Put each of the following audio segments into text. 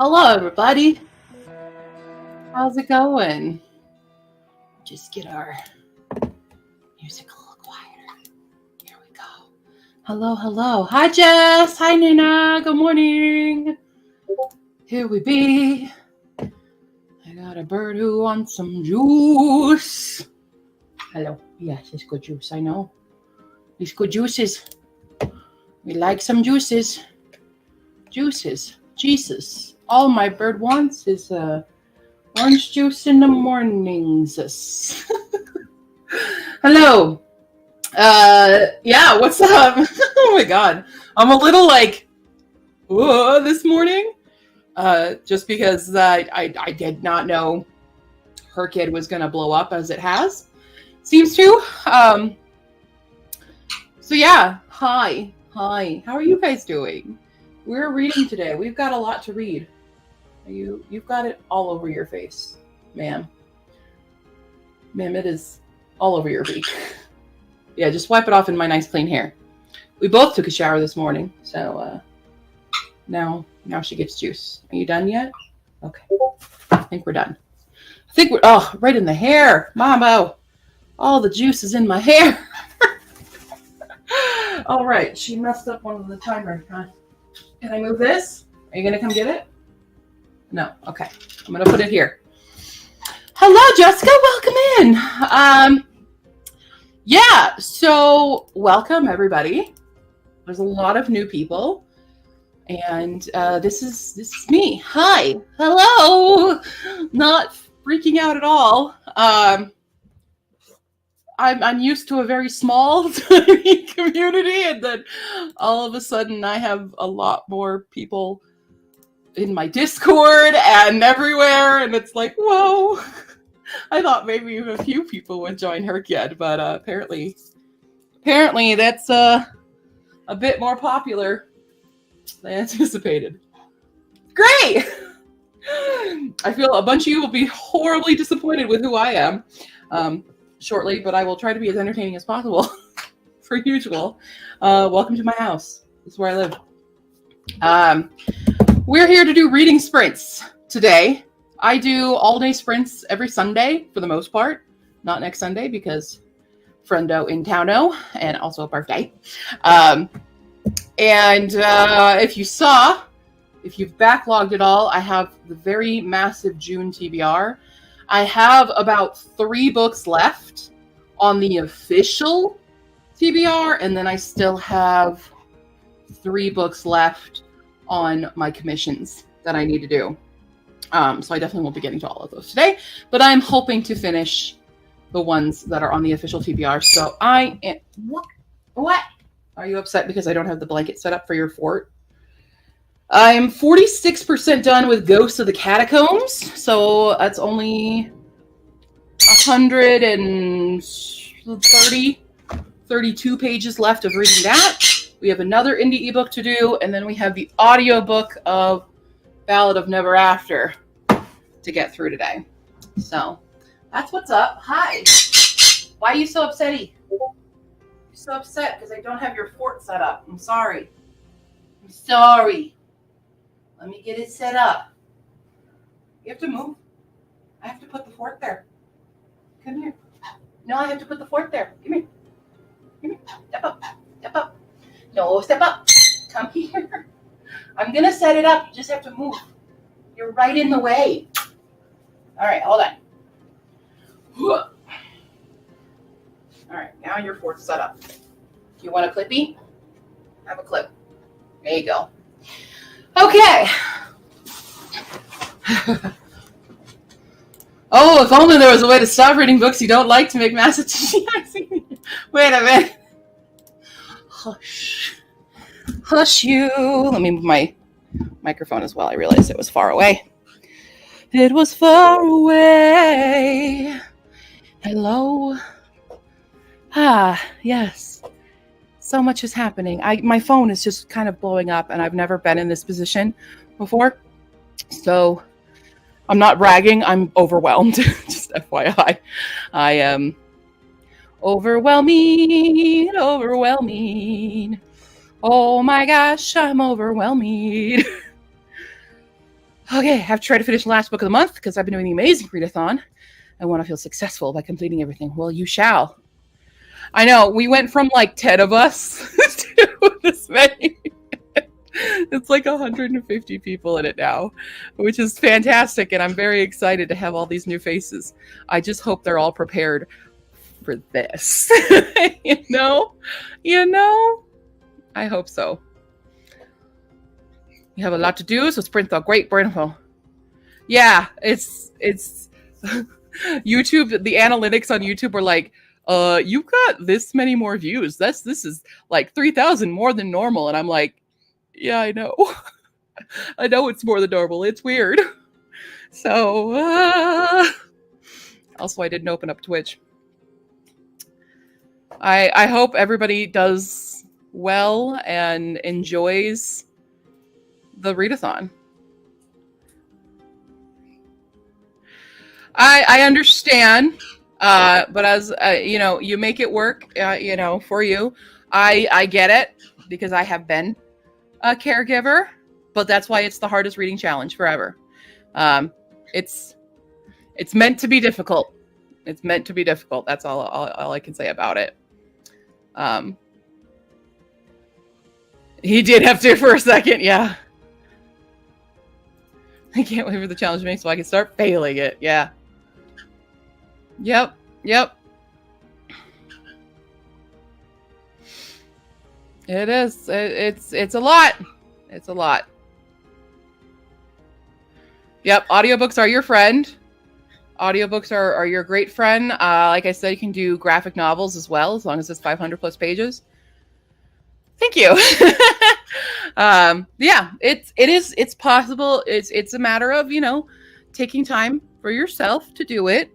Hello, everybody. How's it going? Just get our music a little quieter. Here we go. Hello, hello. Hi, Jess. Hi, Nina. Good morning. Here we be. I got a bird who wants some juice. Hello. Yes, it's good juice. I know. It's good juices. We like some juices. Juices. Jesus. All my bird wants is orange juice in the mornings. Hello. Yeah, what's up? Oh my God. I'm a little like, whoa, this morning. Just because I did not know HRCYED was going to blow up as it has. Seems to. So yeah, hi. How are you guys doing? We're reading today. We've got a lot to read. You've got it all over your face, ma'am. Ma'am, it is all over your beak. Yeah, just wipe it off in my nice clean hair. We both took a shower this morning, so now she gets juice. Are you done yet? Okay. I think we're done. I think we're right in the hair. Mambo. All the juice is in my hair. All right, she messed up one of the timers, huh? Can I move this? Are you gonna come get it? No. Okay. I'm gonna put it here. Hello, Jessica. Welcome in. Yeah. So welcome everybody. There's a lot of new people, and this is me. Hi. Hello. Not freaking out at all. I'm used to a very small, tiny community, and then all of a sudden I have a lot more people in my Discord and everywhere, and it's like, whoa. I thought maybe a few people would join HRCYED, but apparently that's a bit more popular than anticipated. Great! I feel a bunch of you will be horribly disappointed with who I am. Shortly, but I will try to be as entertaining as possible for usual. Welcome to my house. This is where I live. We're here to do reading sprints today. I do all-day sprints every Sunday for the most part. Not next Sunday because friendo in towno and also a birthday. If you've backlogged it all, I have the very massive June TBR. I have about 3 books left on the official TBR, and then I still have 3 books left on my commissions that I need to do. So I definitely won't be getting to all of those today, but I'm hoping to finish the ones that are on the official TBR. So I am... What? Are you upset because I don't have the blanket set up for your fort? I am 46% done with Ghosts of the Catacombs, so that's only 132 pages left of reading that. We have another indie ebook to do, and then we have the audiobook of Ballad of Never After to get through today. So that's what's up. Hi. Why are you so upsetty? You're so upset because I don't have your fort set up. I'm sorry. Let me get it set up. You have to move. I have to put the fort there. Come here. No, I have to put the fort there. Come here. Step up. No, step up. Come here. I'm going to set it up. You just have to move. You're right in the way. All right, hold on. All right, now your fort's set up. Do you want a clippy? Have a clip. There you go. Okay. Oh, if only there was a way to stop reading books you don't like to make Massachusetts. Wait a minute. Hush you. Let me move my microphone as well. I realized it was far away. It was far away. Hello. Yes. So much is happening. My phone is just kind of blowing up, and I've never been in this position before. So I'm not bragging. I'm overwhelmed. Just FYI. I am overwhelming. Oh my gosh, I'm overwhelming. Okay, I have to try to finish the last book of the month because I've been doing the amazing readathon. I want to feel successful by completing everything. Well, you shall. I know, we went from like 10 of us to this many. It's like 150 people in it now, which is fantastic. And I'm very excited to have all these new faces. I just hope they're all prepared for this. You know, I hope so. You have a lot to do, so sprint the great brainful. Yeah, it's YouTube. The analytics on YouTube were like, you've got this many more views. This is like 3,000 more than normal. And I'm like, yeah, I know. I know it's more than normal. It's weird. So, also I didn't open up Twitch. I hope everybody does well and enjoys the readathon. I understand, but as you know, you make it work. You know, for you, I get it because I have been a caregiver, but that's why it's the hardest reading challenge forever. It's meant to be difficult. It's meant to be difficult. That's all I can say about it. He did have to for a second, yeah. I can't wait for the challenge to make so I can start failing it. Yeah. Yep. It is. It's a lot. It's a lot. Yep. Audiobooks are your friend. Audiobooks are your great friend. Like I said, you can do graphic novels as well, as long as it's 500 plus pages. Thank you. Yeah, it's possible. It's a matter of, you know, taking time for yourself to do it.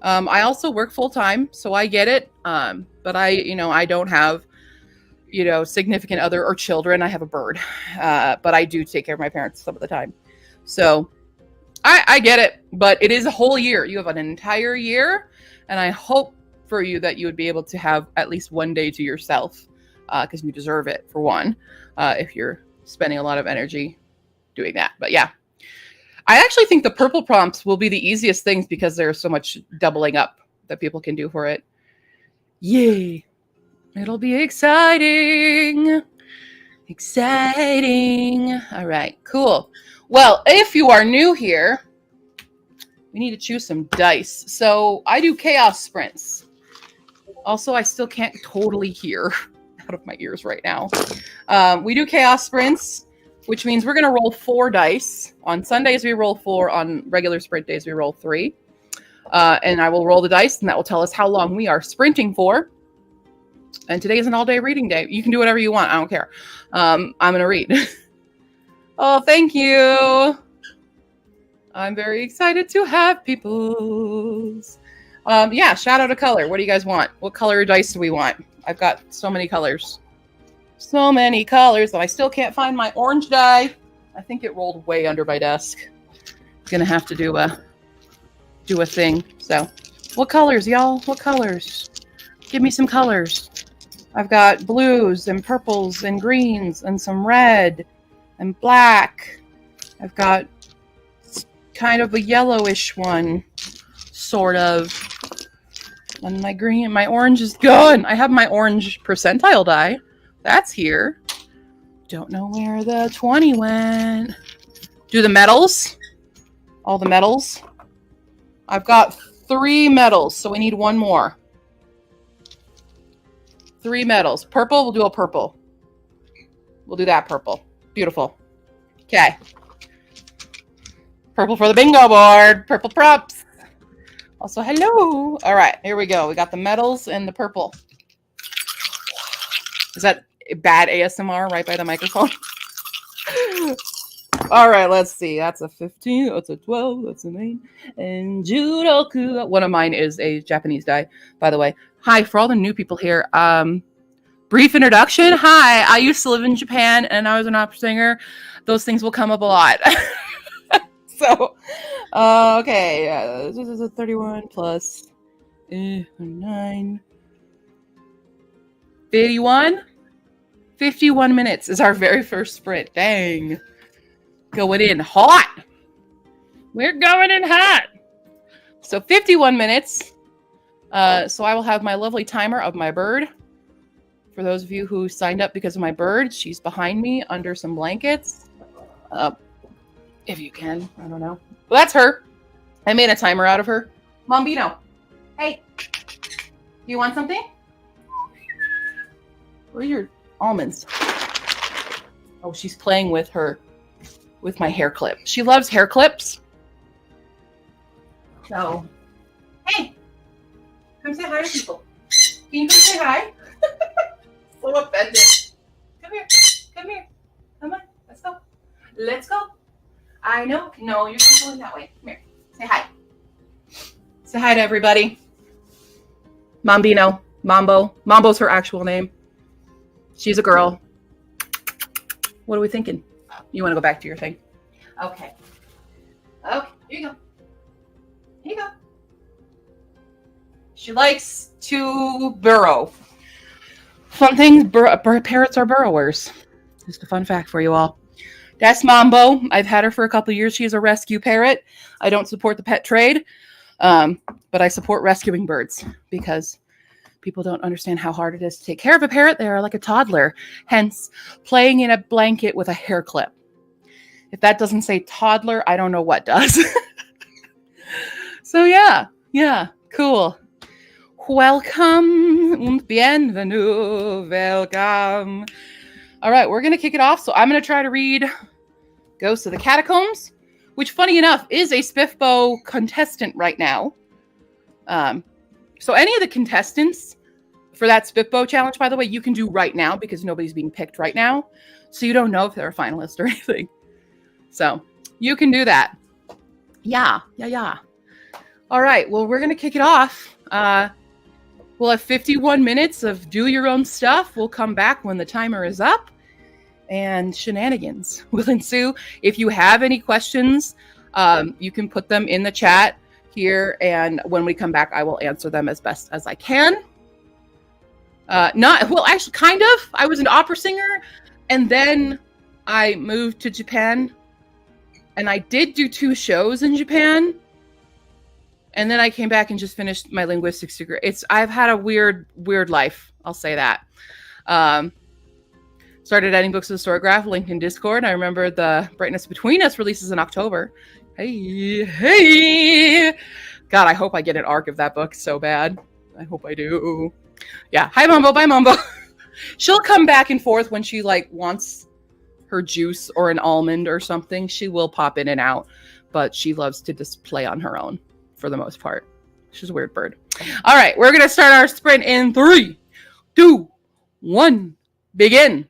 I also work full time, so I get it. But I don't have, you know, significant other or children. I have a bird. But I do take care of my parents some of the time. So I get it, but it is a whole year. You have an entire year, and I hope for you that you would be able to have at least one day to yourself, because you deserve it, for one, if you're spending a lot of energy doing that. But yeah, I actually think the purple prompts will be the easiest things because there's so much doubling up that people can do for it. Yay. It'll be exciting. Exciting. All right, cool. Well, if you are new here, we need to choose some dice. So I do chaos sprints. Also, I still can't totally hear out of my ears right now. We do chaos sprints, which means we're going to roll 4 dice. On Sundays, we roll 4. On regular sprint days, we roll 3. And I will roll the dice, and that will tell us how long we are sprinting for. And today is an all-day reading day. You can do whatever you want. I don't care. I'm going to read. Oh, thank you. I'm very excited to have peoples. Yeah, shout out a color. What do you guys want? What color dice do we want? I've got so many colors. So many colors that I still can't find my orange die. I think it rolled way under my desk. I'm going to have to do a thing. So, what colors, y'all? What colors? Give me some colors. I've got blues and purples and greens and some red and black. I've got kind of a yellowish one, sort of. And my green, my orange is gone. I have my orange percentile die. That's here. Don't know where the 20 went. Do the metals. All the metals. I've got 3 metals, so we need 1 more. 3 metals. Purple, we'll do a purple. We'll do that purple. Beautiful. Okay. Purple for the bingo board. Purple props. Also, hello. All right, here we go. We got the metals and the purple. Is that bad ASMR right by the microphone? All right, let's see. That's a 15. That's a 12. That's an 8. And Judoku. One of mine is a Japanese die, by the way. Hi, for all the new people here. Brief introduction. Hi, I used to live in Japan, and I was an opera singer. Those things will come up a lot. So, okay. This is a 31 plus 9. 51? 51 minutes is our very first sprint. Dang. Going in hot. We're going in hot. So 51 minutes. So I will have my lovely timer of my bird. For those of you who signed up because of my bird, she's behind me under some blankets. If you can, I don't know. Well, that's her. I made a timer out of her. Mambino, hey, do you want something? Where are your almonds? Oh, she's playing with my hair clip. She loves hair clips. So, hey, come say hi to people. Can you come say hi? So offended. Come here. Come here. Come on. Let's go. Let's go. I know. No, you're not going that way. Come here. Say hi. Say hi to everybody. Mambino. Mambo. Mambo's her actual name. She's a girl. What are we thinking? You want to go back to your thing? Okay. Okay. Here you go. Here you go. She likes to burrow. Fun thing, parrots are burrowers. Just a fun fact for you all. That's Mambo. I've had her for a couple of years. She's a rescue parrot. I don't support the pet trade, but I support rescuing birds because people don't understand how hard it is to take care of a parrot. They are like a toddler, hence playing in a blanket with a hair clip. If that doesn't say toddler, I don't know what does. So yeah, cool. Welcome und bienvenue, welcome. All right, we're going to kick it off. So I'm going to try to read Ghosts of the Catacombs, which, funny enough, is a Spiffbo contestant right now. So any of the contestants for that Spiffbo challenge, by the way, you can do right now because nobody's being picked right now. So you don't know if they're a finalist or anything. So you can do that. Yeah. All right, well, we're going to kick it off. We'll have 51 minutes of do your own stuff. We'll come back when the timer is up and shenanigans will ensue. If you have any questions, you can put them in the chat here. And when we come back, I will answer them as best as I can. Actually, kind of. I was an opera singer and then I moved to Japan and I did do 2 shows in Japan. And then I came back and just finished my linguistics degree. I've had a weird life. I'll say that. Started adding books to the Storygraph, linked in Discord. I remember the Brightness Between Us releases in October. Hey. God, I hope I get an arc of that book so bad. I hope I do. Yeah. Hi, Mambo. Bye, Mambo. She'll come back and forth when she wants her juice or an almond or something. She will pop in and out, but she loves to just play on her own. For the most part. She's a weird bird. All right, we're going to start our sprint in 3, 2, 1, begin.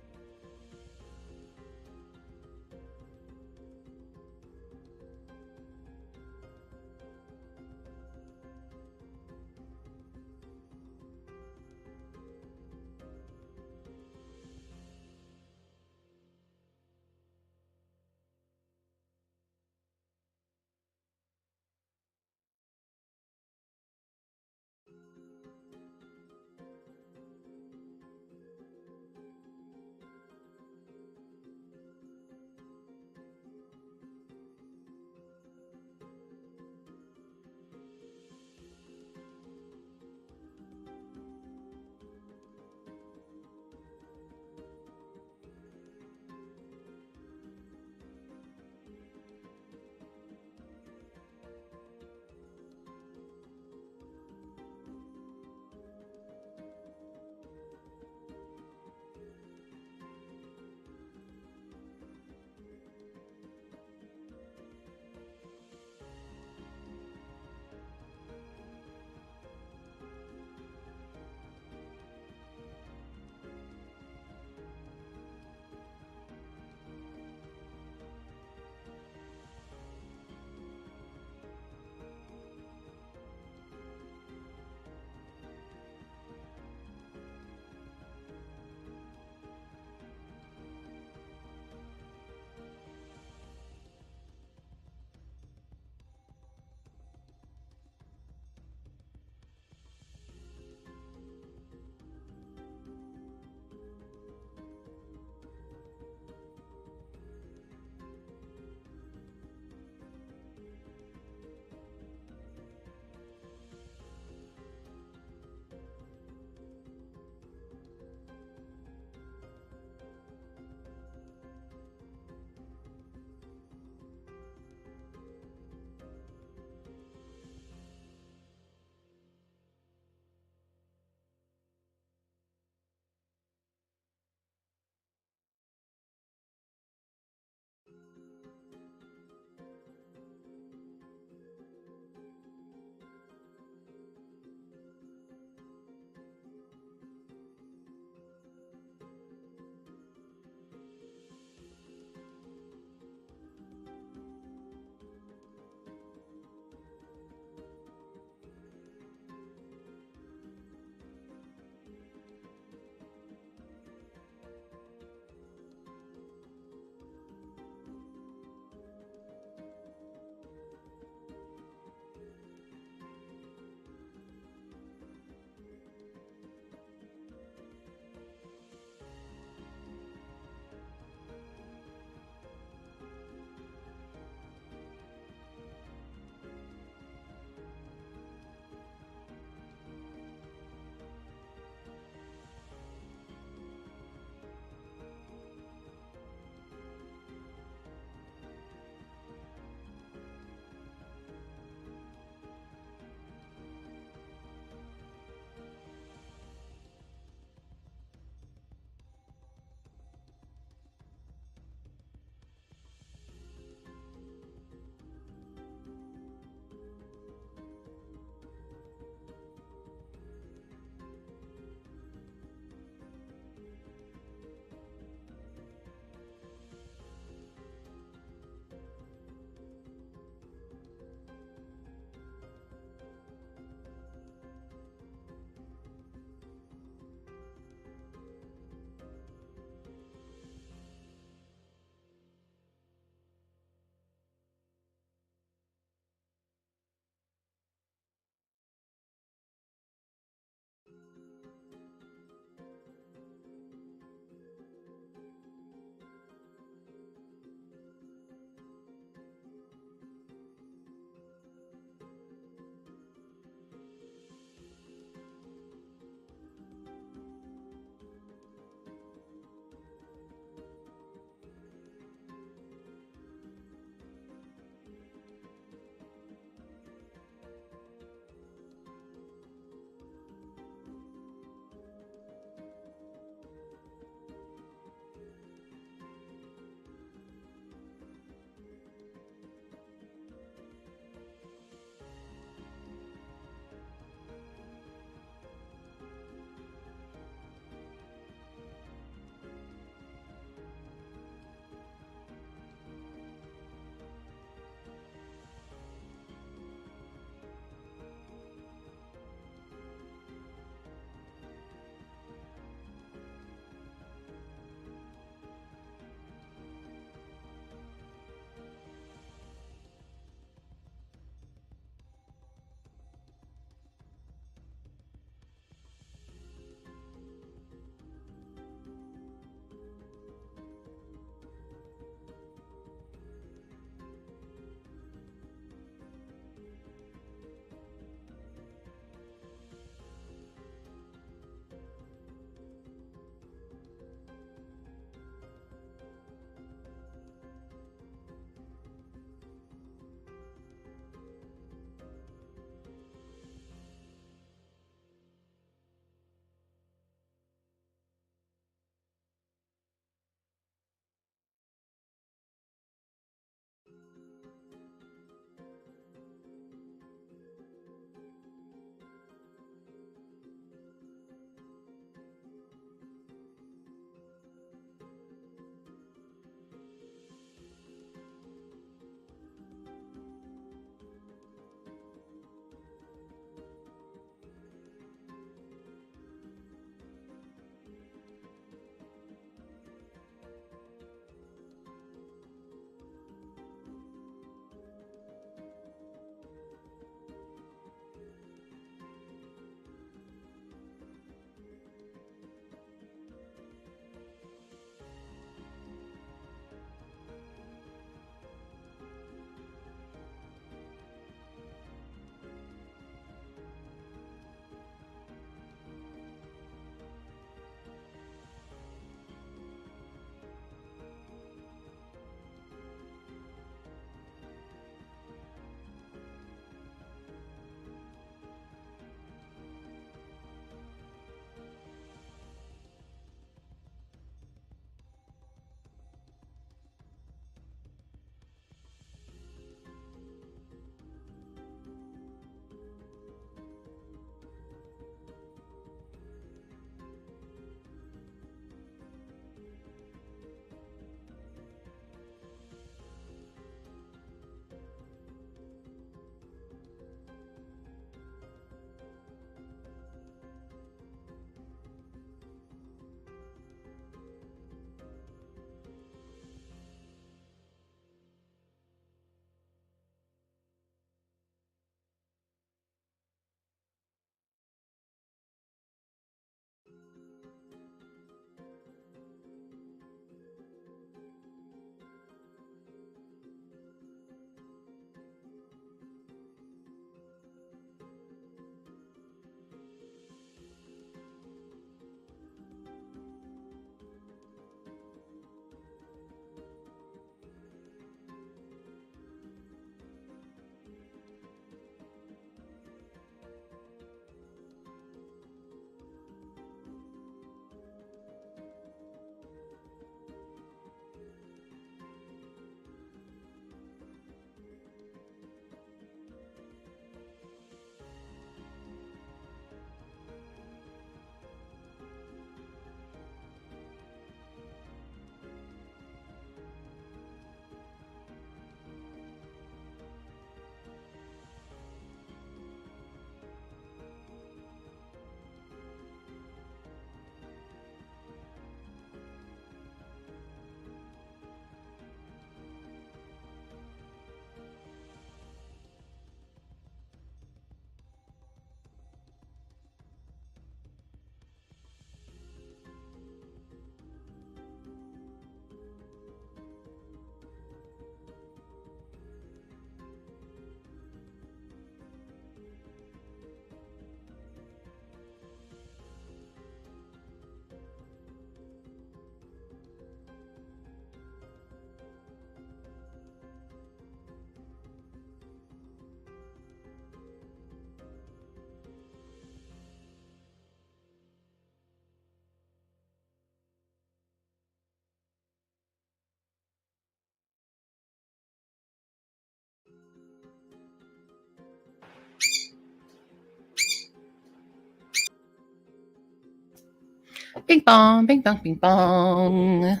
Bing bong, bing bong, bing bong.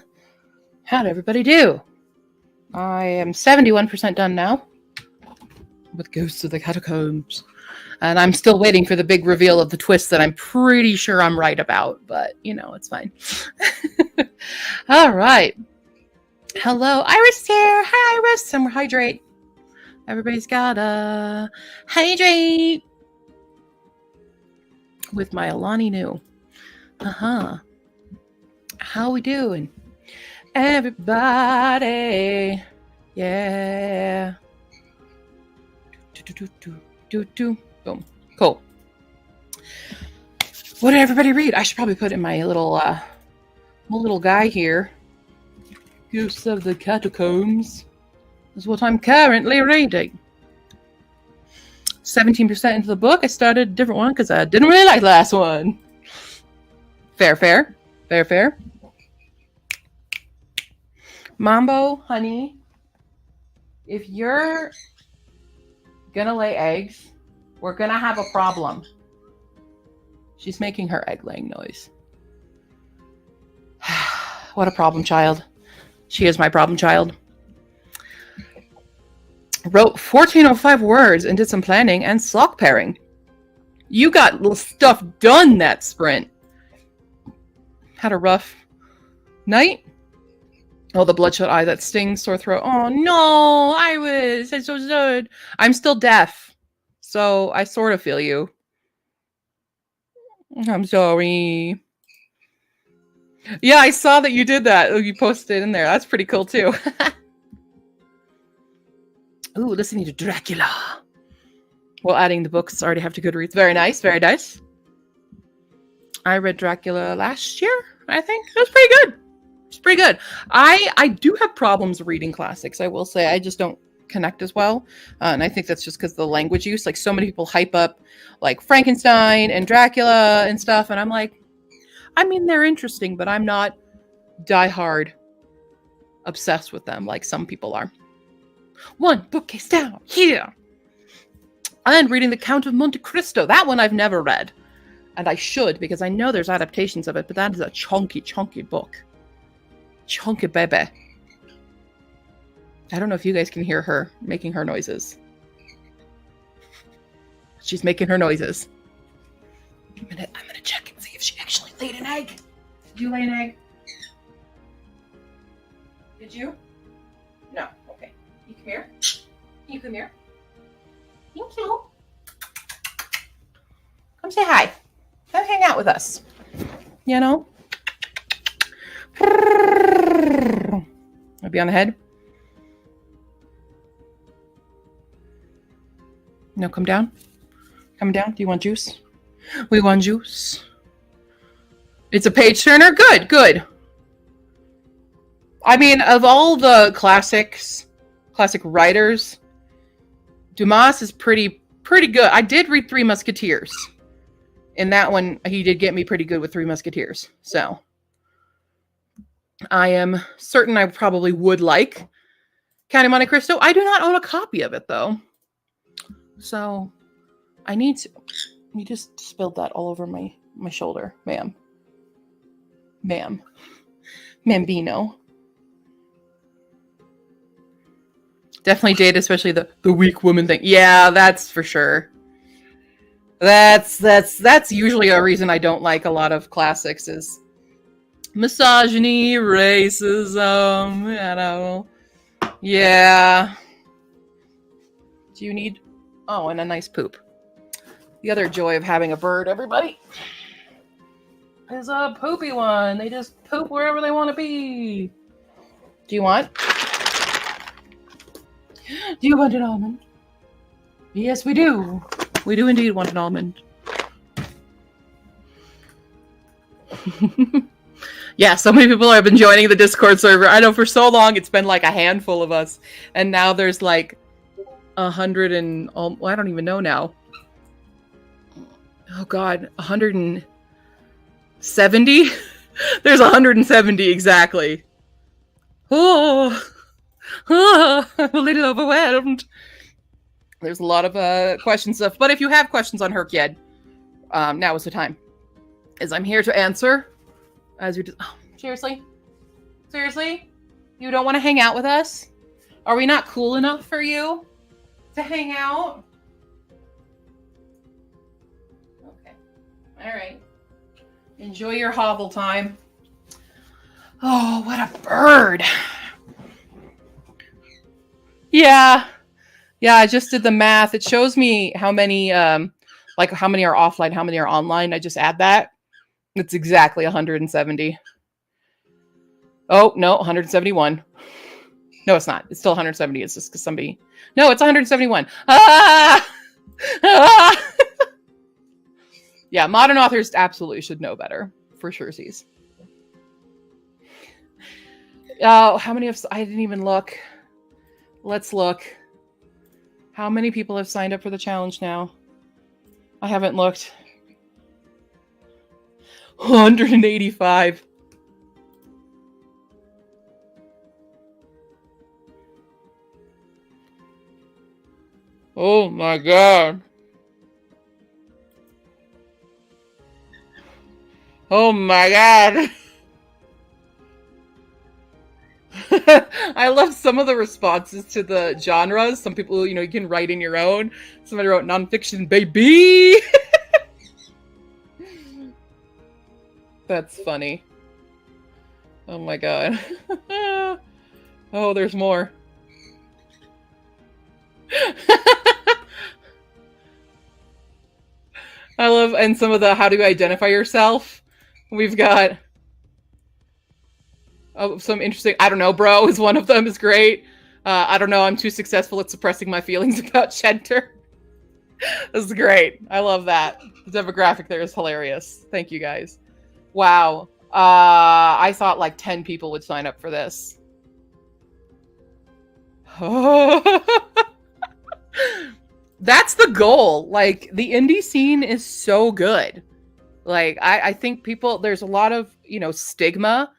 How'd everybody do? I am 71% done now with Ghosts of the Catacombs. And I'm still waiting for the big reveal of the twist that I'm pretty sure I'm right about, but you know, it's fine. All right. Hello, Iris here. Hi, Iris. And we're hydrate. Everybody's gotta hydrate with my Alani Nu. How we doing? Everybody. Yeah. Boom. Cool. What did everybody read? I should probably put in my little guy here. Ghosts of the Catacombs is what I'm currently reading. 17% into the book. I started a different one because I didn't really like the last one. Fair. Mambo, honey, if you're gonna lay eggs, we're gonna have a problem. She's making her egg laying noise. What a problem child. She is my problem child. Wrote 1405 words and did some planning and sock pairing. You got stuff done that sprint. Had a rough night. Oh, the bloodshot eye, that stings, sore throat. Oh no, Iris, I'm so sad. I'm still deaf, so I sort of feel you. I'm sorry. Yeah, I saw that you did that. You posted it in there. That's pretty cool too. Ooh, listening to Dracula. Well, adding the books already have to Goodreads. Very nice, very nice. I read Dracula last year, I think. It was pretty good. It's pretty good. I do have problems reading classics, I will say. I just don't connect as well. And I think that's just because of the language use. Like, so many people hype up, like, Frankenstein and Dracula and stuff. And I'm like, I mean, they're interesting, but I'm not diehard obsessed with them like some people are. One bookcase down here. And reading The Count of Monte Cristo. That one I've never read. And I should, because I know there's adaptations of it, but that is a chunky book. Chunky baby. I don't know if you guys can hear her making her noises. She's making her noises. I'm gonna check and see if she actually laid an egg. Did you lay an egg? Did you? No. Okay. You come here. You come here. Thank you. Come say hi. Come hang out with us. You know? I'll be on the head. No, come down. Come down. Do you want juice? We want juice. It's a page turner? Good. I mean, of all the classic writers, Dumas is pretty good. I did read Three Musketeers. In that one, he did get me pretty good with Three Musketeers. So I am certain I probably would like Count of Monte Cristo. I do not own a copy of it, though. So I need to... You just spilled that all over my shoulder, ma'am. Mambino. Definitely date, especially the weak woman thing. Yeah, that's for sure. That's usually a reason I don't like a lot of classics is misogyny, racism, you know. Yeah. Do you need... Oh, and a nice poop. The other joy of having a bird, everybody, is a poopy one. They just poop wherever they want to be. Do you want? Do you want an almond? Yes, we do. We do indeed want an almond. Yeah, so many people have been joining the Discord server. I know for so long it's been like a handful of us. And now there's like 100 and... well, I don't even know now. Oh God, 170? There's 170 exactly. I'm a little overwhelmed. There's a lot of question stuff. But if you have questions on HRCYED, now is the time. As I'm here to answer As we just, oh, seriously? Seriously? You don't want to hang out with us? Are we not cool enough for you to hang out? Okay. All right. Enjoy your hovel time. Oh, what a bird. Yeah. Yeah, I just did the math. It shows me how many like how many are offline, how many are online. I just add that. It's exactly 170. Oh, no, 171. No, it's not. It's still 170. It's just because somebody... No, it's 171. Ah! Ah! Yeah, modern authors absolutely should know better. For sure, sees. Oh, how many have... I didn't even look. Let's look. How many people have signed up for the challenge now? I haven't looked. 185. Oh my God. Oh my God. I love some of the responses to the genres. Some people, you can write in your own. Somebody wrote nonfiction, baby. That's funny. Oh my God. Oh, there's more. I love, and some of the how do you identify yourself? We've got some interesting, I don't know, bro, is one of them, is great. I don't know, I'm too successful at suppressing my feelings about gender. This is great. I love that. The demographic there is hilarious. Thank you guys. Wow. I thought like 10 people would sign up for this. That's the goal. Like, the indie scene is so good. Like, I think people, there's a lot of, stigma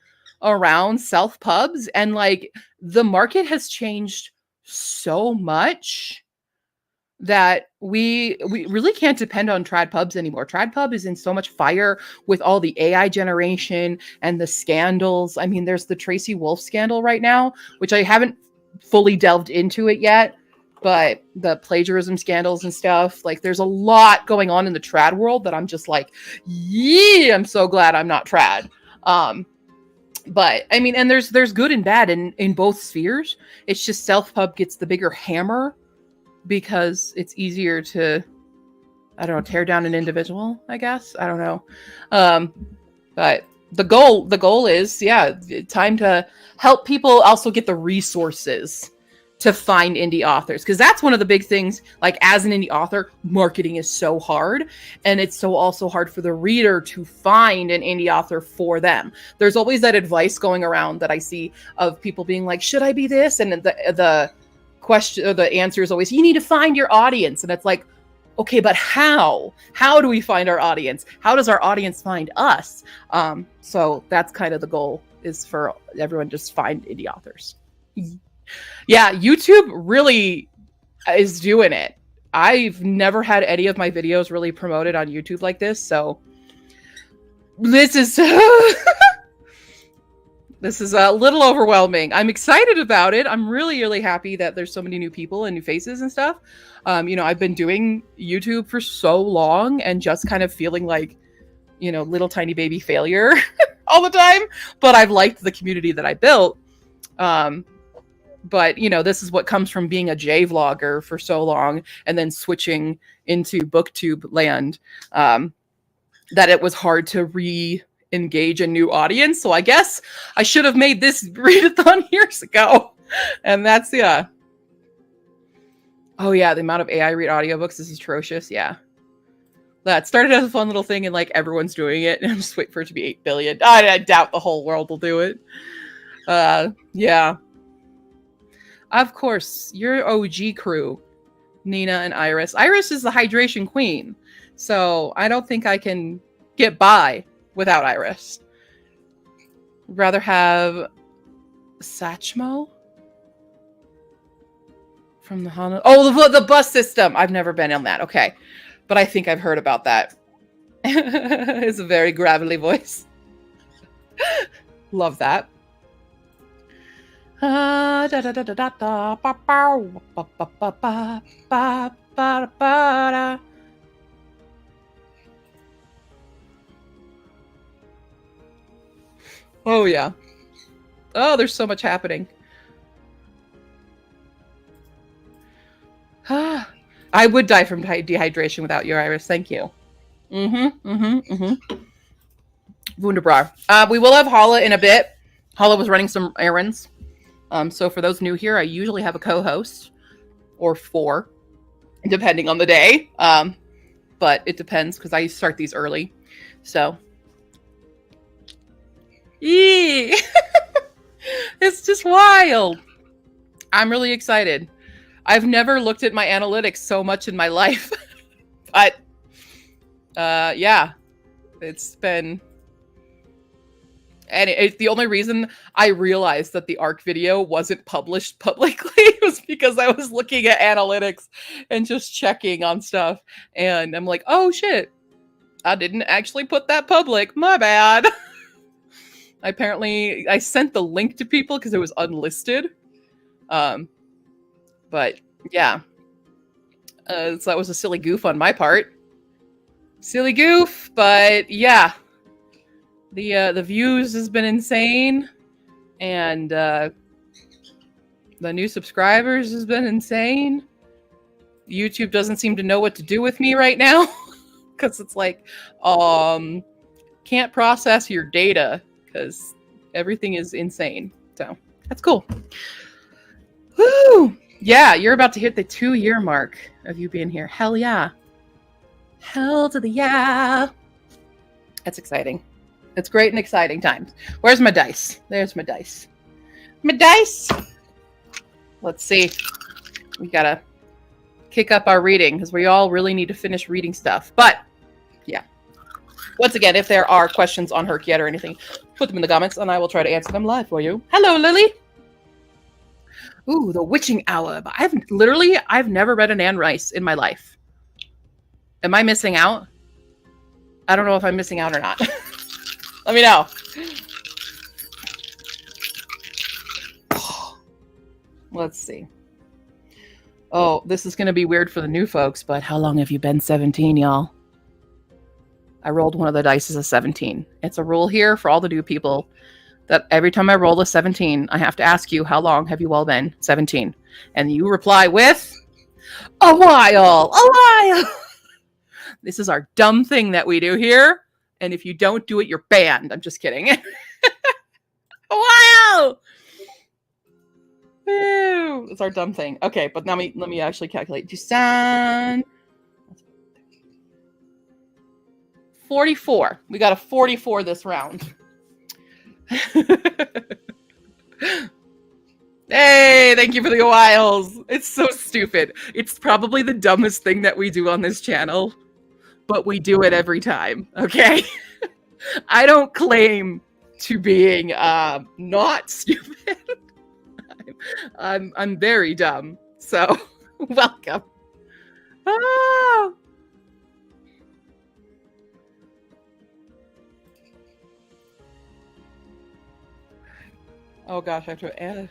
around self-pubs, and like the market has changed so much that we really can't depend on trad pubs anymore. Trad pub is in so much fire with all the AI generation and the scandals. I mean, there's the Tracy Wolf scandal right now, which I haven't fully delved into it yet, but the plagiarism scandals and stuff, like there's a lot going on in the trad world that I'm just like, yeah, I'm so glad I'm not trad. But I mean, and there's good and bad in both spheres. It's just self-pub gets the bigger hammer because it's easier to, I don't know, tear down an individual, I guess. I don't know. But the goal is, yeah, time to help people also get the resources to find indie authors. Because that's one of the big things, like as an indie author, marketing is so hard. And it's so also hard for the reader to find an indie author for them. There's always that advice going around that I see of people being like, should I be this? And the question, or the answer is always, you need to find your audience. And it's like, okay, but how do we find our audience? How does our audience find us? So that's kind of the goal, is for everyone just find indie authors. Yeah, YouTube really is doing it. I've never had any of my videos really promoted on YouTube like this, so this is this is a little overwhelming. I'm excited about it. I'm really, really happy that there's so many new people and new faces and stuff. I've been doing YouTube for so long and just kind of feeling like, little tiny baby failure all the time. But I've liked the community that I built. But, this is what comes from being a J vlogger for so long and then switching into booktube land, that it was hard to engage a new audience. So I guess I should have made this readathon years ago. And that's, yeah. Oh yeah, the amount of AI read audiobooks is atrocious. Yeah. That started as a fun little thing and like everyone's doing it. And I'm just waiting for it to be 8 billion. I doubt the whole world will do it. Yeah. Of course, your OG crew, Nina and Iris. Iris is the hydration queen. So I don't think I can get by without Iris. Rather have Satchmo from the Honolulu. Oh, the bus system. I've never been on that. Okay. But I think I've heard about that. It's a very gravelly voice. Love that. Oh, yeah. Oh, there's so much happening. I would die from dehydration without you, Iris. Thank you. Wunderbar. We will have Hala in a bit. Hala was running some errands. So for those new here, I usually have a co-host or 4, depending on the day. But it depends because I start these early. So. Yee! It's just wild. I'm really excited. I've never looked at my analytics so much in my life. But yeah, it's been... And the only reason I realized that the ARC video wasn't published publicly was because I was looking at analytics and just checking on stuff. And I'm like, oh shit, I didn't actually put that public. My bad. Apparently, I sent the link to people because it was unlisted. But yeah. So that was a silly goof on my part. Silly goof, but yeah. The views has been insane, and the new subscribers has been insane. YouTube doesn't seem to know what to do with me right now because it's like, can't process your data because everything is insane. So that's cool. Woo! Yeah, you're about to hit the 2-year mark of you being here. Hell yeah. Hell to the yeah. That's exciting. It's great and exciting times. Where's my dice? There's my dice. My dice! Let's see. We gotta kick up our reading because we all really need to finish reading stuff. But, yeah. Once again, if there are questions on HRCYED or anything, put them in the comments and I will try to answer them live for you. Hello, Lily! Ooh, The Witching Hour. I've never read an Anne Rice in my life. Am I missing out? I don't know if I'm missing out or not. Let me know. Let's see. Oh, this is going to be weird for the new folks, but how long have you been 17, y'all? I rolled one of the dice as a 17. It's a rule here for all the new people that every time I roll a 17, I have to ask you, how long have you all been 17? And you reply with, a while, a while. This is our dumb thing that we do here. And if you don't do it, you're banned. I'm just kidding. Wow! Woo! It's our dumb thing. Okay, but now let me actually calculate. Dusan. 44. We got a 44 this round. Hey, thank you for the wiles. It's so stupid. It's probably the dumbest thing that we do on this channel. But we do it every time, okay? I don't claim to being not stupid. I'm very dumb. So, welcome. Ah! Oh gosh, I have to add.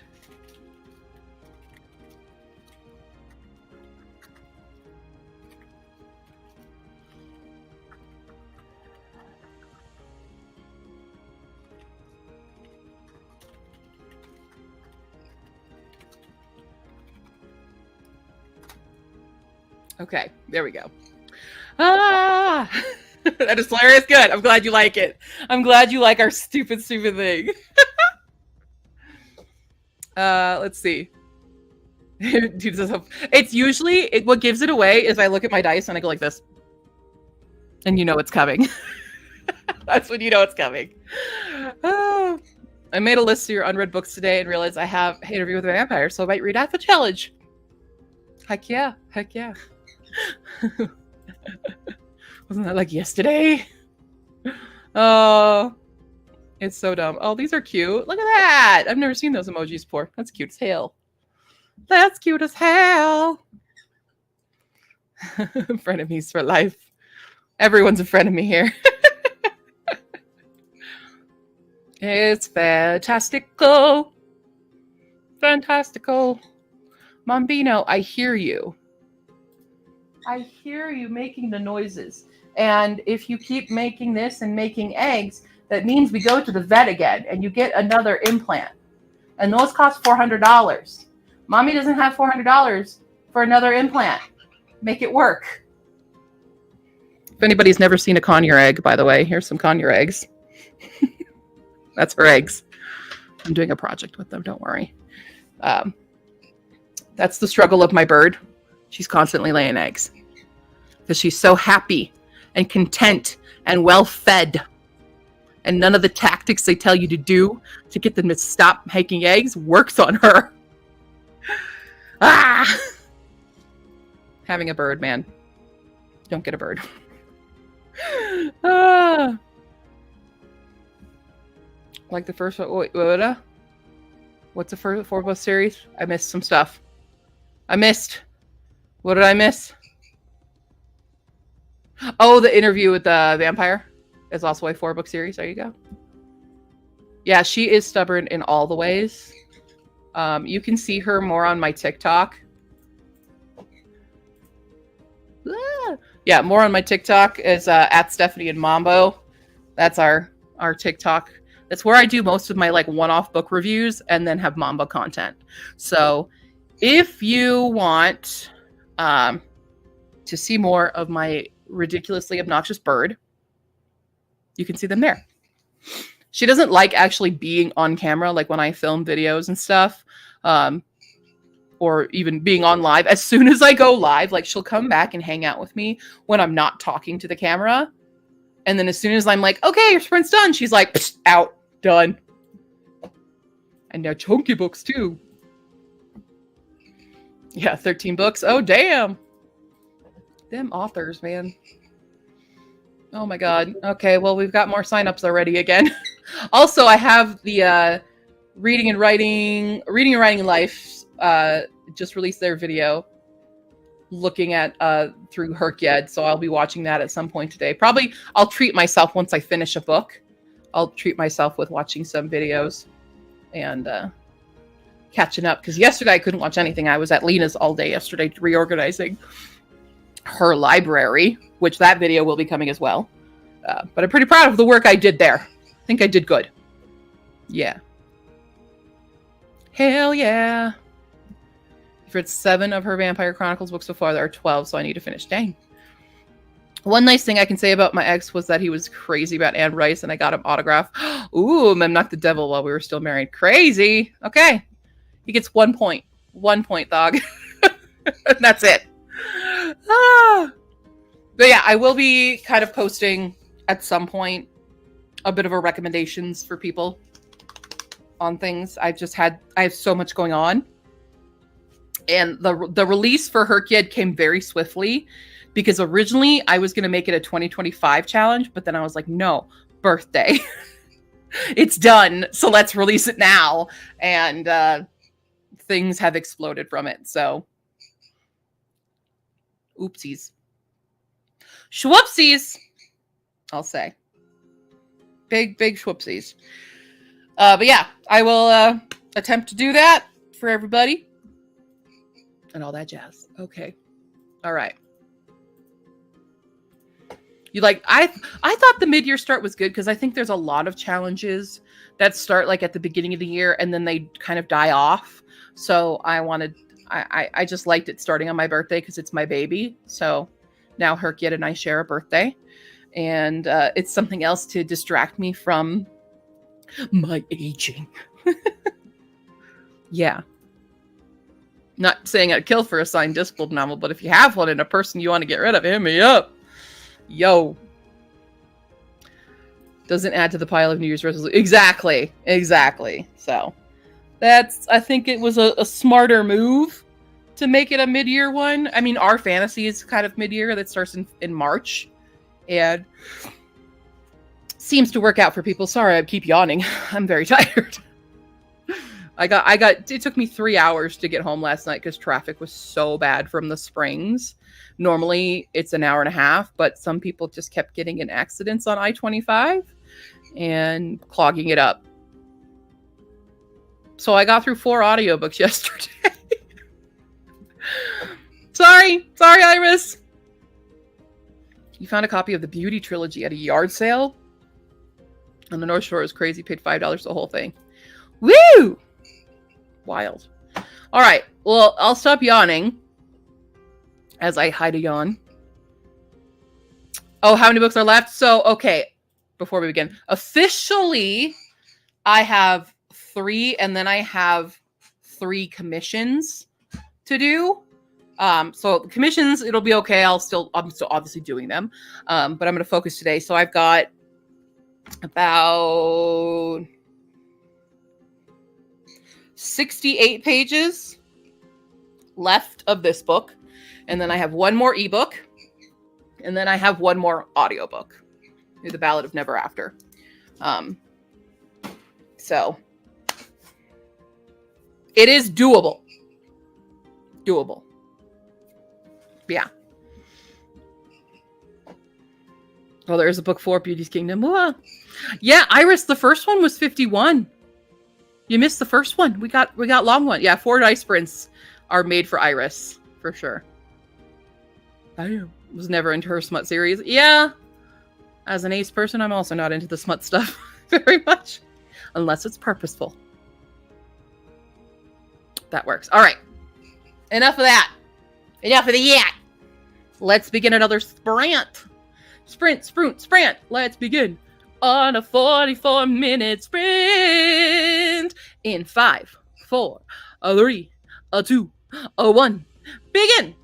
Okay, there we go. Ah! That is hilarious. Good. I'm glad you like it. I'm glad you like our stupid thing. Let's see. It's usually, what gives it away is I look at my dice and I go like this. And you know it's coming. That's when you know it's coming. Oh. I made a list of your unread books today and realized I have Interview with a Vampire, so I might read Alpha Challenge. Heck yeah. Heck yeah. Wasn't that like yesterday? Oh, it's so dumb. Oh, these are cute. Look at that. I've never seen those emojis before. That's cute as hell. That's cute as hell. Frenemies for life. Everyone's a frenemy here. It's fantastical. Fantastical. Mambino, I hear you. I hear you making the noises. And if you keep making this and making eggs, that means we go to the vet again and you get another implant. And those cost $400. Mommy doesn't have $400 for another implant. Make it work. If anybody's never seen a conure egg, by the way, here's some conure eggs. That's her eggs. I'm doing a project with them, don't worry. That's the struggle of my bird. She's constantly laying eggs because she's so happy and content and well fed. And none of the tactics they tell you to do to get them to stop making eggs works on her. Ah! Having a bird, man. Don't get a bird. Ah. Like the first one. Wait, what's the first 4+ series? I missed some stuff. What did I miss? Oh, the interview with the vampire is also a 4-book series. There you go. Yeah, she is stubborn in all the ways. You can see her more on my TikTok. Yeah, more on my TikTok is at Stephanie and Mambo. That's our TikTok. That's where I do most of my like one-off book reviews and then have Mambo content. So if you want to see more of my ridiculously obnoxious bird, you can see them there. She doesn't like actually being on camera, like when I film videos and stuff, or even being on live. As soon as I go live, like she'll come back and hang out with me when I'm not talking to the camera. And then as soon as I'm like, okay, your sprint's done, she's like, out, done. And now chunky books too. Yeah, 13 books. Oh, damn. Them authors, man. Oh my God. Okay, well, we've got more signups already again. Also, I have the Reading and Writing Life just released their video looking at through HRCYED, so I'll be watching that at some point today. Probably I'll treat myself once I finish a book. I'll treat myself with watching some videos and catching up, because yesterday I couldn't watch anything. I was at Lena's all day yesterday reorganizing her library, which that video will be coming as well. But I'm pretty proud of the work I did there. I think I did good. Yeah. Hell yeah. I've read 7 of her Vampire Chronicles books so far. There are 12, so I need to finish. Dang. One nice thing I can say about my ex was that he was crazy about Anne Rice, and I got him autograph. Ooh, Mem knocked the devil while we were still married. Crazy. Okay. He gets 1 point. 1 point, dog. That's it. But yeah, I will be kind of posting at some point a bit of a recommendations for people on things. I have so much going on. And the release for HRCYED came very swiftly, because originally I was going to make it a 2025 challenge, but then I was like, no, birthday. It's done. So let's release it now. And things have exploded from it. So oopsies. Schwupsies, I'll say. Big schwupsies. But yeah, I will attempt to do that for everybody. And all that jazz. Okay. All right. You like, I thought the mid-year start was good, because I think there's a lot of challenges that start like at the beginning of the year and then they kind of die off. So I just liked it starting on my birthday because it's my baby. So now HRCYED and I share a birthday. And it's something else to distract me from my aging. Yeah. Not saying I'd kill for a signed Discworld novel, but if you have one and a person you want to get rid of, hit me up. Yo. Doesn't add to the pile of New Year's resolutions. Exactly. So I think it was a smarter move to make it a mid-year one. I mean, our fantasy is kind of mid-year. That starts in March. And seems to work out for people. Sorry, I keep yawning. I'm very tired. It took me 3 hours to get home last night because traffic was so bad from the Springs. Normally it's an hour and a half, but some people just kept getting in accidents on I-25 and clogging it up. So I got through 4 audiobooks yesterday. Sorry, Iris. You found a copy of the Beauty Trilogy at a yard sale on the North Shore. Is crazy. Paid $5 for the whole thing. Woo! Wild. All right. Well, I'll stop yawning as I hide a yawn. Oh, how many books are left? So, okay. Before we begin, officially, I have 3, and then I have 3 commissions to do. So commissions, it'll be okay. I'm still obviously doing them. But I'm going to focus today. So I've got about 68 pages left of this book. And then I have 1 more ebook. And then I have 1 more audiobook. The Ballad of Never After. So it is doable. Yeah. Oh, there's a book 4, Beauty's Kingdom. Whoa. Yeah, Iris, the first one was 51. You missed the first one. We got long one. Yeah, 4 Dice Sprints are made for Iris, for sure. I was never into her smut series. Yeah. As an ace person, I'm also not into the smut stuff very much. Unless it's purposeful. That works. All right. Enough of that. Enough of the yak. Let's begin another sprint. Sprint. Let's begin on a 44-minute sprint. In 5, 4, 3, 2, 1. Begin.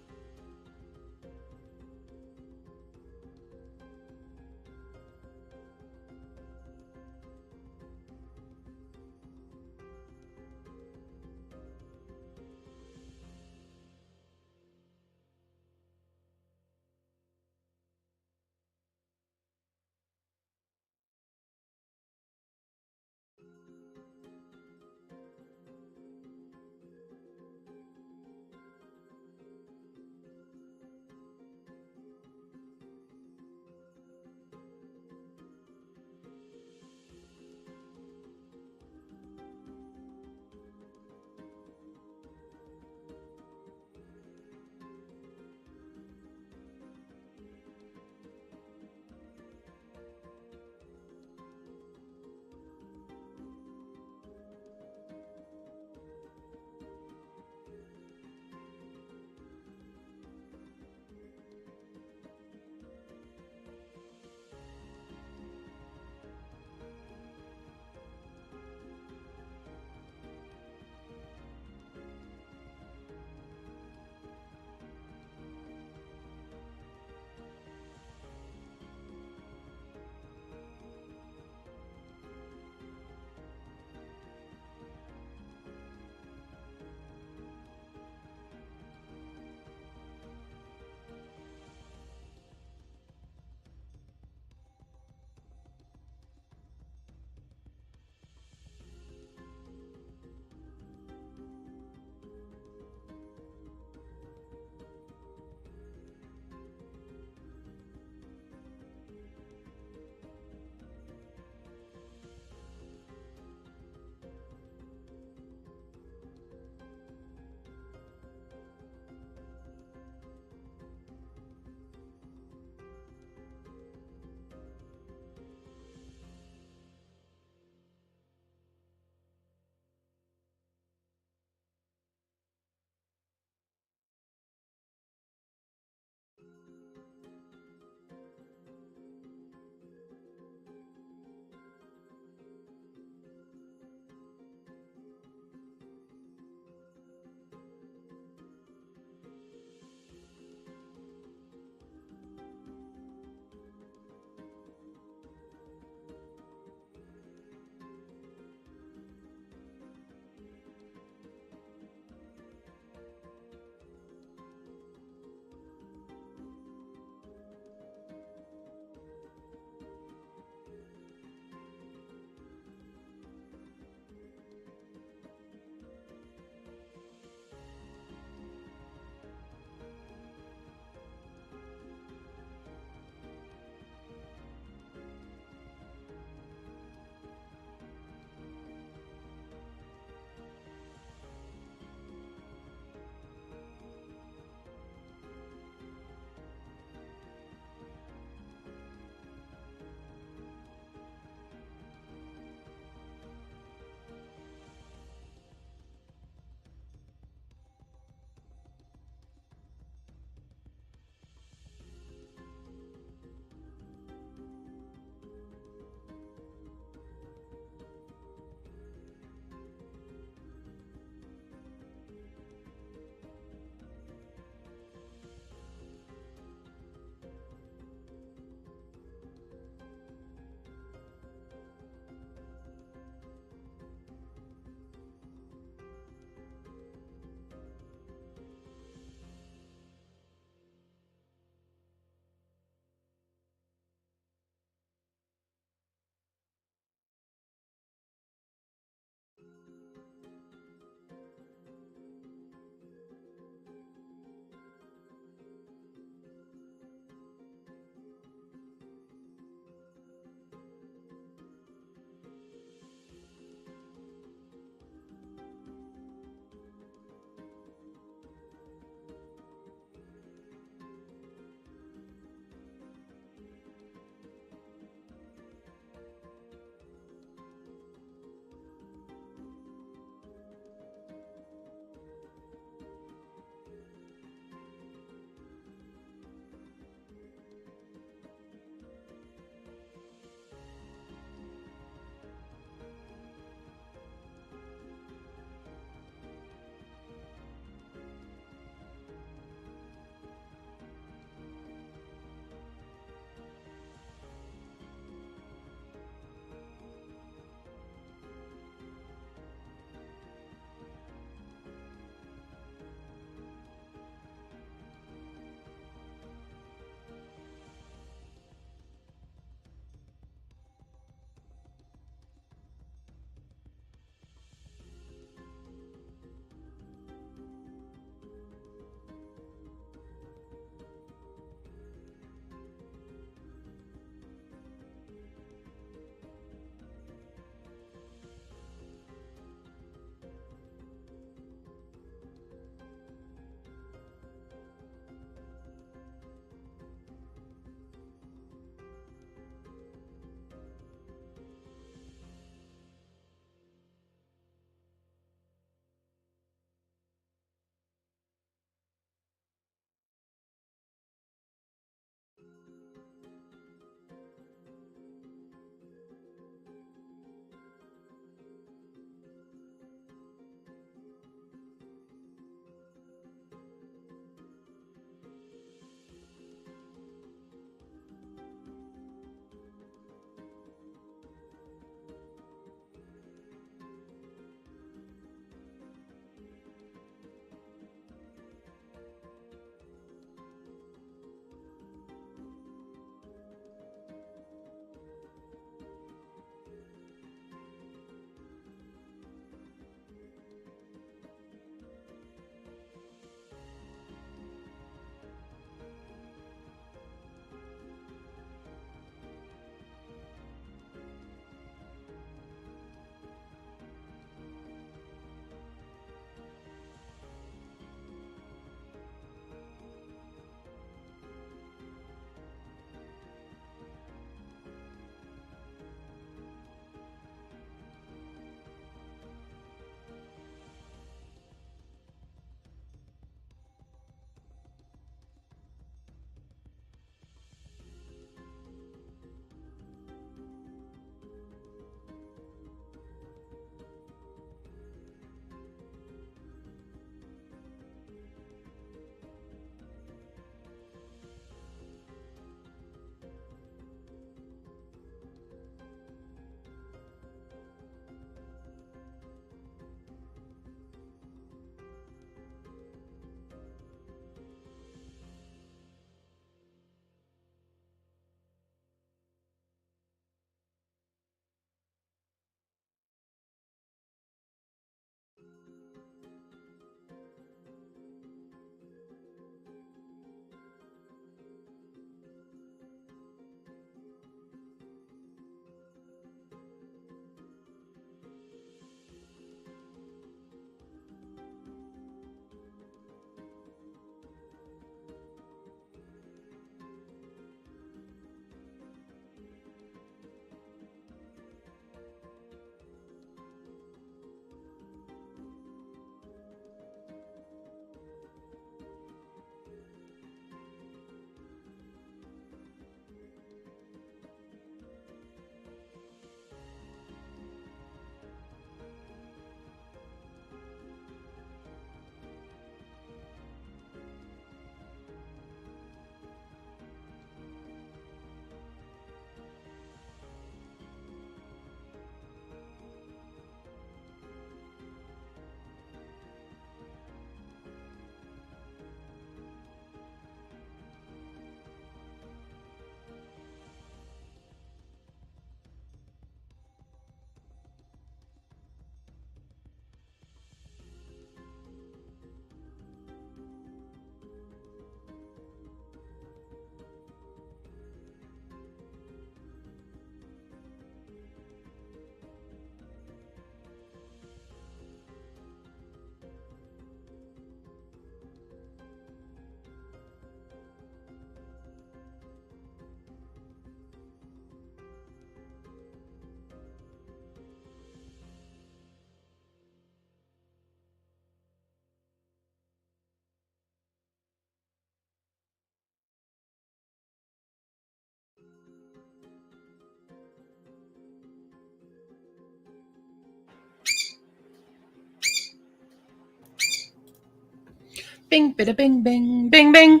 Bing, bida, bing, bing, bing, bing.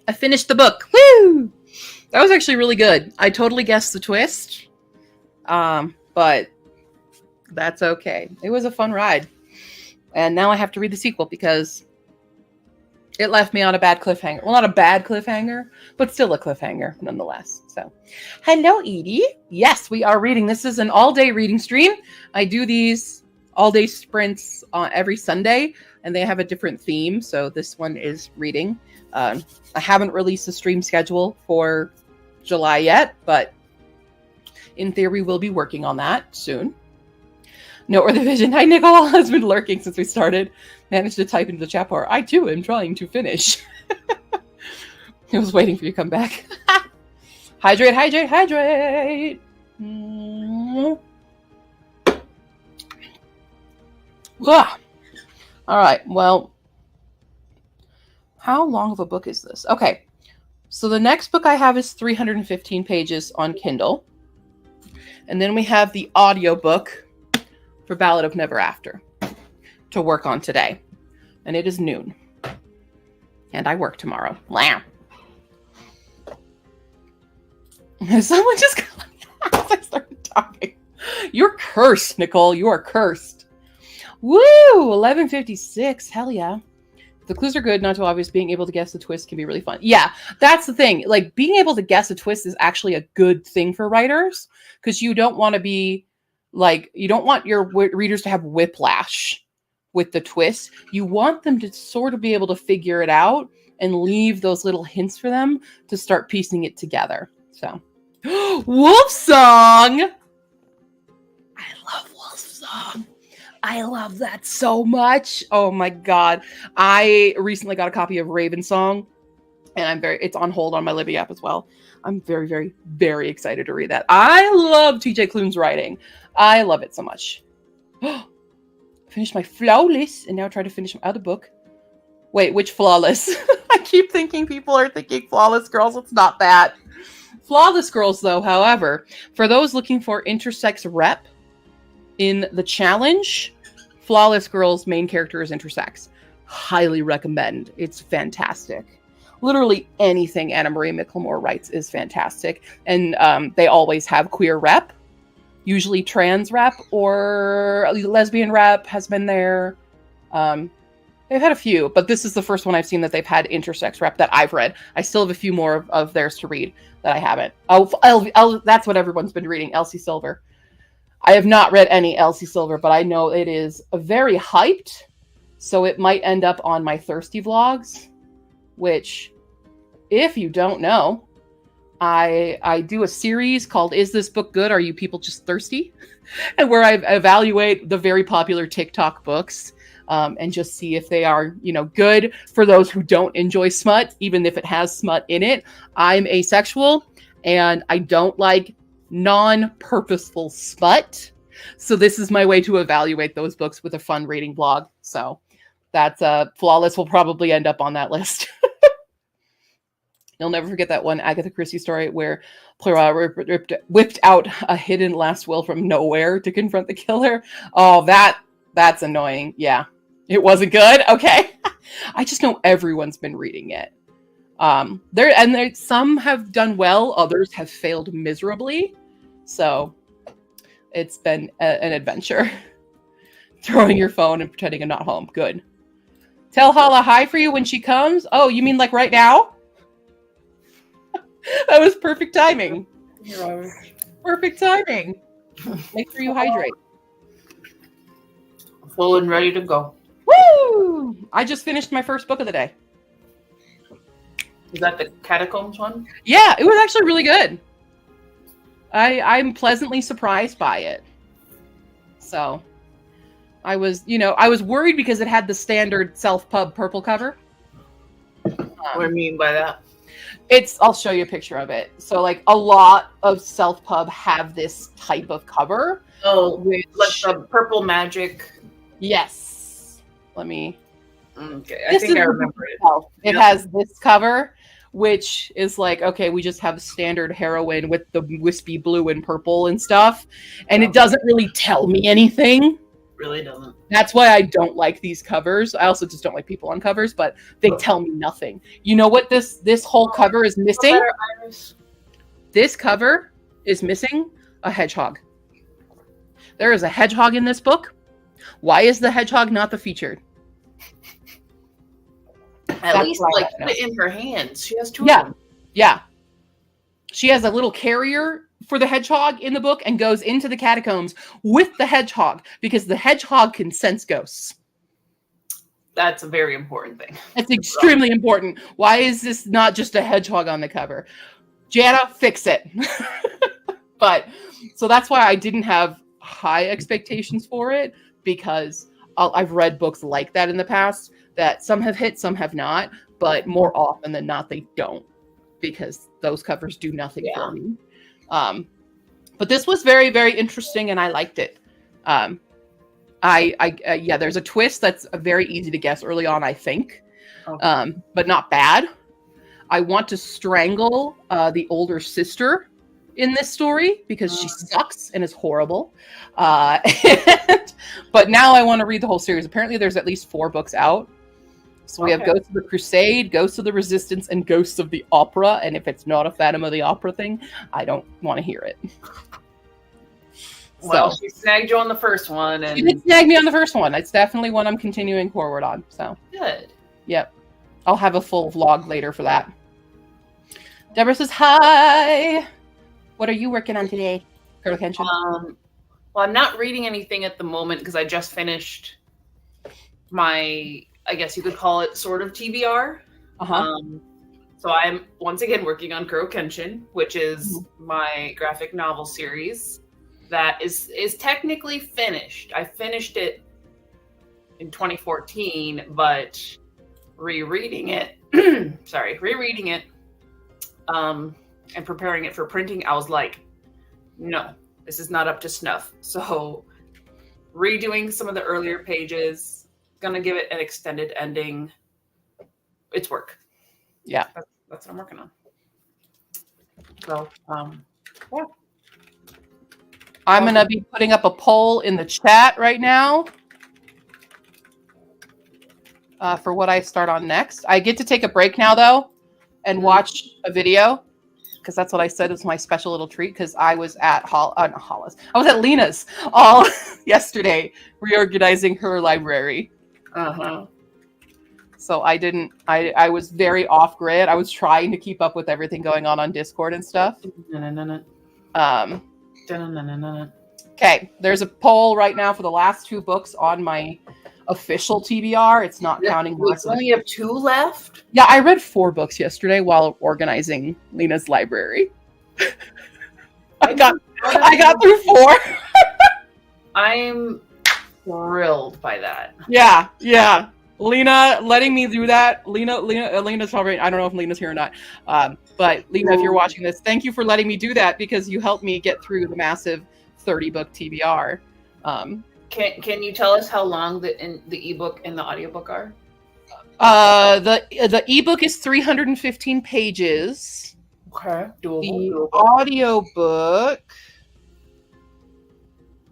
I finished the book. Woo! That was actually really good. I totally guessed the twist. But that's okay. It was a fun ride. And now I have to read the sequel because it left me on a bad cliffhanger. Well, not a bad cliffhanger, but still a cliffhanger nonetheless. So, hello, Edie. Yes, we are reading. This is an all-day reading stream. I do these all-day sprints every Sunday, and they have a different theme. So this one is reading. I haven't released a stream schedule for July yet, but in theory, we'll be working on that soon. No Earth Vision. Hi, Nicole has been lurking since we started. Managed to type into the chat bar. I too am trying to finish. I was waiting for you to come back. Hydrate, hydrate, hydrate. All right. Well, how long of a book is this? Okay. So the next book I have is 315 pages on Kindle. And then we have the audiobook for Ballad of Never After to work on today. And it is noon. And I work tomorrow. Wow. Someone just got as I started talking. You're cursed, Nicole. You are cursed. Woo! 11:56. Hell yeah. The clues are good, not too obvious. Being able to guess the twist can be really fun. Yeah, that's the thing. Like, being able to guess a twist is actually a good thing for writers, because you don't want to be like, you don't want your readers to have whiplash with the twist. You want them to sort of be able to figure it out and leave those little hints for them to start piecing it together. So, Wolf Song! I love Wolf Song. I love that so much. Oh my God. I recently got a copy of Raven Song, and it's on hold on my Libby app as well. I'm very, very, very excited to read that. I love TJ Klune's writing. I love it so much. Finished my Flawless, and now try to finish my other book. Wait, which Flawless? I keep thinking people are thinking Flawless Girls. It's not that. Flawless Girls, though, however, for those looking for intersex rep in the challenge, Flawless Girls' main character is intersex. Highly recommend. It's fantastic. Literally anything Anna Marie Michelmore writes is fantastic. And they always have queer rep. Usually trans rep or lesbian rep has been there. They've had a few, but this is the first one I've seen that they've had intersex rep that I've read. I still have a few more of theirs to read that I haven't. Oh, that's what everyone's been reading, Elsie Silver. I have not read any Elsie Silver, but I know it is very hyped, so it might end up on my Thirsty vlogs, which, if you don't know, I do a series called Is This Book Good? Are You People Just Thirsty? And where I evaluate the very popular TikTok books and just see if they are, good for those who don't enjoy smut, even if it has smut in it. I'm asexual, and I don't like non-purposeful smut. So this is my way to evaluate those books with a fun reading blog. So that's Flawless will probably end up on that list. You'll never forget that one Agatha Christie story where Poirot whipped out a hidden last will from nowhere to confront the killer. Oh, that's annoying. Yeah, it wasn't good. Okay. I just know everyone's been reading it. Some have done well, others have failed miserably. So it's been an adventure. Throwing your phone and pretending I'm not home. Good. Tell Hala hi for you when she comes. Oh, you mean like right now? That was perfect timing. Perfect timing. Make sure you hydrate. Full and ready to go. Woo! I just finished my first book of the day. Is that the Catacombs one? Yeah, it was actually really good. I'm pleasantly surprised by it. So I was worried because it had the standard self-pub purple cover. What do you mean by that? I'll show you a picture of it. So like a lot of self-pub have this type of cover. Oh, like the purple magic. Yes. Let me. Okay, I think I remember it. It has this cover, which is like, okay, we just have standard heroine with the wispy blue and purple and stuff. And it doesn't really tell me anything. really doesn't. That's why I don't like these covers. I also just don't like people on covers, but they tell me nothing. You know what this whole cover is missing? This cover is missing a hedgehog. There is a hedgehog in this book. Why is the hedgehog not the featured? At least like put it in her hands. She has two of them. Yeah. She has a little carrier for the hedgehog in the book and goes into the catacombs with the hedgehog because the hedgehog can sense ghosts. That's a very important thing. It's extremely important. Why is this not just a hedgehog on the cover? Jana, fix it. But so that's why I didn't have high expectations for it, because I've read books like that in the past that some have hit, some have not, but more often than not, they don't, because those covers do nothing for me. But this was very, very interesting, and I liked it. There's a twist that's very easy to guess early on, I think, but not bad. I want to strangle the older sister in this story because she sucks and is horrible. But now I want to read the whole series. Apparently, there's at least 4 books out. So we have Ghosts of the Crusade, Ghosts of the Resistance, and Ghosts of the Opera. And if it's not a Phantom of the Opera thing, I don't want to hear it. Well, she snagged you on the first one. And she did snag me on the first one. It's definitely one I'm continuing forward on. So good. Yep. I'll have a full vlog later for that. Deborah says, hi. What are you working on today, Colonel Kenshin? Well, I'm not reading anything at the moment because I just finished my, I guess you could call it sort of TBR. So I'm once again working on Kuro Kenshin, which is my graphic novel series that is technically finished. I finished it in 2014, but rereading it and preparing it for printing, I was like, no, this is not up to snuff. So redoing some of the earlier pages, gonna give it an extended ending. It's work. Yeah. That's what I'm working on. So, yeah. I'm going to be putting up a poll in the chat right now for what I start on next. I get to take a break now, though, and watch a video, because that's what I said was my special little treat, because I was at I was at Lena's all yesterday reorganizing her library. So I was very off grid. I was trying to keep up with everything going on Discord and stuff. Okay, there's a poll right now for the last 2 books on my official TBR. It's not counting. We only have 2 left? Yeah, I read 4 books yesterday while organizing Lena's library. I got through 4. I'm thrilled by that. Yeah. Lena letting me do that. Lena's probably, I don't know if Lena's here or not. But Lena, if you're watching this, thank you for letting me do that, because you helped me get through the massive 30-book TBR. Can you tell us how long the ebook and the audiobook are? The ebook is 315 pages. Okay, doable. The audiobook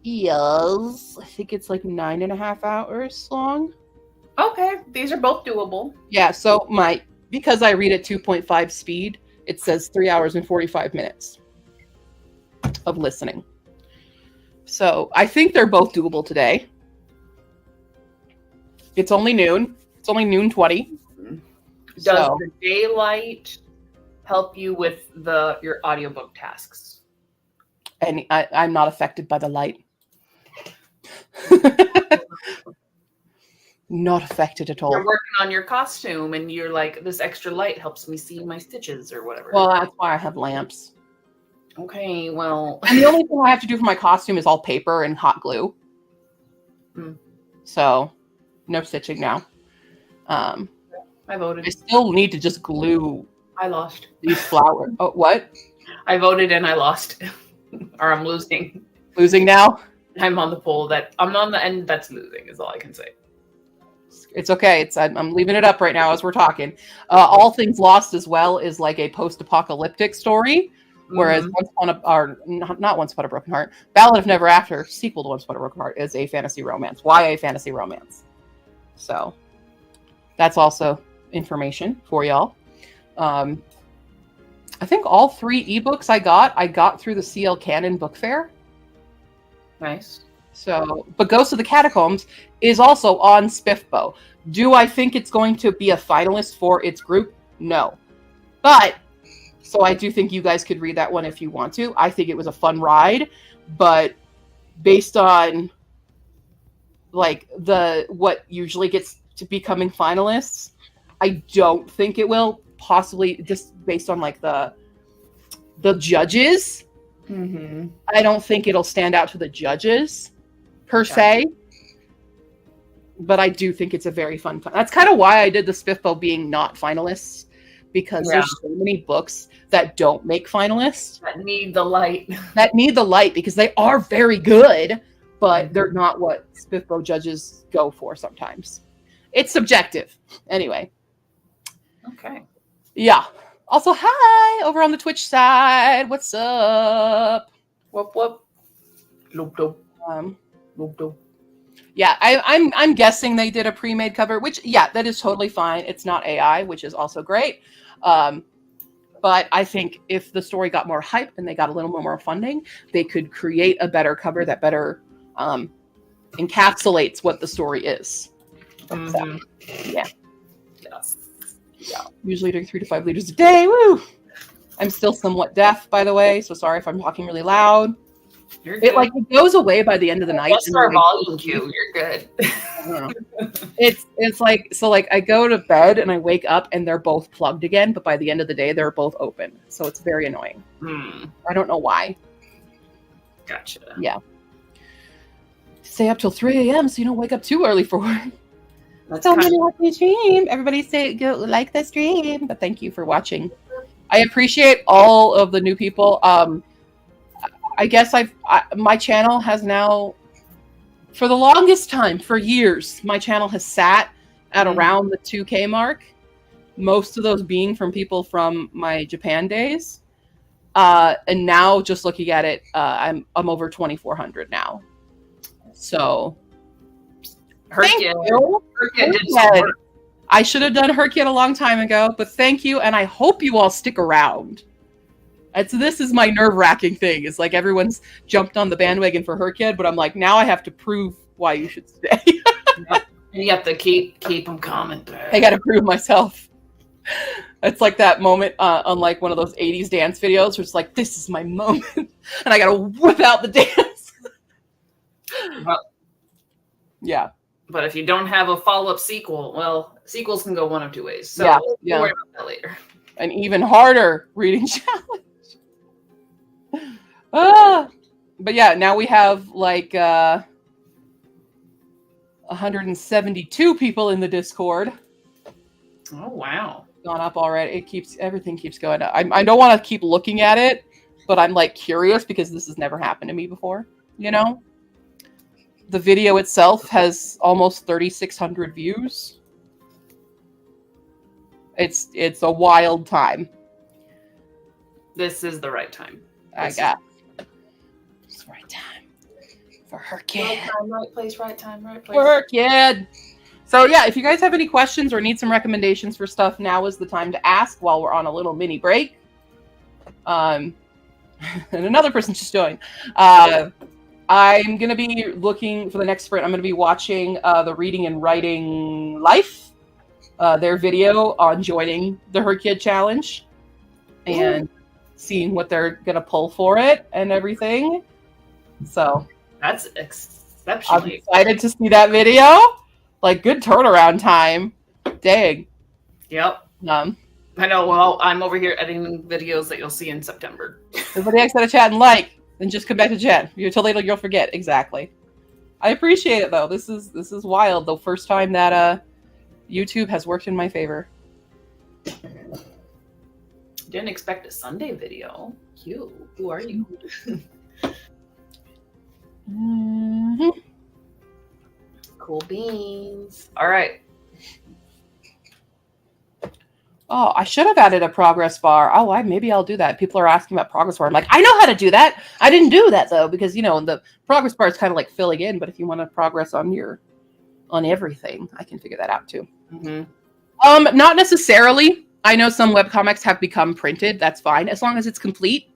is, I think it's like 9.5 hours long. Okay, these are both doable. Yeah, so because I read at 2.5 speed, it says 3 hours and 45 minutes of listening. So I think they're both doable today. It's only noon. It's only noon 20. Does the daylight help you with your audiobook tasks? And I'm not affected by the light. Not affected at all. You're working on your costume and you're like, this extra light helps me see my stitches or whatever. Well, that's why I have lamps. Okay, well. And the only thing I have to do for my costume is all paper and hot glue. So, no stitching now. I voted. I still need to just glue. I lost. These flowers. Oh, what? I voted and I lost. Or I'm losing. Losing now? I'm on the poll I'm on the end that's losing is all I can say. It's okay. I'm leaving it up right now as we're talking. All Things Lost as well is like a post-apocalyptic story Whereas not Once Upon a Broken Heart, Ballad of Never After, sequel to Once Upon a Broken Heart, is a fantasy romance, YA fantasy romance. So that's also information for y'all. I think all 3 ebooks I got through the CL Canon Book Fair. Nice. So, but Ghost of the Catacombs is also on Spiffbo. Do I think it's going to be a finalist for its group? No. But so I do think you guys could read that one if you want to. I think it was a fun ride, but based on like what usually gets to becoming finalists, I don't think it will. Possibly just based on like the judges. Mm-hmm. I don't think it'll stand out to the judges per se. But I do think it's a very fun. That's kind of why I did the Spiffbo being not finalists. Because there's so many books that don't make finalists. That need the light. Because they are very good, but they're not what Spiffbo judges go for sometimes. It's subjective. Anyway. Okay. Yeah. Also, hi! Over on the Twitch side. What's up? Whoop, whoop. Loop, doop. Loop, doop. Yeah, I'm guessing they did a pre-made cover, which, yeah, that is totally fine. It's not AI, which is also great. But I think if the story got more hype and they got a little more funding, they could create a better cover that better encapsulates what the story is. Mm-hmm. So, yeah. Yes. Yeah. Usually drink 3 to 5 liters a day. Woo! I'm still somewhat deaf, by the way, so sorry if I'm talking really loud. You're good. It goes away by the end of the night. That's our volume cue. You're good. It's like, so like I go to bed and I wake up and they're both plugged again, but by the end of the day they're both open. So it's very annoying. I don't know why. Gotcha. Yeah. Stay up till 3 a.m. so you don't wake up too early for work. That's so many watching stream. Everybody say go like the stream. But thank you for watching. I appreciate all of the new people. I guess my channel has now, for the longest time, for years, my channel has sat at around the 2K mark. Most of those being from people from my Japan days. And now, just looking at it, I'm over 2,400 now. So, Herkid I should have done Herkid a long time ago, but thank you, and I hope you all stick around. This is my nerve-wracking thing. It's like everyone's jumped on the bandwagon for Herkid, but I'm like, now I have to prove why you should stay. You have to keep them coming. I got to prove myself. It's like that moment on like one of those 80s dance videos where it's like, this is my moment, and I got to whip out the dance. Yeah. But if you don't have a follow-up sequel, well, sequels can go one of 2 ways. So we'll worry about that later. An even harder reading challenge. But yeah, now we have like 172 people in the Discord. Oh wow. Gone up already. Everything keeps going up. I don't want to keep looking at it, but I'm like curious because this has never happened to me before, you know? The video itself has almost 3,600 views. It's a wild time. This is the right time. I got it's the right time for Herkid. Right time, right place, right time, right place. Herkid. So yeah, if you guys have any questions or need some recommendations for stuff, now is the time to ask while we're on a little mini break. And another person just joined. I'm going to be looking for the next sprint. I'm going to be watching the Reading and Writing Life, their video on joining the Herkid Challenge and seeing what they're going to pull for it and everything. So that's exceptionally I'm excited to see that video. Like, good turnaround time. Dang. Yep. I know. Well, I'm over here editing videos that you'll see in September. Everybody exit to chat and like. Then just come back to chat. Until later, you'll forget. Exactly. I appreciate it though. This is wild. The first time that YouTube has worked in my favor. Didn't expect a Sunday video. Who are you? Mm-hmm. Cool beans. All right. Oh, I should have added a progress bar. Oh, maybe I'll do that. People are asking about progress bar. I'm like, I know how to do that. I didn't do that though, because the progress bar is kind of like filling in. But if you want to progress on everything, I can figure that out too. Mm-hmm. Not necessarily. I know some webcomics have become printed. That's fine as long as it's complete.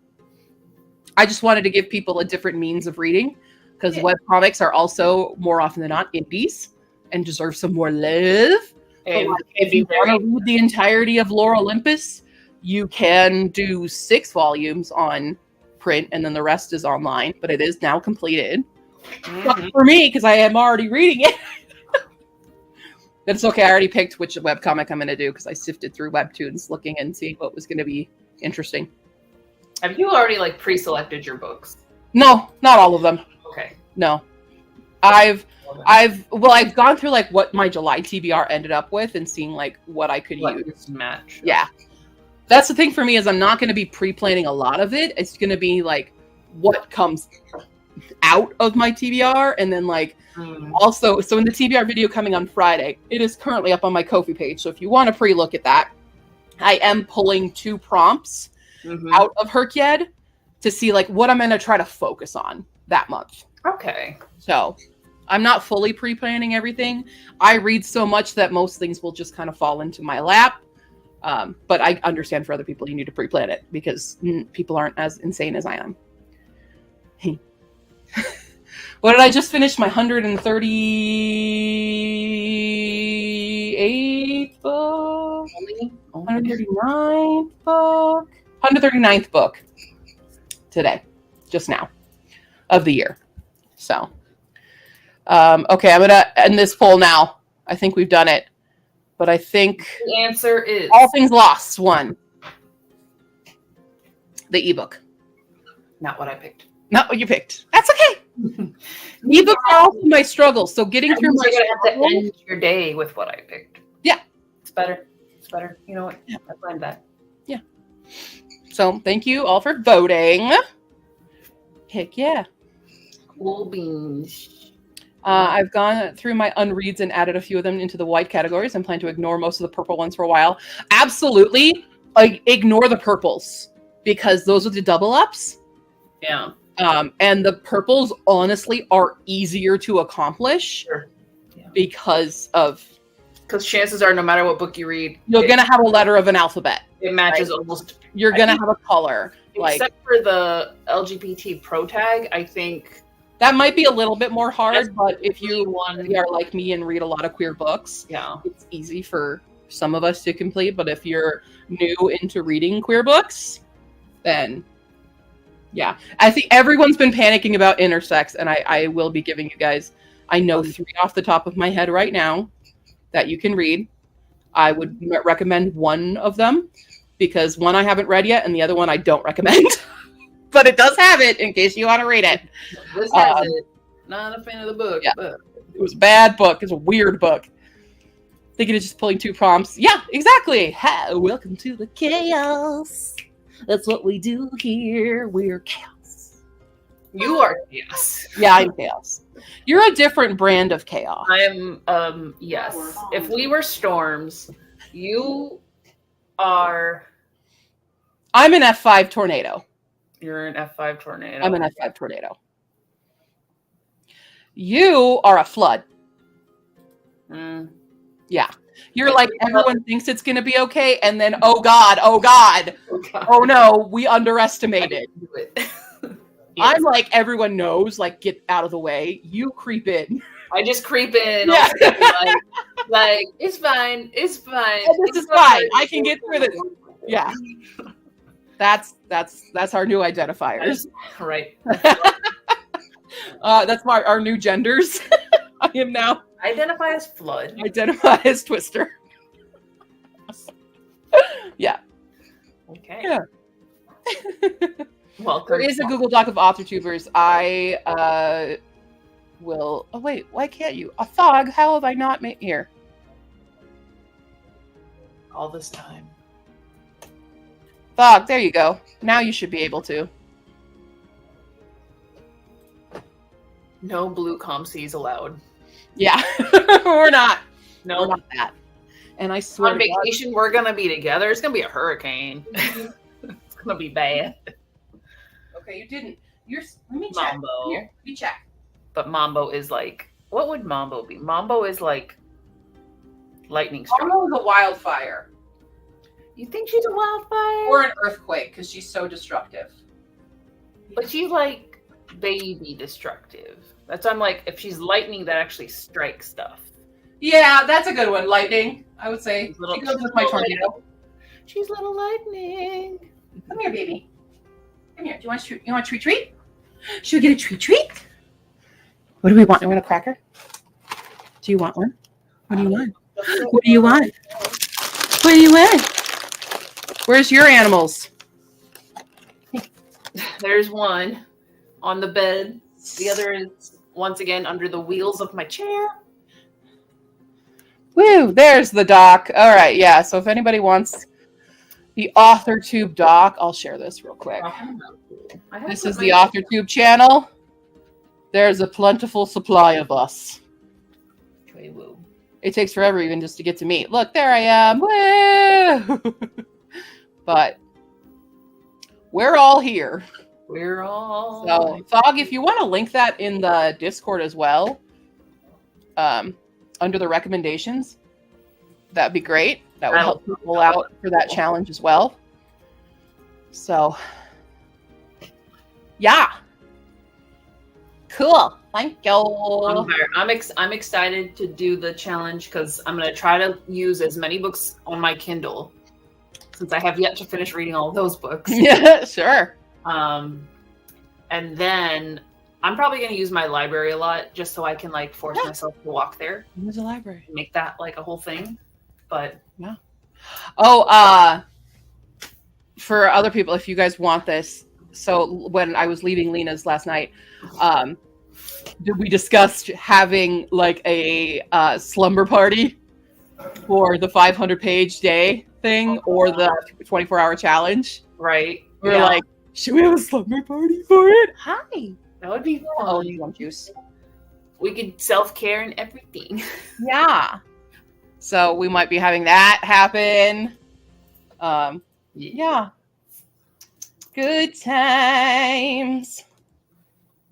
I just wanted to give people a different means of reading because webcomics are also more often than not indies and deserve some more love. And if you want to read the entirety of Lore Olympus, you can do 6 volumes on print and then the rest is online, but it is now completed. Mm-hmm. For me, because I am already reading it. But it's okay. I already picked which webcomic I'm going to do because I sifted through Webtoons looking and seeing what was going to be interesting. Have you already pre-selected your books? No, not all of them. Okay. No. I've gone through what my July TBR ended up with and seeing what I could use. Match. Yeah. That's the thing for me is I'm not going to be pre-planning a lot of it. It's going to be what comes out of my TBR and then also, so in the TBR video coming on Friday, it is currently up on my Ko-fi page. So if you want to pre-look at that, I am pulling 2 prompts out of HRCYED to see what I'm going to try to focus on that month. Okay. So I'm not fully pre-planning everything. I read so much that most things will just kind of fall into my lap. But I understand for other people, you need to pre-plan it because people aren't as insane as I am. What did I just finish? My 138th book? 139th book? 139th book today, just now, of the year. So, okay, I'm going to end this poll now. I think we've done it. But I think the answer is All Things Lost won. The ebook. Not what I picked. Not what you picked. That's okay. Ebooks are also my struggle. So getting through my struggle. Have to end your day with what I picked. Yeah. It's better. It's better. You know what? Yeah. I planned that. Yeah. So thank you all for voting. Heck yeah. Cool beans. I've gone through my unreads and added a few of them into the white categories. I'm planning to ignore most of the purple ones for a while. Absolutely. Ignore the purples because those are the double ups. Yeah. And the purples honestly are easier to accomplish because chances are no matter what book you read, you're going to have a letter of an alphabet. It matches almost. You're going to have a color. Except for the LGBT pro tag, I think. That might be a little bit more hard, but if you are like me and read a lot of queer books, it's easy for some of us to complete. But if you're new into reading queer books, then yeah. I think everyone's been panicking about intersex, and I will be giving you guys, I know 3 off the top of my head right now that you can read. I would recommend one of them because one I haven't read yet, and the other one I don't recommend. But it does have it in case you want to read it. This has it. Not a fan of the book. Yeah. But it was a bad book. It's a weird book. Thinking of just pulling 2 prompts. Yeah, exactly. Hi, welcome to the chaos. That's what we do here. We're chaos. You are chaos. Yeah, I'm chaos. You're a different brand of chaos. I am, yes. If we were storms, you are... I'm an F5 tornado. You're an F5 tornado. I'm an F5 tornado. You are a flood. Yeah. You're like, everyone thinks it's going to be okay, and then, oh God, oh no, we underestimated. I'm like, everyone knows, get out of the way. You creep in. I just creep in. Yeah. Like, it's fine. It's fine. This is fine. I can get through this. Yeah. That's our new identifiers. Right. That's our new genders. I am now. Identify as flood. Identify as twister. Yeah. Okay. Yeah. Well, there is a Google Doc of AuthorTubers. I will. Oh wait, why can't you? A Thog. How have I not made here? All this time. Thog. There you go. Now you should be able to. No blue ComCs allowed. Yeah, we're not. No, we're not that. And I swear on vacation, we're gonna be together. It's gonna be a hurricane. It's gonna be bad. Okay, you didn't. Let me check. Mambo. Here, let me check. But Mambo is like, what would Mambo be? Mambo is like lightning strike. Mambo is a wildfire. You think she's a wildfire? Or an earthquake, because she's so destructive. But she's like baby destructive. That's why I'm like, if she's lightning, that actually strikes stuff. Yeah, that's a good one. Lightning, I would say. She's little, She goes with my tornado. She's little lightning. Come here, baby. Come here. Do you want a treat? Should we get a treat? What do we want? You want a cracker? Do you want one? What do you want? What do you want? What do you want? Where's your animals? There's one on the bed. The other is once again under the wheels of my chair. Woo! There's the doc. All right, yeah. So if anybody wants the AuthorTube doc, I'll share this real quick. This is the AuthorTube channel. There's a plentiful supply of us. It takes forever even just to get to me. Look, there I am. Woo! But we're all here. We're all. So, Fog, if you want to link that in the Discord as well, under the recommendations, that'd be great. That would help people out for that challenge as well. So, yeah. Cool. Thank you. I'm excited to do the challenge because I'm going to try to use as many books on my Kindle since I have yet to finish reading all of those books. Yeah, sure. And then I'm probably going to use my library a lot just so I can like force myself to walk there. Use a library. Make that like a whole thing. But yeah. Oh, for other people, if you guys want this, so when I was leaving Lena's last night, we discussed having like a slumber party for the 500-page day thing or the 24-hour challenge. Right. We were like, should we have a slumber party for it? Hi. That would be fun. Oh, you want juice? We could self-care and everything. Yeah. So we might be having that happen. Yeah. Good times.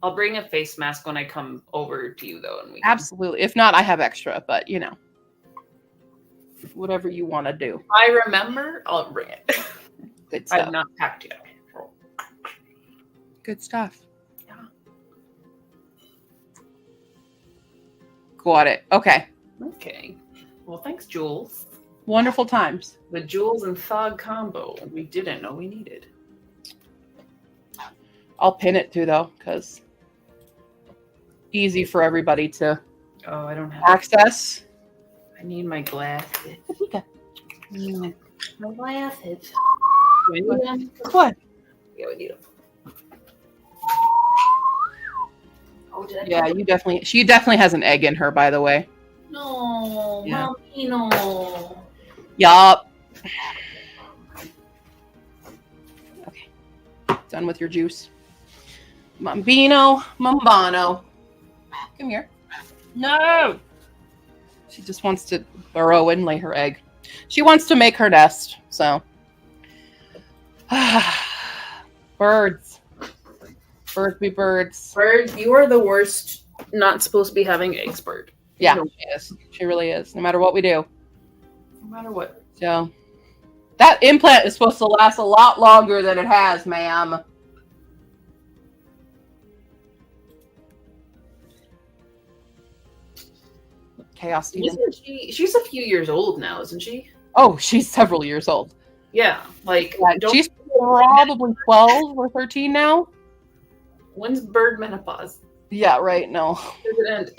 I'll bring a face mask when I come over to you, though. And we absolutely. If not, I have extra, but you know, whatever you want to do. I remember. I'll bring it. Good stuff. I've not packed yet. Good stuff. Yeah. Got it. Okay. Okay. Well, thanks, Jules. Wonderful times. The Jules and Thog combo we didn't know we needed. I'll pin it too, though, because easy for everybody to I don't have access. I need my glasses. My glasses. Do I need them? What? Yeah, we need them. Oh, yeah, she definitely has an egg in her, by the way. No, yeah. Mommy, no. Yup. Okay. Done with your juice. Mambino, Mambano. Come here. No! She just wants to burrow and lay her egg. She wants to make her nest, so. Birds. Birds be birds. Bird, you are the worst. Not supposed to be having eggs, Bird. Yeah, she is. She really is. No matter what we do. No matter what. So, that implant is supposed to last a lot longer than it has, ma'am. Chaos Demon. She's a few years old now, isn't she? Oh, she's several years old. Yeah, like she's probably 12 or 13 now. When's bird menopause? Yeah, right. No. Does it end?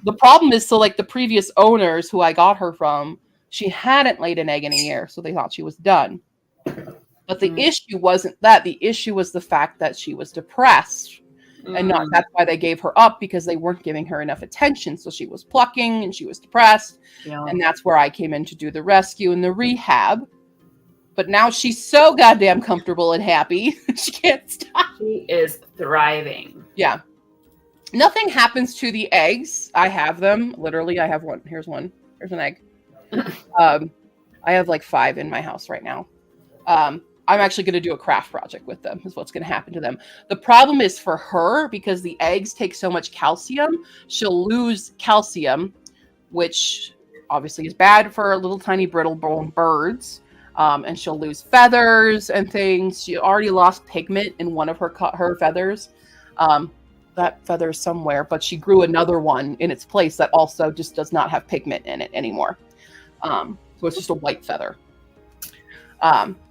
The problem is, so like the previous owners who I got her from, she hadn't laid an egg in a year, so they thought she was done. But the issue wasn't that. The issue was the fact that she was depressed. And that's why they gave her up, because they weren't giving her enough attention. So she was plucking and she was depressed. Yeah. And that's where I came in to do the rescue and the rehab. But now she's so goddamn comfortable and happy. She can't stop. She is thriving. Yeah. Nothing happens to the eggs. I have them. Literally, I have one. Here's one. Here's an egg. I have like 5 in my house right now. I'm actually going to do a craft project with them is what's going to happen to them. The problem is for her, because the eggs take so much calcium, she'll lose calcium, which obviously is bad for little tiny brittle bone birds. And she'll lose feathers and things. She already lost pigment in one of her feathers. That feather is somewhere, but she grew another one in its place that also just does not have pigment in it anymore. So it's just a white feather.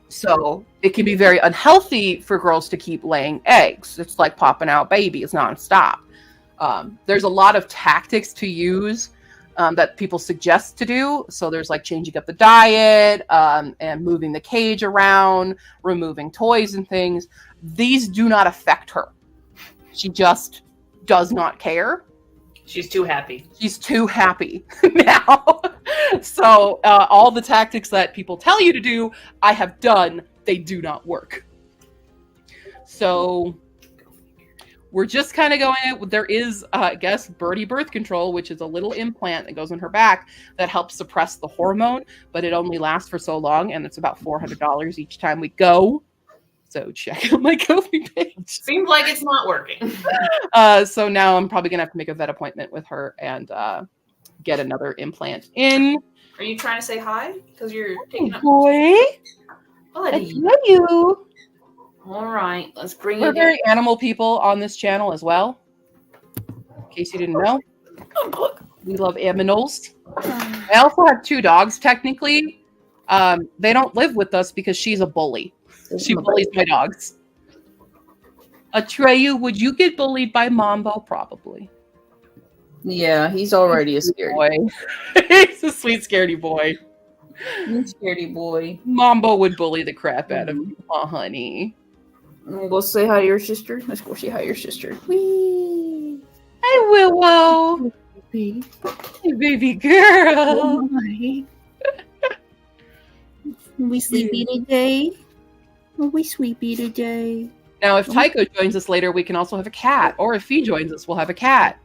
So it can be very unhealthy for girls to keep laying eggs. It's like popping out babies nonstop. There's a lot of tactics to use that people suggest to do. So there's like changing up the diet and moving the cage around, removing toys and things. These do not affect her. She just does not care. She's too happy. She's too happy now. So all the tactics that people tell you to do, I have done. They do not work. So we're just kind of going. There is, I guess, Birdie birth control, which is a little implant that goes in her back that helps suppress the hormone, but it only lasts for so long, and it's about $400 each time we go. So check out my Ko-fi page. Seems like it's not working. So now I'm probably going to have to make a vet appointment with her and get another implant in. Are you trying to say hi? Because you're taking up... Boy, I love you. All right, let's bring We're you very animal people on this channel as well. In case you didn't know. We love aminals. I also have 2 dogs, technically. They don't live with us because she's a bully. She bullies my dogs. Atreyu, would you get bullied by Mambo? Probably. Yeah, he's already a scaredy boy. He's a sweet scaredy boy. He's a scaredy boy. Mambo would bully the crap out of you, honey. Go say hi to your sister. Let's go say hi to your sister. Whee! Hi, Willow. Baby. Hey, baby girl. Oh, my. We sleepy today? Are we sleepy today? Now, if Tycho joins us later, we can also have a cat. Or if he joins us, we'll have a cat.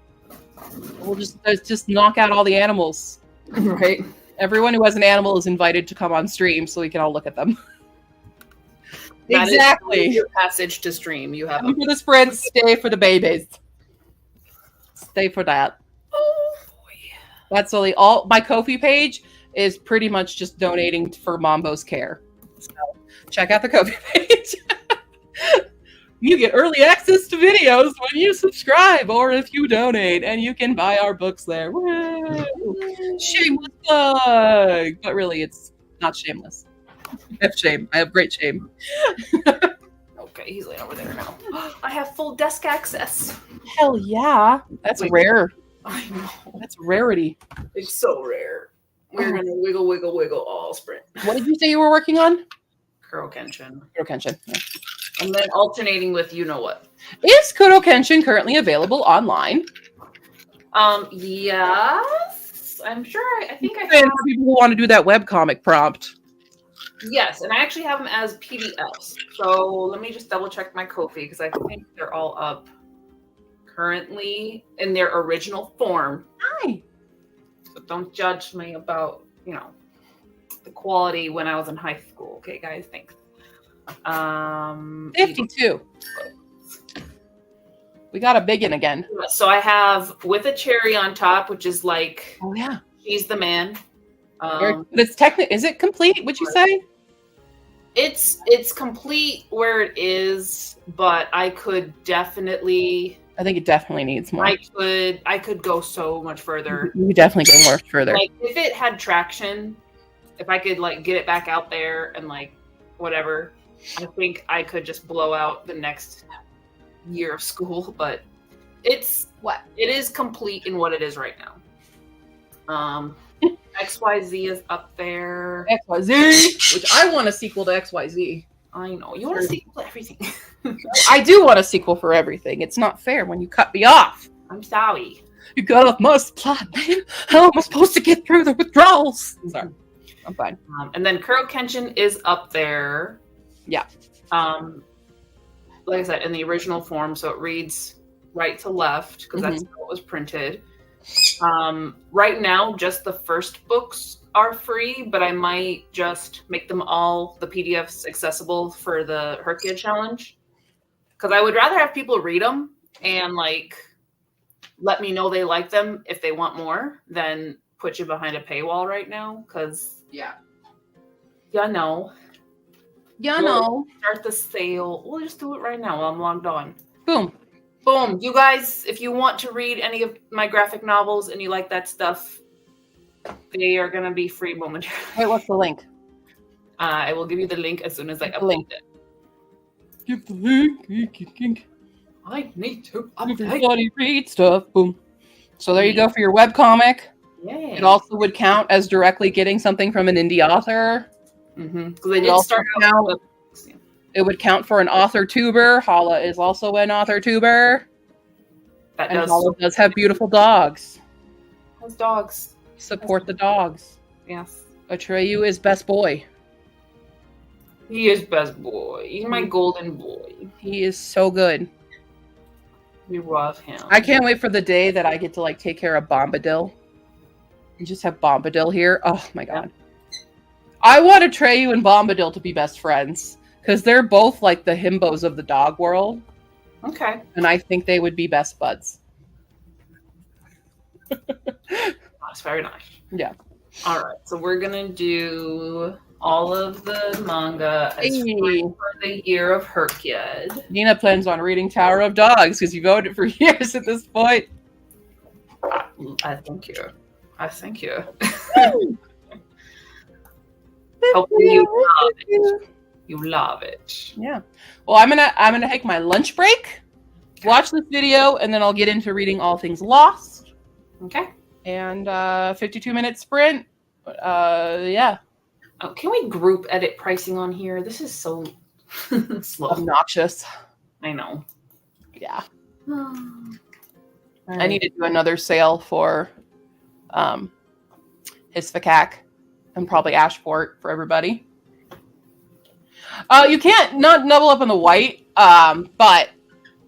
We'll just knock out all the animals. Right. Everyone who has an animal is invited to come on stream so we can all look at them. That Exactly. is your passage to stream. You have come for the sprint, stay for the babies. Stay for that. Oh boy. That's really all. My Ko-fi page is pretty much just donating for Mambo's care. So check out the Ko-fi page. You get early access to videos when you subscribe or if you donate, and you can buy our books there. Woo! Shameless plug! But really, it's not shameless. I have shame. I have great shame. Okay, he's laying over there now. I have full desk access. Hell yeah. That's rare. I know. That's rarity. It's so rare. We're gonna wiggle, wiggle, wiggle all sprint. What did you say you were working on? Kuro Kenshin. Kuro Kenshin. Yeah. And then alternating with you know what. Is Kuro Kenshin currently available online? Yes. I'm sure. I think I And have. for people who want to do that webcomic prompt. Yes, and I actually have them as PDFs. So let me just double check my Ko-fi because I think they're all up currently in their original form. Hi. So don't judge me about, the quality when I was in high school. Okay, guys, thanks. 52. We got a big one again. So I have With a Cherry on Top, which is like, Oh yeah. She's the Man. But it's is it complete, would you say? It's complete where it is, but I could definitely. I think it definitely needs more. I could go so much further. You definitely go more further. Like if it had traction, if I could like get it back out there and like whatever, I think I could just blow out the next year of school. But it is complete in what it is right now. XYZ is up there. XYZ, which I want a sequel to XYZ. I know you want a sequel to everything. I do want a sequel for everything. It's not fair when you cut me off. I'm sorry. You got off my plot, man. How am I supposed to get through the withdrawals? Sorry, I'm fine. And then Kuro Kenshin is up there. Yeah. Like I said, in the original form, so it reads right to left because that's how it was printed. Right now, just the first books are free, but I might just make them all the PDFs accessible for the HRCYED challenge. Because I would rather have people read them and like let me know they like them if they want more than put you behind a paywall right now. Because Yeah. no. We'll start the sale. We'll just do it right now while I'm logged on. Boom. Boom. You guys, if you want to read any of my graphic novels and you like that stuff, they are going to be free momentarily. Wait, what's the link? I will give you the link as soon as I The update link. it. Give the link. I need to update. Everybody read stuff. Boom. So there you go for your webcomic. Yay. It also would count as directly getting something from an indie author. Because they did start out with... It would count for an author tuber. Hala is also an author tuber. That and does. Hala does have beautiful dogs. Has dogs. Support the dogs. Yes. Atreyu is best boy. He is best boy. He's my golden boy. He is so good. We love him. I can't wait for the day that I get to like take care of Bombadil. And just have Bombadil here. Oh my god. I want Atreyu and Bombadil to be best friends. Because they're both like the himbos of the dog world. Okay. And I think they would be best buds. That's very nice. Yeah. All right. So we're going to do all of the manga as free for the year of HRCYED. Nina plans on reading Tower of Dogs because you voted for years at this point. I thank you. I thank you. Hopefully you love it. You love it. Yeah. Well, I'm gonna take my lunch break, watch this video, and then I'll get into reading All Things Lost. Okay. And 52-minute sprint. Yeah. Oh, can we group edit pricing on here? This is so slow. Obnoxious. I know. Yeah. Right. I need to do another sale for Hisfakak and probably Ashport for everybody. You can't not double up on the white, but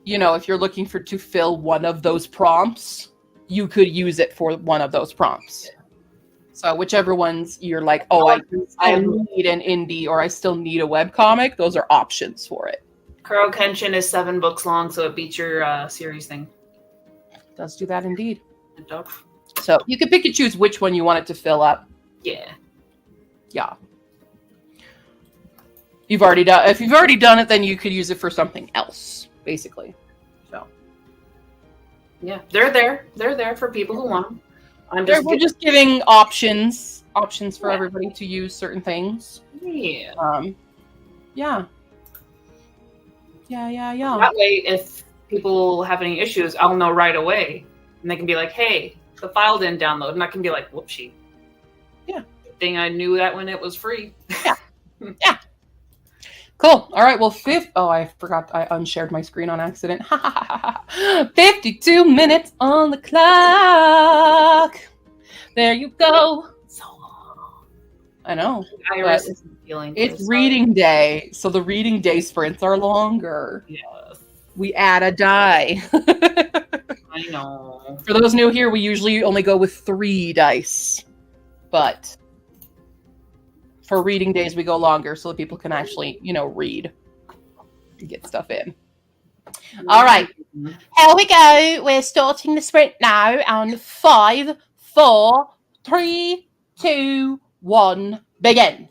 you know, if you're looking to fill one of those prompts, you could use it for one of those prompts. So whichever ones you're like, oh, I need an indie or I still need a webcomic, those are options for it. Kuro Kenshin is 7 books long, so it beats your series thing. It does do that indeed. It does. So you can pick and choose which one you want it to fill up. Yeah. Yeah. If you've already done it, then you could use it for something else, basically. So. Yeah, they're there. They're there for people who want them. We're just giving options for everybody to use certain things. Yeah. Yeah. Yeah. That way, if people have any issues, I'll know right away, and they can be like, "Hey, the file didn't download," and I can be like, "Whoopsie." Yeah. Good thing I knew that when it was free. Yeah. Yeah. Cool. All right. Well, I forgot. I unshared my screen on accident. 52 minutes on the clock. There you go. So long. I know. Iris is feeling. It's reading day, so the reading day sprints are longer. Yes. We add a die. I know. For those new here, we usually only go with 3 dice, but for reading days, we go longer so that people can actually, read and get stuff in. All right. Here we go. We're starting the sprint now on 5, 4, 3, 2, 1, begin.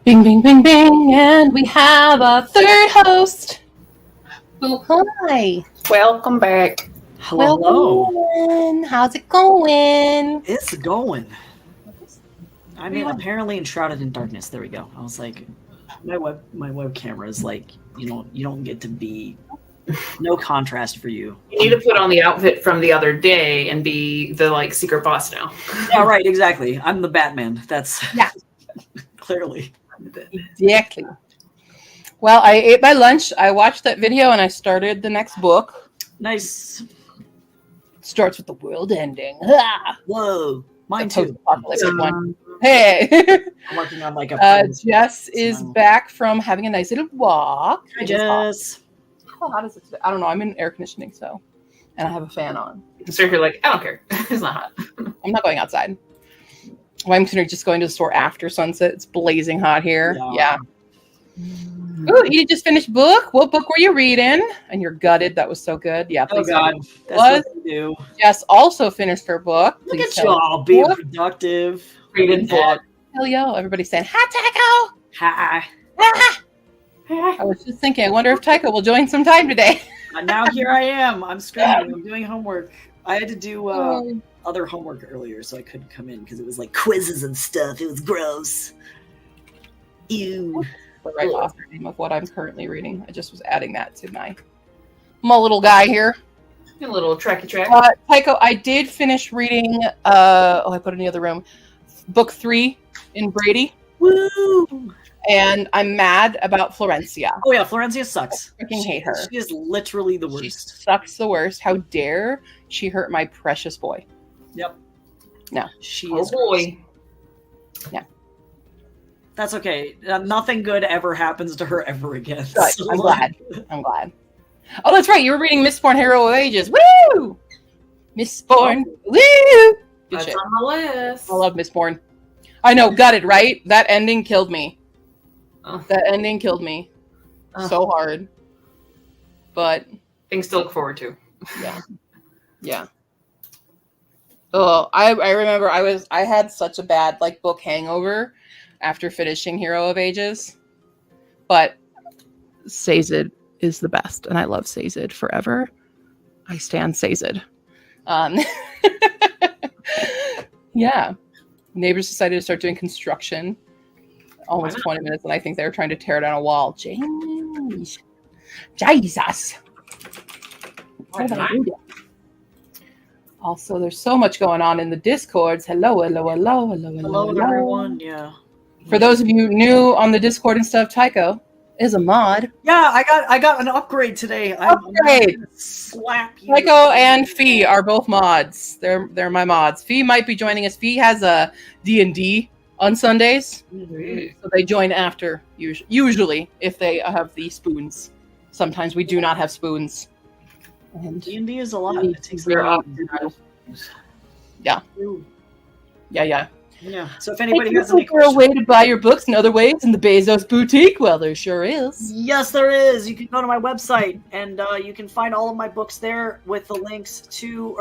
Bing, bing, bing, bing, and we have a third host. Oh, hi. Welcome back. Hello. Welcome. How's it going? It's going. I mean, apparently enshrouded in darkness. There we go. I was like, my web camera is like, you don't get to be no contrast for you. You need to put on the outfit from the other day and be the like secret boss now. Yeah, right. Exactly. I'm the Batman. That's clearly. Exactly. Well, I ate my lunch. I watched that video and I started the next book. Nice. It starts with the world ending. Ah! Whoa. Mine too. Post-apocalyptic one. Hey. I'm working on like a. Jess is back from having a nice little walk. Hi, Jess. How hot is it today? I don't know. I'm in air conditioning, and I have a fan on. So you're like, I don't care. It's not hot. I'm not going outside. Well, I'm just going to the store after sunset. It's blazing hot here. Yeah. Ooh, you just finished book. What book were you reading? And you're gutted. That was so good. Yeah. Oh God, that's what you do. Jess also finished her book. Look at you all being productive. Reading book. Hell yeah! Everybody's saying hi, Hi. Tycho. I was just thinking. I wonder if Tycho will join sometime today. And now here I am. I'm screaming. I'm doing homework. I had to do other homework earlier, so I couldn't come in because it was like quizzes and stuff. It was gross. Ew. The right author name of what I'm currently reading. I just was adding that to my little guy here. A little tracky track. Tycho, I did finish reading. I put it in the other room. Book 3 in Brady. Woo! And I'm mad about Florencia. Oh yeah, Florencia sucks. I freaking hate her. She is literally the worst. She sucks the worst. How dare she hurt my precious boy? Yep. No. She oh is boy. Gross. Yeah. That's okay. Nothing good ever happens to her ever again. Right. So I'm glad. Oh, that's right. You were reading Mistborn Hero of Ages. Woo! Mistborn. Woo! Good That's shit. on the list. I love Mistborn. I know, gutted, right? That ending killed me. Oh. That ending killed me so hard. But things to look forward to. Yeah. Oh, I remember I had such a bad book hangover after finishing Hero of Ages. But Sayzid is the best, and I love Sayzid forever. I stand Sayzid. Yeah. Neighbors decided to start doing construction. Almost 20 minutes, and I think they were trying to tear down a wall. Jesus. Also, there's so much going on in the Discords. Hello, everyone. Yeah. For those of you new on the Discord and stuff, Tycho is a mod. Yeah, I got an upgrade today. Upgrade. I'm slap you. Tycho and Fee are both mods. They're my mods. Fee might be joining us. Fee has a D&D on Sundays, so they join after usually if they have the spoons. Sometimes we do not have spoons. And D&D is a lot. It takes Yeah. So if anybody has any questions, a way to buy your books in other ways in the Bezos boutique, well, there sure is. Yes, there is. You can go to my website and you can find all of my books there with the links to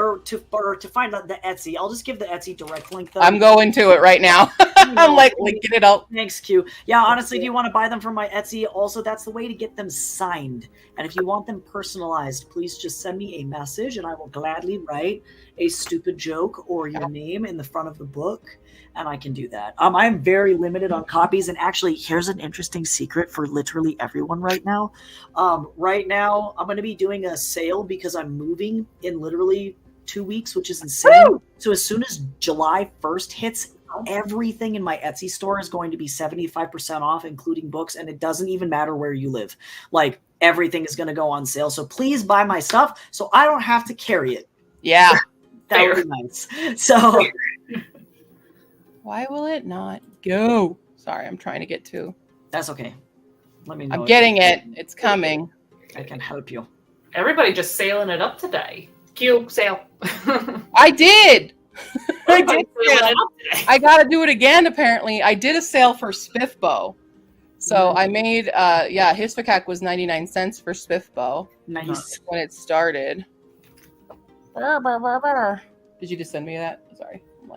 find the Etsy. I'll just give the Etsy direct link though. I'm going to it right now. I'm linking it up. Thanks, Q. Yeah, honestly, if you want to buy them from my Etsy, also that's the way to get them signed. And if you want them personalized, please just send me a message and I will gladly write a stupid joke or your name in the front of the book. And I can do that. I'm very limited on copies. And actually, here's an interesting secret for literally everyone right now. Right now, I'm going to be doing a sale because I'm moving in literally 2 weeks, which is insane. Woo! So as soon as July 1st hits, everything in my Etsy store is going to be 75% off, including books. And it doesn't even matter where you live. Everything is going to go on sale. So please buy my stuff so I don't have to carry it. Yeah. That would be nice. So... Why will it not go? Sorry, I'm trying to get to. That's okay. Let me know. I'm getting it. It's coming. I can help you. Everybody just sailing it up today. Q, sail. I did. I got to do it again, apparently. I did a sale for Spiffbo. So I made, Hisfakak was 99 cents for Spiffbo. Nice. When it started. Did you just send me that? Sorry. I'm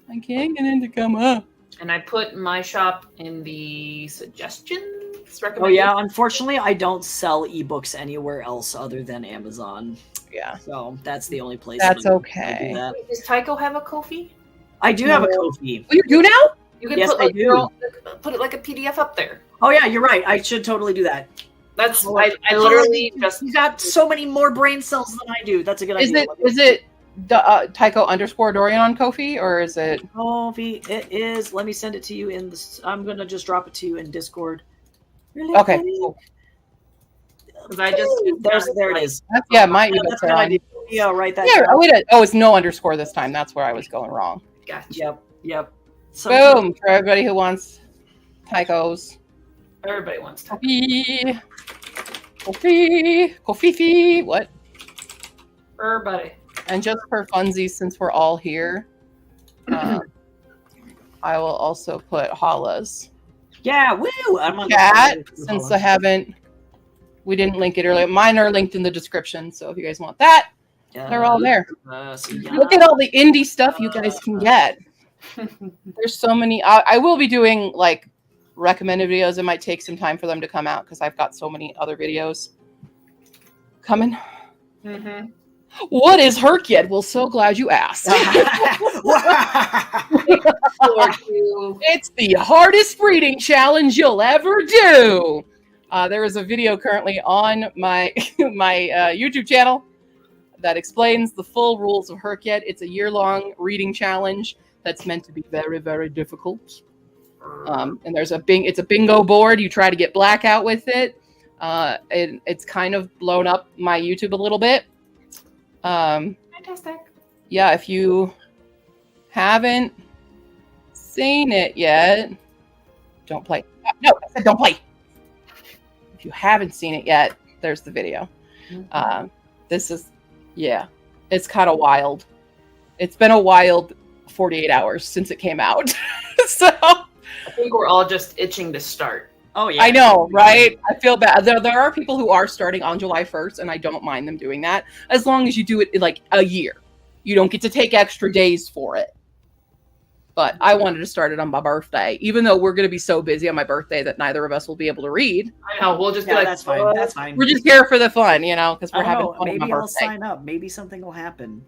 I can't get it to come up. And I put my shop in the suggestions. Oh yeah, unfortunately, I don't sell ebooks anywhere else other than Amazon. Yeah. So that's the only place. That's I okay. do that. Does Tycho have a Ko-fi? I do have a Ko-fi. Oh, you do now? You can Yes, put I like do. put it like a PDF up there. Oh yeah, you're right. I should totally do that. That's I literally just You got so many more brain cells than I do. That's a good idea. Is it Tycho _ Dorian on Ko-fi, or is it Ko-fi? It is. Let me send it to you in the. I'm gonna just drop it to you in Discord. Really okay? quick. Cool. because I just There it is. Yeah, my That's a good idea. Yeah, right. That. Yeah. Oh wait. Oh, it's no underscore this time. That's where I was going wrong. Gotcha. Yep. Boom for everybody who wants Tychos. Everybody wants to. Kofi. What? Everybody. And just for funsies, since we're all here, I will also put Hala's Yeah, woo! I'm on chat since we didn't link it earlier. Mine are linked in the description, so if you guys want that, they're all there. Look at all the indie stuff you guys can get. There's so many. I will be doing like recommended videos. It might take some time for them to come out because I've got so many other videos coming. Mm-hmm. What is HRCYED? Well, so glad you asked. It's the hardest reading challenge you'll ever do. There is a video currently on my YouTube channel that explains the full rules of HRCYED. It's a year-long reading challenge that's meant to be very, very difficult. And there's it's a bingo board. You try to get blackout with it. It's kind of blown up my YouTube a little bit. Fantastic. Yeah, if you haven't seen it yet, don't play. No, I said don't play. If you haven't seen it yet, there's the video. Mm-hmm. This is, it's kind of wild. It's been a wild 48 hours since it came out. So I think we're all just itching to start. Oh yeah, I know, right? I feel bad. There are people who are starting on July 1st, and I don't mind them doing that as long as you do it in like a year. You don't get to take extra days for it. But I wanted to start it on my birthday, even though we're going to be so busy on my birthday that neither of us will be able to read. I know. We'll just be like, that's fine. That's fine. We're just here for the fun, because we're having fun Maybe on my I'll birthday. sign up. Maybe something will happen.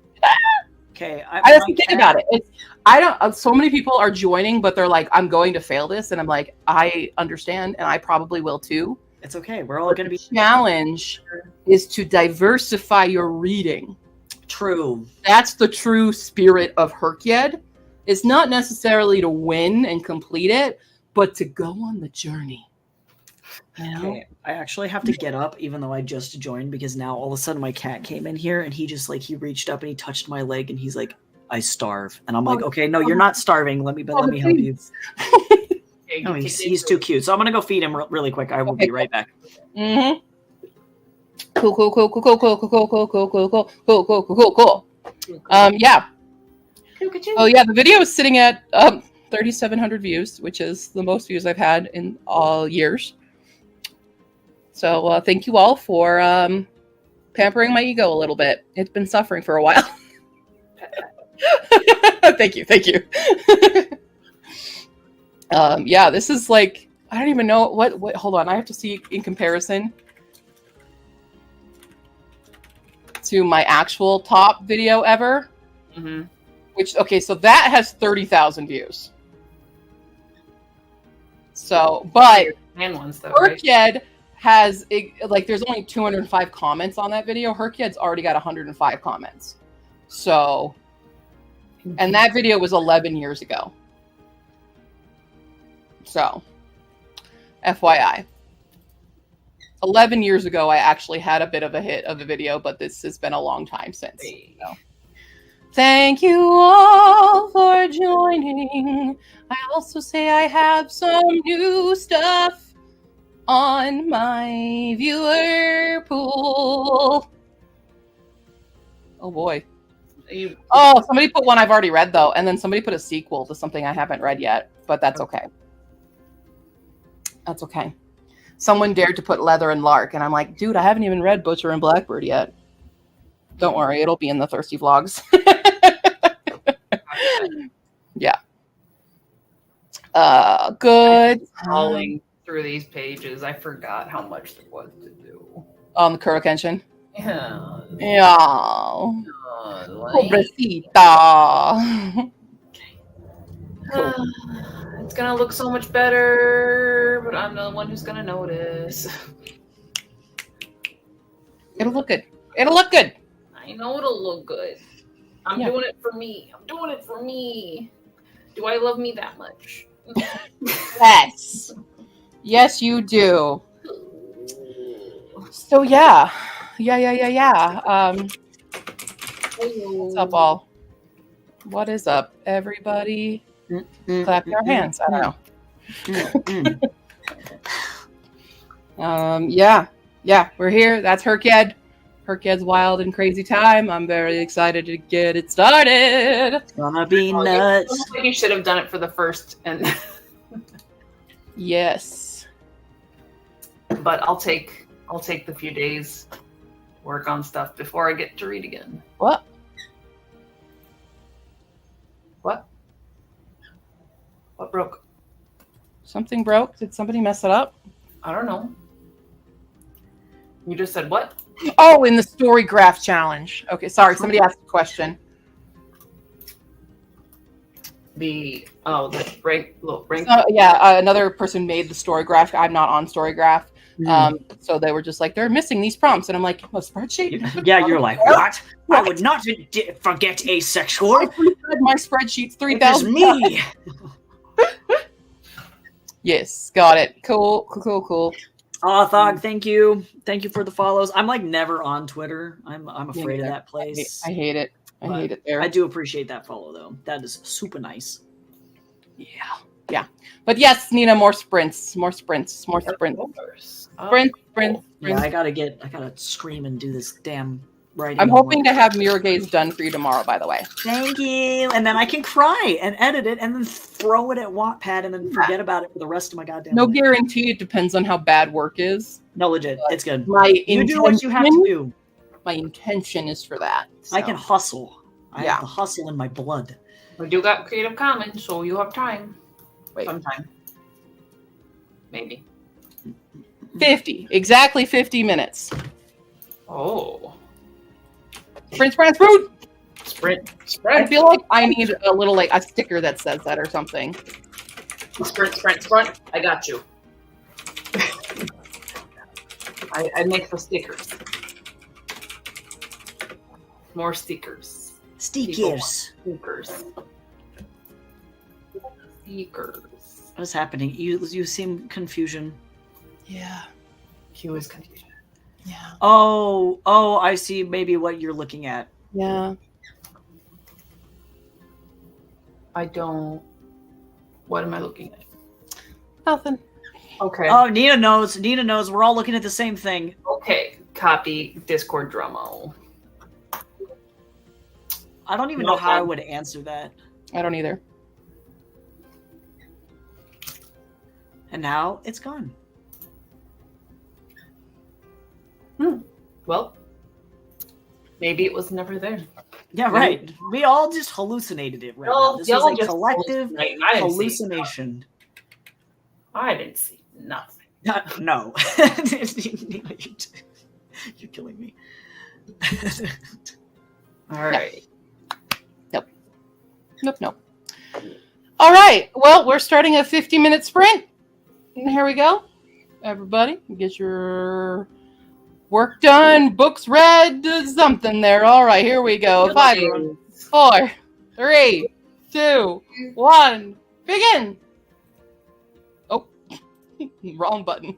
Okay. I just think about it. So many people are joining, but they're like, I'm going to fail this. And I'm like, I understand. And I probably will too. It's okay. We're all going to be. Challenge is to diversify your reading. True. That's the true spirit of HRCYED. It's not necessarily to win and complete it, but to go on the journey. Okay. I actually have to get up, even though I just joined, because now all of a sudden my cat came in here and he reached up and he touched my leg and he's like, I starve. And I'm like, okay, no, you're not starving. Let me help you. No, he's too cute. So I'm going to go feed him really quick. I will be right back. Mm-hmm. Cool. Yeah. Oh yeah, the video is sitting at 3,700 views, which is the most views I've had in all years. So thank you all for pampering my ego a little bit. It's been suffering for a while. Thank you. Yeah, this is like, I don't even know what. Hold on, I have to see in comparison to my actual top video ever. Mm-hmm. So that has 30,000 views. So, but ones though, HRCYED has there's only 205 comments on that video. HRCYED's already got 105 comments. So, and that video was 11 years ago. So, FYI. 11 years ago, I actually had a bit of a hit of a video, but this has been a long time since. So. Thank you all for joining. I also say I have some new stuff on my viewer pool. Oh boy. Somebody put one I've already read though, and then somebody put a sequel to something I haven't read yet, but that's okay. That's okay. Someone dared to put Leather and Lark, and I'm like, dude, I haven't even read Butcher and Blackbird yet. Don't worry, it'll be in the Thirsty Vlogs. Yeah. Good. Scrolling through these pages, I forgot how much there was to do. On the Kuro Kenshin. Yeah. Yeah. Like, Pobrecita. Cool. it's gonna look so much better, but I'm the one who's gonna notice. It'll look good. It'll look good. I know it'll look good. I'm doing it for me. I'm doing it for me. Do I love me that much? Yes. Yes, you do. So yeah. What's up, all? What is up, everybody? Clap your hands. I don't know. Yeah, we're here. That's HRCYED. HRCYED's wild and crazy time. I'm very excited to get it started. It's gonna be nuts. I think you should have done it for the first and Yes. but I'll take the few days to work on stuff before I get to read again. What? What broke? Something broke? Did somebody mess it up? I don't know. You just said what? Oh, in the story graph challenge. Okay, sorry. Somebody asked a question. The rank. Another person made the story graph. I'm not on story graph. So they were just like, they're missing these prompts. And I'm like, a spreadsheet? Yeah, you're like, what? I would not forget asexual. I read my spreadsheet's It 3,000 is me. Yes, got it. Cool. Oh, Thog, thank you for the follows. I'm like never on Twitter. I'm afraid of that place. I hate it. I hate it there. I do appreciate that follow though. That is super nice. Yeah. But yes, Nina, more sprints. Sprint. Yeah, I gotta scream and do this damn writing. I'm hoping to have Mirror Gaze done for you tomorrow, by the way. Thank you. And then I can cry and edit it and then throw it at Wattpad and then forget about it for the rest of my goddamn life. Guarantee. It depends on how bad work is. No, legit. It's good. You do what you have to do. My intention is for that. So. I can hustle. I have the hustle in my blood. We do got Creative Commons, so you have time. Wait. Sometime. Maybe. 50. Exactly 50 minutes. Oh. Sprint. I feel like I need a little, like, a sticker that says that or something. Sprint. I got you. I make the stickers. More stickers. Stickers. What is happening? You seem confusion. Yeah. He was confusion. Yeah. Oh, I see maybe what you're looking at. Yeah. I don't. What am I looking at? Nothing. Okay. Oh, Nina knows. We're all looking at the same thing. Okay. Copy Discord Drummo. I don't even know how I would answer that. I don't either. And now it's gone. Well, maybe it was never there. Yeah, right. We all just hallucinated it right now. This was a collective hallucination. I didn't see nothing. No. You're killing me. All right. Nope. All right. Well, we're starting a 50-minute sprint. And here we go. Everybody, get your work done, books read, something there. All right, here we go. 5, 4, 3, 2, 1, begin. Oh, wrong button.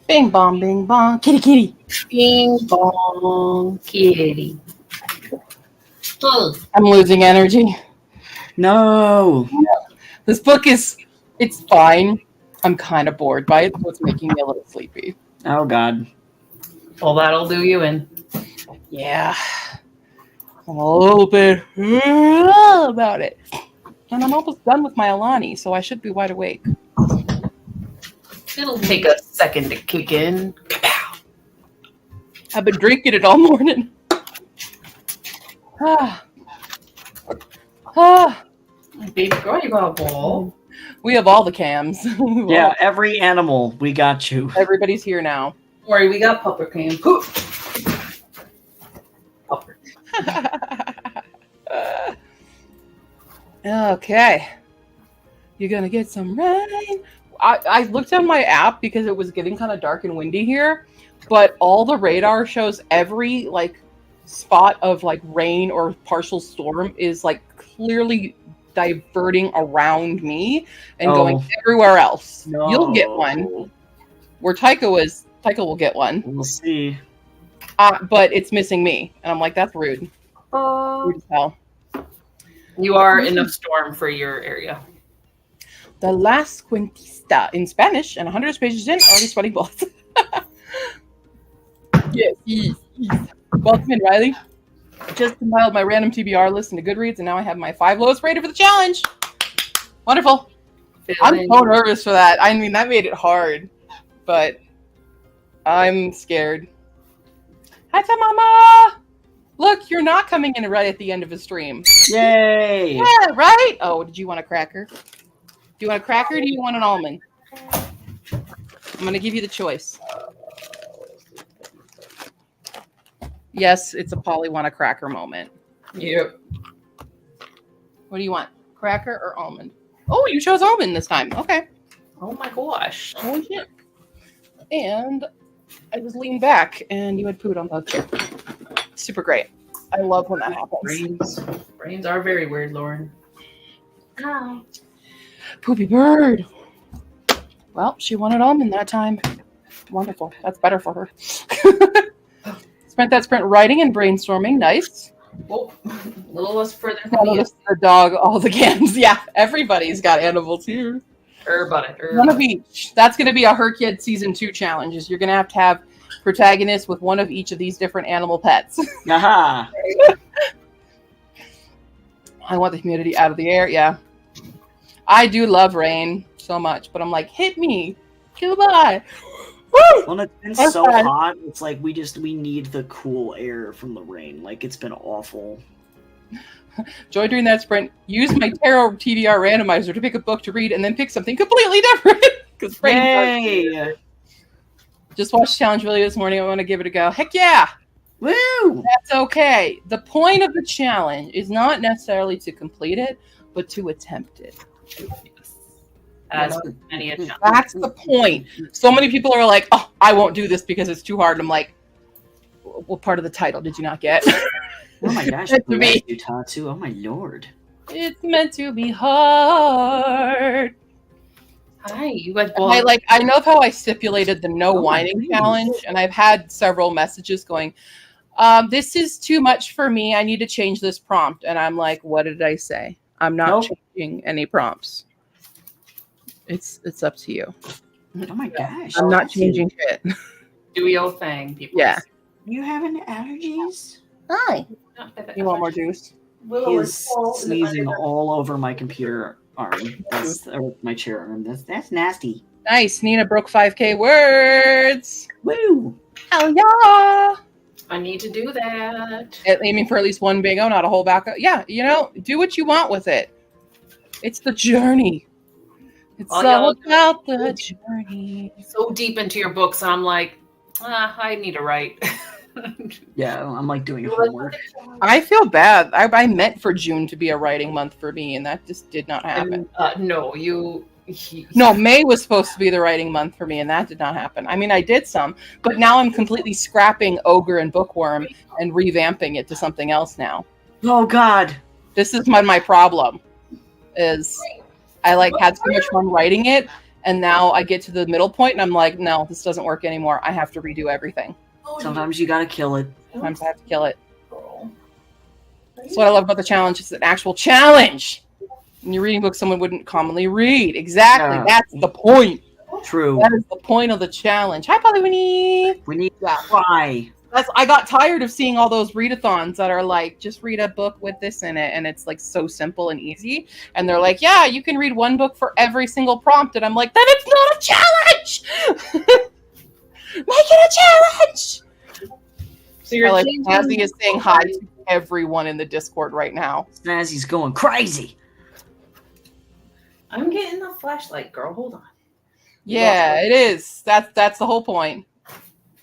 Bing bong, bing bong, kitty kitty. Bing bong, kitty. I'm losing energy. No. This book it's fine. I'm kind of bored by it, so it's making me a little sleepy. Oh God. Well, that'll do you in. Yeah. I'm a little bit about it. And I'm almost done with my Alani, so I should be wide awake. It'll take a second to kick in. I've been drinking it all morning. Baby girl, you got a ball. We have all the cams. Yeah, every animal, we got you. Everybody's here now. Don't worry, we got pupper cam. Pupper. Okay. You're gonna get some rain. I looked on my app because it was getting kind of dark and windy here, but all the radar shows every like spot of like rain or partial storm is like clearly diverting around me and going everywhere else. No. You'll get one. Where Tycho will get one. We'll see. But it's missing me. And I'm like, that's rude. Rude as hell. You are in a storm for your area. The Last Quintista in Spanish and 100 pages in, already sweating bullets. Yes. Welcome in, Riley. Just compiled my random TBR list into Goodreads, and now I have my 5 lowest rated for the challenge. Wonderful. I'm so nervous for that. I mean, that made it hard, but I'm scared. Hi, Mama. Look, you're not coming in right at the end of a stream. Yay! Yeah, right? Oh, did you want a cracker? Do you want a cracker or do you want an almond? I'm going to give you the choice. Yes, it's a Polly want a cracker moment. Yep. What do you want? Cracker or almond? Oh, you chose almond this time. Okay. Oh my gosh. Holy shit. And I just leaned back and you had pooed on the chair. Super great. I love when that happens. Brains are very weird, Lauren. Ow. Poopy bird. Well, she wanted almond that time. Wonderful. That's better for her. Spent that sprint writing and brainstorming. Nice. Oh, a little less further from the dog, all the cans. Yeah, everybody's got animals here. One of each. That's going to be a HRCYED Season 2 challenge. You're going to have protagonists with one of each of these different animal pets. Aha! I want the humidity out of the air. Yeah. I do love rain so much, but I'm like, hit me. Goodbye. Woo! Well, it's been so hot. It's like we need the cool air from the rain. Like, it's been awful. Joy during that sprint. Use my tarot TBR randomizer to pick a book to read and then pick something completely different. Because Yay! Just watched the challenge video this morning. I want to give it a go. Heck yeah! Woo! That's okay. The point of the challenge is not necessarily to complete it, but to attempt it. As many a challenge. That's the point. So many people are like, oh, I won't do this because it's too hard. And I'm like, what part of the title did you not get? Oh my gosh, bless you, Tatsu. Oh my lord. It's meant to be hard. Hi, you guys. I know how I stipulated the no whining challenge, and I've had several messages going, this is too much for me. I need to change this prompt. And I'm like, what did I say? I'm not changing any prompts. It's up to you. Oh my gosh. I'm not changing shit. Do your thing, people. Yeah. You having allergies? Hi. You want more juice? He's sneezing all over my computer arm. Or my chair arm. That's nasty. Nice. Nina broke 5K words. Woo! Hell yeah! I need to do that. Aiming for at least one big O, not a whole back. Yeah, do what you want with it. It's the journey. It's all about the journey. So deep into your books, I'm like, I need to write. Yeah, I'm like doing homework. I feel bad. I meant for June to be a writing month for me, and that just did not happen. No, May was supposed to be the writing month for me, and that did not happen. I mean, I did some, but now I'm completely scrapping Ogre and Bookworm and revamping it to something else now. Oh, God. This is my problem, is I had so much fun writing it, And now I get to the middle point and I'm like, no, this doesn't work anymore. I have to redo everything. Sometimes you gotta kill it. Sometimes I have to kill it. That's what I love about the challenge. It's an actual challenge. When you're reading books someone wouldn't commonly read. Exactly. Yeah. That's the point. True. That is the point of the challenge. Hi, Polly Winnie. We need that. Why? I got tired of seeing all those readathons that are like, just read a book with this in it. And it's like so simple and easy. And they're like, yeah, you can read one book for every single prompt. And I'm like, then it's not a challenge. Make it a challenge. So you're like changing- Snazzy is saying hi to everyone in the Discord right now. Snazzy's going crazy. I'm getting the flashlight, girl. Hold on. Yeah, it is. That's the whole point.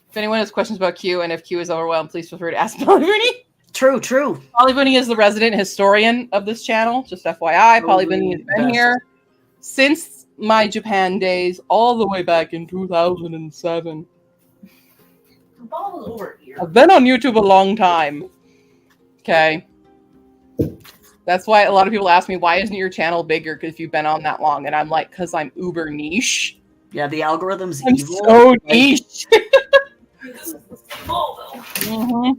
If anyone has questions about Q and if Q is overwhelmed, please feel free to ask Polly Winnie. True. Polly Winnie is the resident historian of this channel. Just FYI, Polly Winnie has been here since my Japan days, all the way back in 2007. The ball is over here. I've been on YouTube a long time. Okay. That's why a lot of people ask me, why isn't your channel bigger if you've been on that long? And I'm like, because I'm uber niche. Yeah, the algorithm's I'm evil. so niche. Mm-hmm.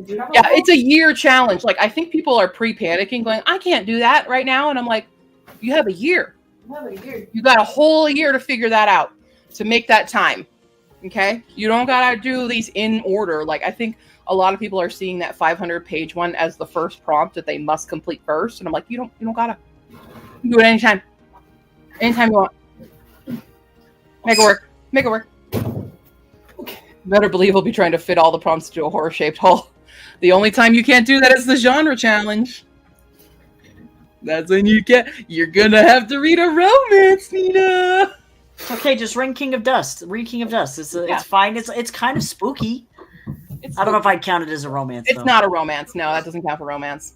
Yeah, it's a year challenge. Like, I think people are pre-panicking, going, I can't do that right now. And I'm like, you have a year. You got a whole year to figure that out, to make that time. Okay? You don't gotta do these in order. Like, I think a lot of people are seeing that 500-page one as the first prompt that they must complete first. And I'm like, you don't gotta. You can do it anytime. Anytime you want. Make it work. Make it work. Better believe we'll be trying to fit all the prompts into a horror-shaped hole. The only time you can't do that is the genre challenge. That's when you're gonna have to read a romance, Nina. Okay, just ring King of Dust. Read King of Dust. It's fine. It's kind of spooky. I don't know if I'd count it as a romance. It's not a romance. No, that doesn't count for romance.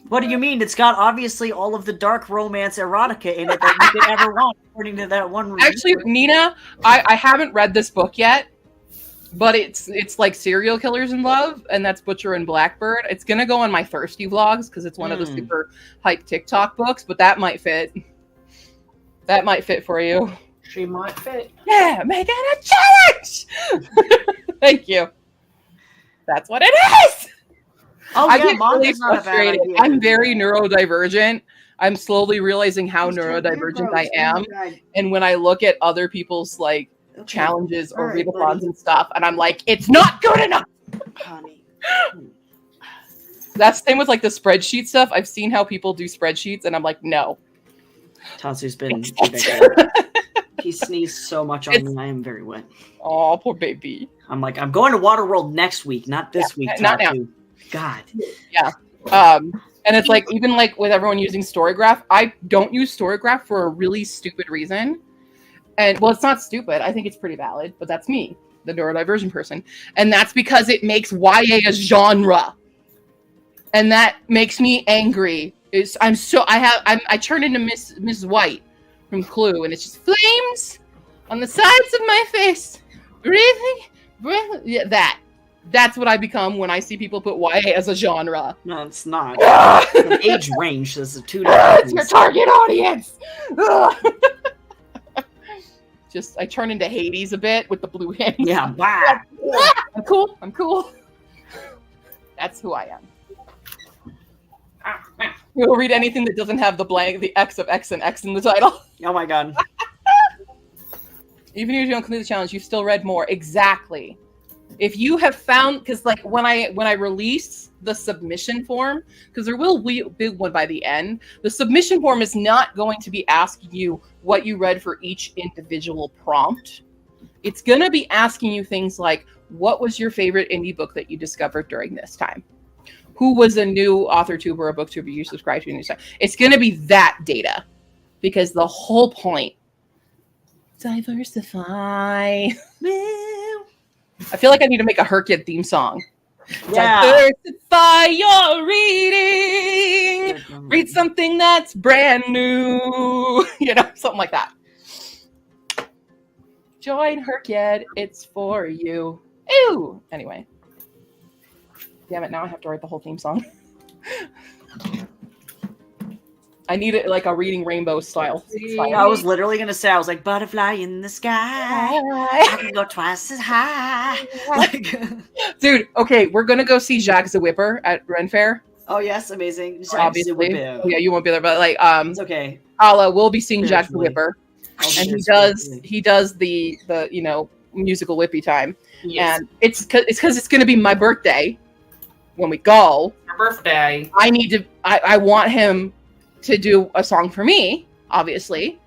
What do you mean? It's got obviously all of the dark romance erotica in it that you could ever want, according to that one review. Actually, Nina, I haven't read this book yet, but it's like serial killers in love, and that's Butcher and Blackbird. It's gonna go on my Thirsty vlogs because it's one of the super hype TikTok books, but that might fit. That might fit for you. She might fit. Yeah, make it a challenge. Thank you. That's what it is. Oh, I yeah, get really manga's not a bad frustrated. idea. I'm very neurodivergent. I'm slowly realizing how neurodivergent I am. And when I look at other people's like challenges or readathons and stuff, and I'm like, it's not good enough. Honey. That's the same with like the spreadsheet stuff. I've seen how people do spreadsheets, and I'm like, no. Tatsu's been ridiculous. He sneezed so much on me. I am very wet. Oh, poor baby. I'm like, I'm going to Waterworld next week, not this week. Not now. God. Yeah. And it's like, even like with everyone using Storygraph, I don't use Storygraph for a really stupid reason. And well, it's not stupid. I think it's pretty valid, but that's me, the neurodivergent person. And that's because it makes YA a genre. And that makes me angry. I turn into Miss White from Clue, and it's just flames on the sides of my face. Breathing. Yeah, that's what I become when I see people put YA as a genre. No, it's not. The age range is the two different It's your target audience. Just I turn into Hades a bit with the blue hands. Yeah, wow. I'm cool. That's who I am. We'll read anything that doesn't have the X of X and X in the title. Oh my god. Even if you don't complete the challenge, you've still read more. Exactly. If you have found, because like when I release the submission form, because there will be a big one by the end, the submission form is not going to be asking you what you read for each individual prompt. It's going to be asking you things like, what was your favorite indie book that you discovered during this time? Who was a new author tube or a booktube you subscribed to? It's going to be that data, because the whole point, diversify. I feel like I need to make a HRCYED theme song. Yeah. Diversify your reading. Read something that's brand new. Something like that. Join HRCYED. It's for you. Ew. Anyway. Damn it, now I have to write the whole theme song. I need it like a Reading Rainbow style. I was literally gonna say, I was like, butterfly in the sky. I can go twice as high. Like, Dude, okay, we're gonna go see Jacques the Whipper at Ren Fair. oh yes, amazing. Obviously. Oh, yeah, you won't be there, but like It's okay. Ala will be seeing Jacques the Spiritually. Whipper. I'll be And there he does the musical whippy time. Yes. And it's because it's gonna be my birthday when we go. Your birthday. I want him to do a song for me, obviously.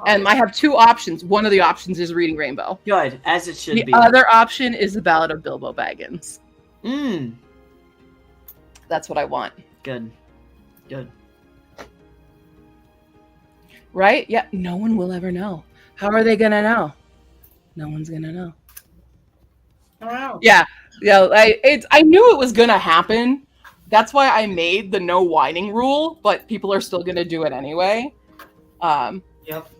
And I have two options. One of the options is Reading Rainbow. Good, as it should The be. other option is the Ballad of Bilbo Baggins. That's what I want. Good. Right? Yeah. No one will ever know. How are they gonna know? No one's gonna know. Wow. Yeah. I knew it was gonna happen. That's why I made the no whining rule, but people are still gonna do it anyway. Yep.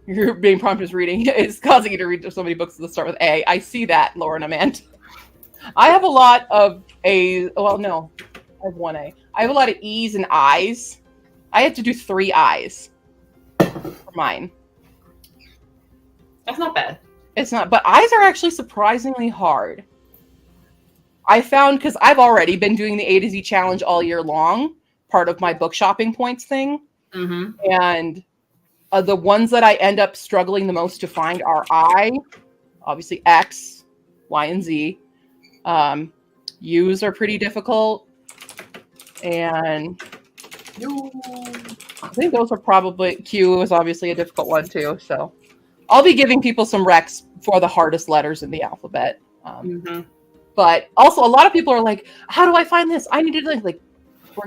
You're being prompted reading. It's causing you to read so many books that start with A. I see that, Lauren Amanda. I have a lot of A's. Well, no. I have one A. I have a lot of E's and I's. I have to do 3 I's for mine. That's not bad. It's not, but I's are actually surprisingly hard. I found, because I've already been doing the A to Z challenge all year long, part of my book shopping points thing. Mm-hmm. And the ones that I end up struggling the most to find are I, obviously X, Y, and Z. U's are pretty difficult. And I think those are probably, Q is obviously a difficult one too. So I'll be giving people some recs for the hardest letters in the alphabet. But also a lot of people are like, how do I find this? I need to like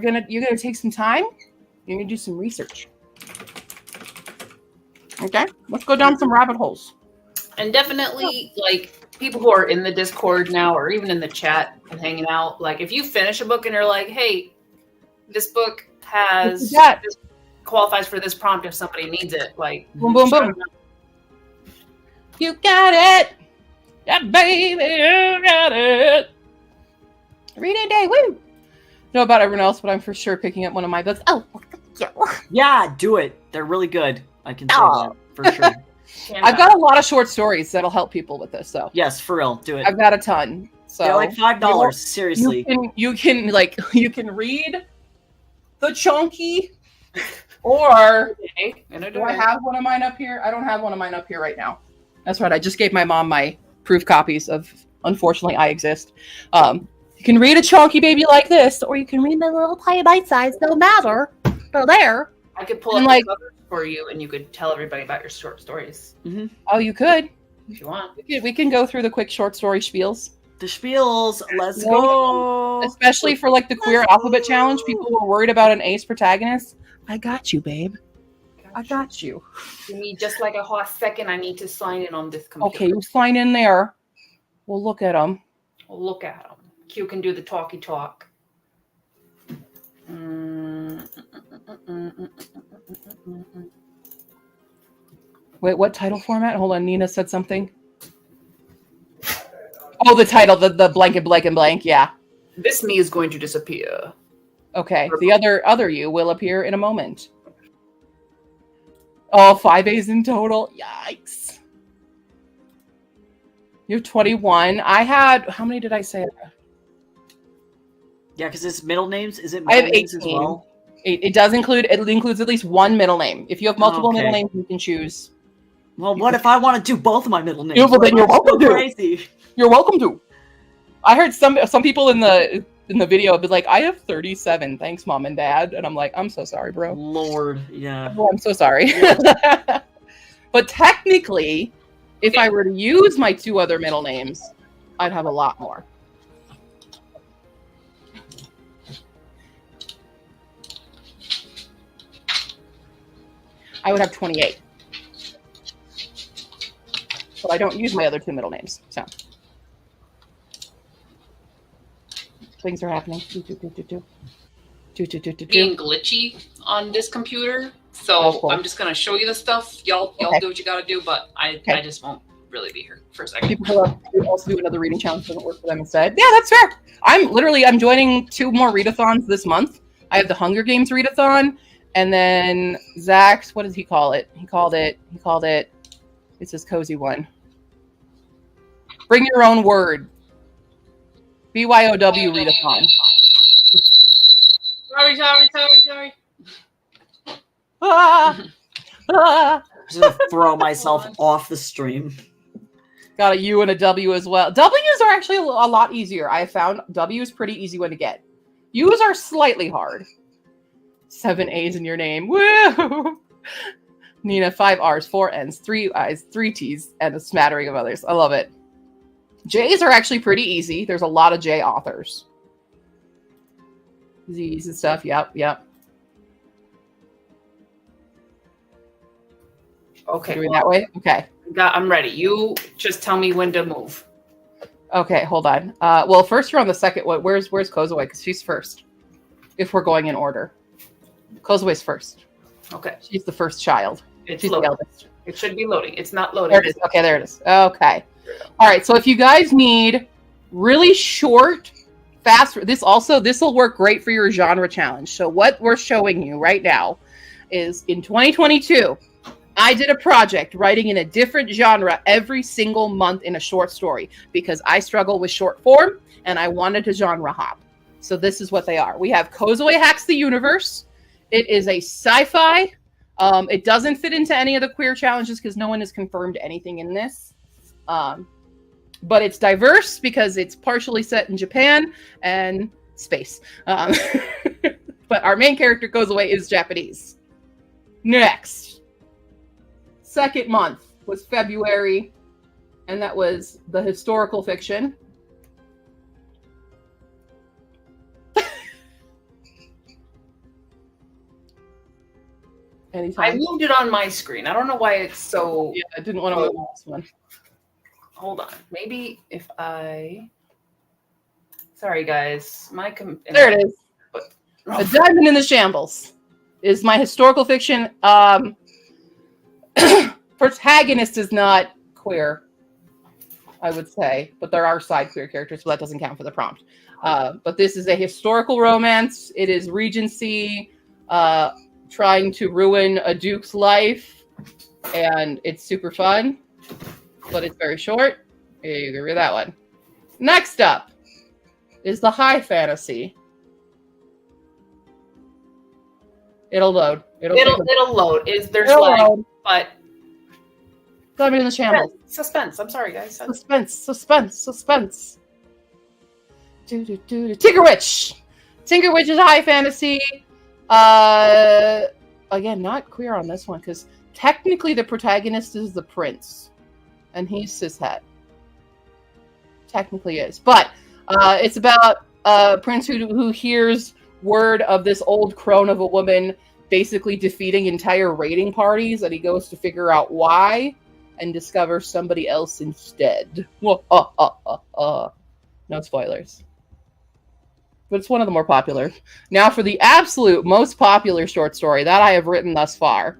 you're gonna take some time. You're gonna do some research. Okay, let's go down some rabbit holes. And definitely, like, people who are in the Discord now or even in the chat and hanging out, like, if you finish a book and you're like, hey, this book this qualifies for this prompt if somebody needs it, like, boom, boom, boom. You got it. Yeah, baby, you got it. Read a day, woo. Know about everyone else, but I'm for sure picking up one of my books. Oh, thank you. Yeah, do it. They're really good. I can say that for sure. I've got a lot of short stories that'll help people with this. So Yes, for real, do it. I've got a ton. So they're like $5. Seriously. You can read the chunky, or do I have one of mine up here? I don't have one of mine up here right now. That's right. I just gave my mom my proof copies of Unfortunately I Exist. You can read a chunky baby like this, or you can read the little tiny bite size. No matter. They're there. I could pull up the covers for you, and you could tell everybody about your short stories. Mm-hmm. Oh, you could. If you want. We can go through the quick short story spiels. The spiels. Let's go. Especially for like the queer alphabet challenge. People were worried about an ace protagonist. I got you, babe. I got you. Give me just like a hot second. I need to sign in on this computer. Okay, you sign in there. We'll look at them. We'll look at them. Q can do the talky talk. Wait, what title format? Hold on, Nina said something. Oh, the title, the blank and blank and blank, yeah. This me is going to disappear. Okay, the other you will appear in a moment. Oh, 5 A's in total. Yikes. You have 21. I had, how many did I say? Yeah, because it's middle names. Is it I middle have names 18. as well? It includes at least one middle name. If you have multiple middle names, you can choose. Well, what if I want to do both of my middle names? Yeah, well, then you're welcome to. Crazy. You're welcome to. I heard some people in the video be like, I have 37. Thanks, mom and dad. And I'm like, I'm so sorry, bro. Lord, yeah. Oh, I'm so sorry. Yeah. But technically, if I were to use my 2 other middle names, I'd have a lot more. I would have 28. But I don't use my other 2 middle names, so. Things are happening. Being glitchy on this computer, so I'm just gonna show you the stuff. Y'all do what you gotta do, but I just won't really be here for a second. People also do another reading challenge doesn't work for them instead. Yeah, that's fair. I'm joining 2 more readathons this month. I have the Hunger Games readathon And then Zach's, what does he call it? He called it, it's his cozy one. Bring your own word. BYOW readathon. Sorry. Ah, ah. I'm just gonna throw myself off the stream. Got a U and a W as well. W's are actually a lot easier. I found W is pretty easy one to get. U's are slightly hard. 7 A's in your name. Woo! Nina, 5 R's, 4 N's, 3 I's, 3 T's, and a smattering of others. I love it. J's are actually pretty easy. There's a lot of J authors. Z's and stuff. Yep. Okay. Doing that way? Okay. I'm ready. You just tell me when to move. Okay, hold on. Well, first you're on the second one. Where's Kozue? Because she's first. If we're going in order. Kozue's first. Okay. She's the first child. It's She's loading. the eldest. It should be loading. It's not loading. There it is. Okay, there it is. Okay. All right, so if you guys need really short, fast, this will work great for your genre challenge. So what we're showing you right now is in 2022, I did a project writing in a different genre every single month in a short story because I struggle with short form and I wanted to genre hop. So this is what they are. We have Kozue Hacks the Universe. It is a sci-fi. It doesn't fit into any of the queer challenges because no one has confirmed anything in this. But it's diverse because it's partially set in Japan and space. But our main character, Kozue, is Japanese. Next. Second month was February, and that was the historical fiction. Anytime. I moved it on my screen. I don't know why it's so... Yeah, I didn't want to move this one. Hold on. Maybe if I... Sorry, guys. There it is. A Diamond in the Shambles is my historical fiction. Protagonist is not queer, I would say, but there are side queer characters, so that doesn't count for the prompt. But this is a historical romance. It is Regency trying to ruin a duke's life, and it's super fun, but it's very short. You can read that one. Next up is the high fantasy. It'll load. It'll load. There's lag, but Diamond in the Shambles. Suspense. I'm sorry, guys. Suspense. Tinker Witch. Tinker Witch is high fantasy. Again, not queer on this one because technically the protagonist is the prince, and he's cishet. Technically is, but it's about a prince who hears word of this old crone of a woman basically defeating entire raiding parties, and he goes to figure out why and discovers somebody else instead. No spoilers. But it's one of the more popular. Now for the absolute most popular short story that I have written thus far,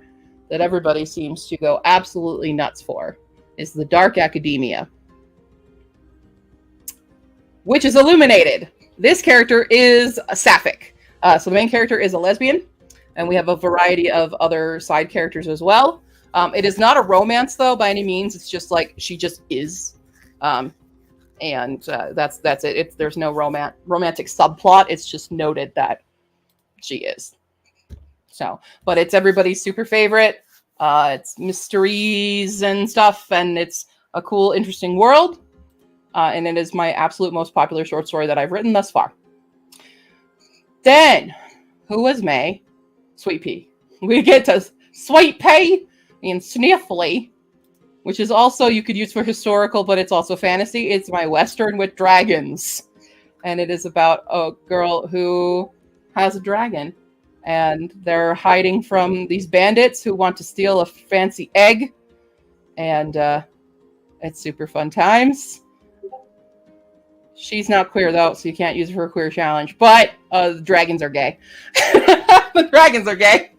that everybody seems to go absolutely nuts for, is The Dark Academia, which is illuminated. This character is a sapphic. So the main character is a lesbian, and we have a variety of other side characters as well. It is not a romance, though, by any means. It's just like she just is. And that's it. There's no romantic subplot. It's just noted that she is. So, but it's everybody's super favorite. It's mysteries and stuff, and it's a cool, interesting world. And it is my absolute most popular short story that I've written thus far. Then, who was May? Sweet Pea. We get to Sweet Pea and Sniffly, which is also, you could use for historical, but it's also fantasy. It's my Western with dragons. And it is about a girl who has a dragon. And they're hiding from these bandits who want to steal a fancy egg. And it's super fun times. She's not queer, though, so you can't use her for a queer challenge. But the dragons are gay. The dragons are gay.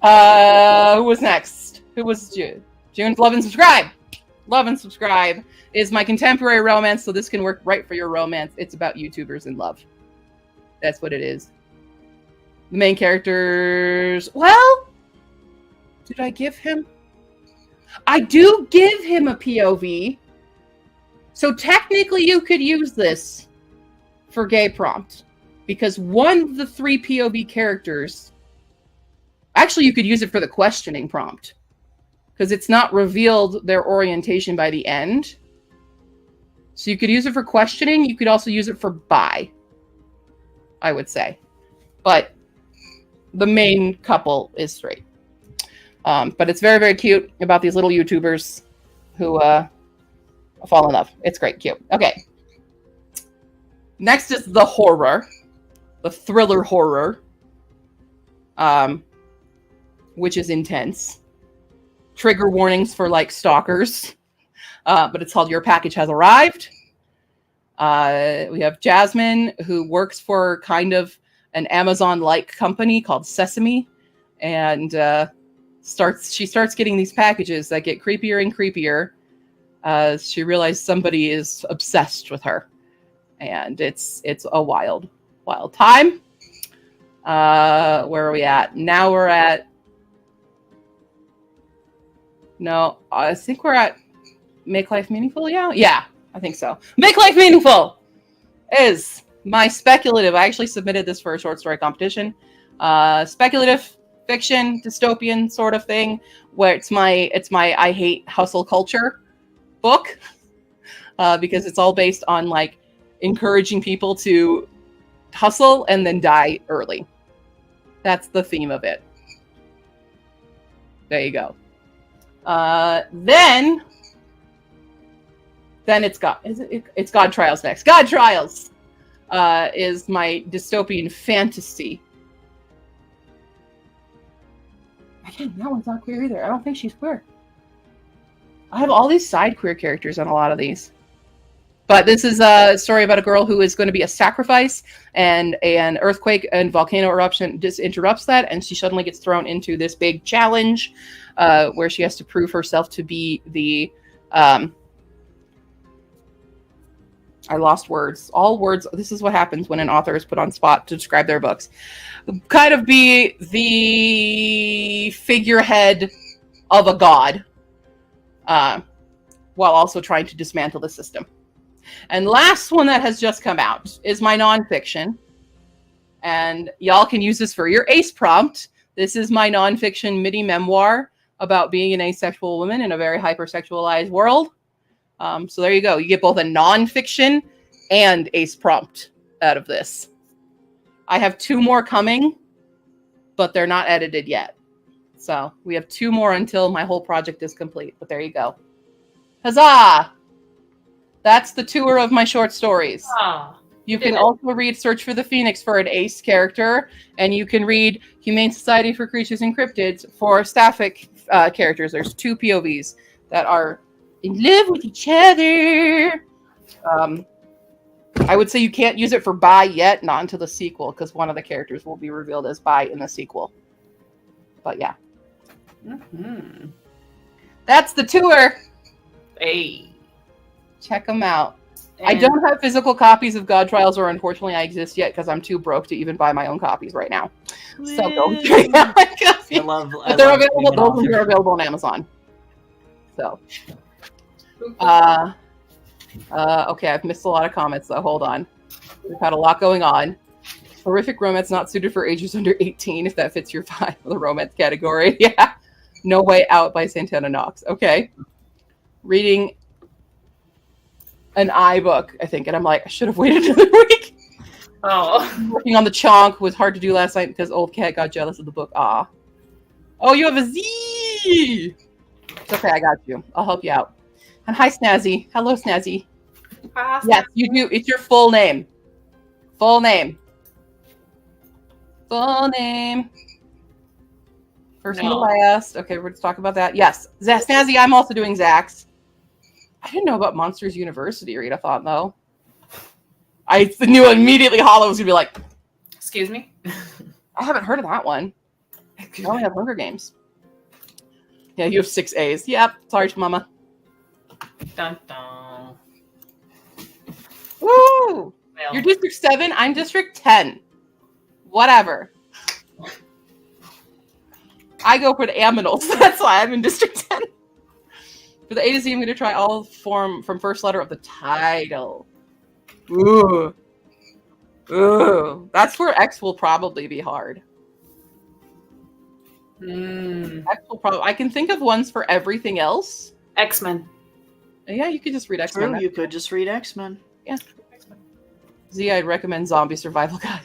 Who was next? Who was June? June's Love and Subscribe. Love and Subscribe is my contemporary romance, so this can work right for your romance. It's about YouTubers in love. That's what it is. The main characters... Well, did I give him... I do give him a POV. So technically you could use this for gay prompt. Because one of the 3 POV characters... Actually, you could use it for the questioning prompt. Because it's not revealed their orientation by the end. So you could use it for questioning. You could also use it for bi, I would say. But the main couple is straight. But it's very, very cute about these little YouTubers who fall in love. It's great, cute. Okay. Next is the horror. The thriller horror. Which is intense. Trigger warnings for, like, stalkers. But it's called Your Package Has Arrived. We have Jasmine, who works for kind of an Amazon-like company called Sesame. And she starts getting these packages that get creepier and creepier. She realizes somebody is obsessed with her. And it's a wild, wild time. Where are we at? Now we're at... No, I think we're at Make Life Meaningful, yeah? Yeah, I think so. Make Life Meaningful is my speculative. I actually submitted this for a short story competition. Speculative fiction, dystopian sort of thing, where it's my I hate hustle culture book. Because it's all based on, like, encouraging people to hustle and then die early. That's the theme of it. There you go. Then it's God Trials next. God Trials is my dystopian fantasy. Again, that one's not queer either. I don't think she's queer. I have all these side queer characters on a lot of these. But this is a story about a girl who is going to be a sacrifice, and an earthquake and volcano eruption just interrupts that, and she suddenly gets thrown into this big challenge where she has to prove herself to be the... I lost words. All words. This is what happens when an author is put on spot to describe their books. Kind of be the figurehead of a god, while also trying to dismantle the system. And last one that has just come out is my nonfiction. And y'all can use this for your ACE prompt. This is my nonfiction mini memoir about being an asexual woman in a very hypersexualized world. So there you go. You get both a nonfiction and ACE prompt out of this. I have 2 more coming, but they're not edited yet. So we have 2 more until my whole project is complete. But there you go. Huzzah! That's the tour of my short stories. You can also read Search for the Phoenix for an ACE character, and you can read Humane Society for Creatures and Cryptids for sapphic characters. There's 2 POVs that are in love with each other. I would say you can't use it for bi yet, not until the sequel, because one of the characters will be revealed as bi in the sequel. But yeah. Mm-hmm. That's the tour. Hey. Check them out. And I don't have physical copies of God Trials, or unfortunately I exist yet because I'm too broke to even buy my own copies right now. So go check out my copies. But they're available. Those ones are available on Amazon. So, okay, I've missed a lot of comments, so hold on. We've had a lot going on. Horrific romance not suited for ages under 18, if that fits your vibe of the romance category. Yeah. No Way Out by Santana Knox. Okay. Reading an iBook, I think, and I'm like, I should have waited another week. Oh. Working on the chonk was hard to do last night because old cat got jealous of the book. Ah. Oh, you have a Z! It's okay, I got you. I'll help you out. And hi, Snazzy. Hello, Snazzy. Hi, yes, you do. It's your full name. Full name. Full name. First and last. Okay, we're going to talk about that. Yes. Snazzy, I'm also doing Zach's. I didn't know about Monsters University readathon, though. I knew immediately Hollow was going to be like, excuse me? I haven't heard of that one. I only have Hunger Games. Yeah, you have 6 A's. Yep. Sorry, Mama. Dun, dun. Woo! Well. You're District 7. I'm District 10. Whatever. I go for the aminals. That's why I'm in District 10. For the A to Z, I'm going to try all from first letter of the title. Ooh. Ooh. That's where X will probably be hard. X will probably. I can think of ones for everything else. X-Men. Yeah, you could just read X-Men. True, you could just read X-Men. Yeah. Z, I'd recommend Zombie Survival Guide.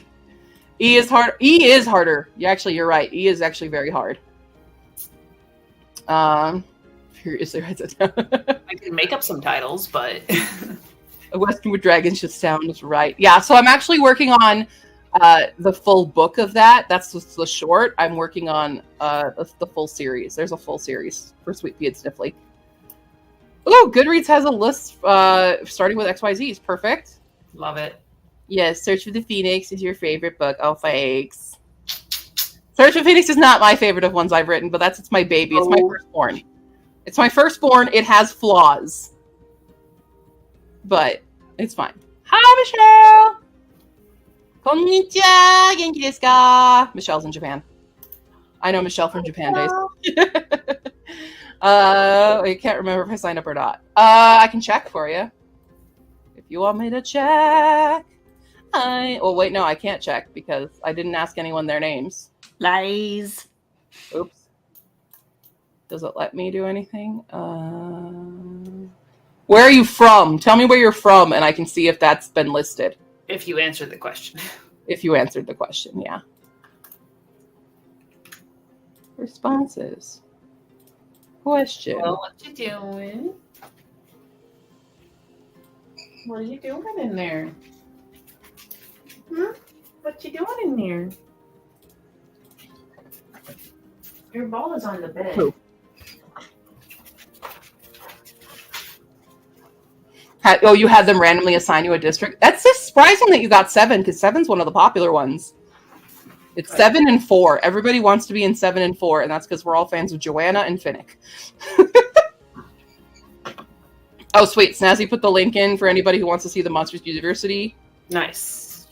E is hard. E is harder. You're right. E is actually very hard. Furiously writes it down. I can make up some titles, but A Western with Dragons just sounds right. Yeah, so I'm actually working on the full book of that. That's just the short. I'm working on the full series. There's a full series for Sweet Pea and Sniffly. Oh, Goodreads has a list starting with XYZs. Perfect. love it. Yes, Search for the Phoenix is your favorite book. Oh, thanks. Search for Phoenix is not my favorite of ones I've written, but it's my baby. It's my firstborn. It's my firstborn. It has flaws. But it's fine. Hi, Michelle! Konnichiwa! Genki desu ka? Michelle's in Japan. I know Michelle from Japan days. I can't remember if I signed up or not. I can check for you. If you want me to check. Well, wait, no, I can't check because I didn't ask anyone their names. Lies. Oops. Does it let me do anything? Where are you from? Tell me where you're from, and I can see if that's been listed. If you answered the question. If you answered the question, yeah. Responses. Question. Well, what you doing? What are you doing in there? What you doing in there? Your ball is on the bed. Who? You had them randomly assign you a district? That's just surprising that you got 7, because 7's one of the popular ones. It's 7 and 4. Everybody wants to be in 7 and 4, and that's because we're all fans of Joanna and Finnick. Oh, sweet. Snazzy put the link in for anybody who wants to see the Monsters University. Nice.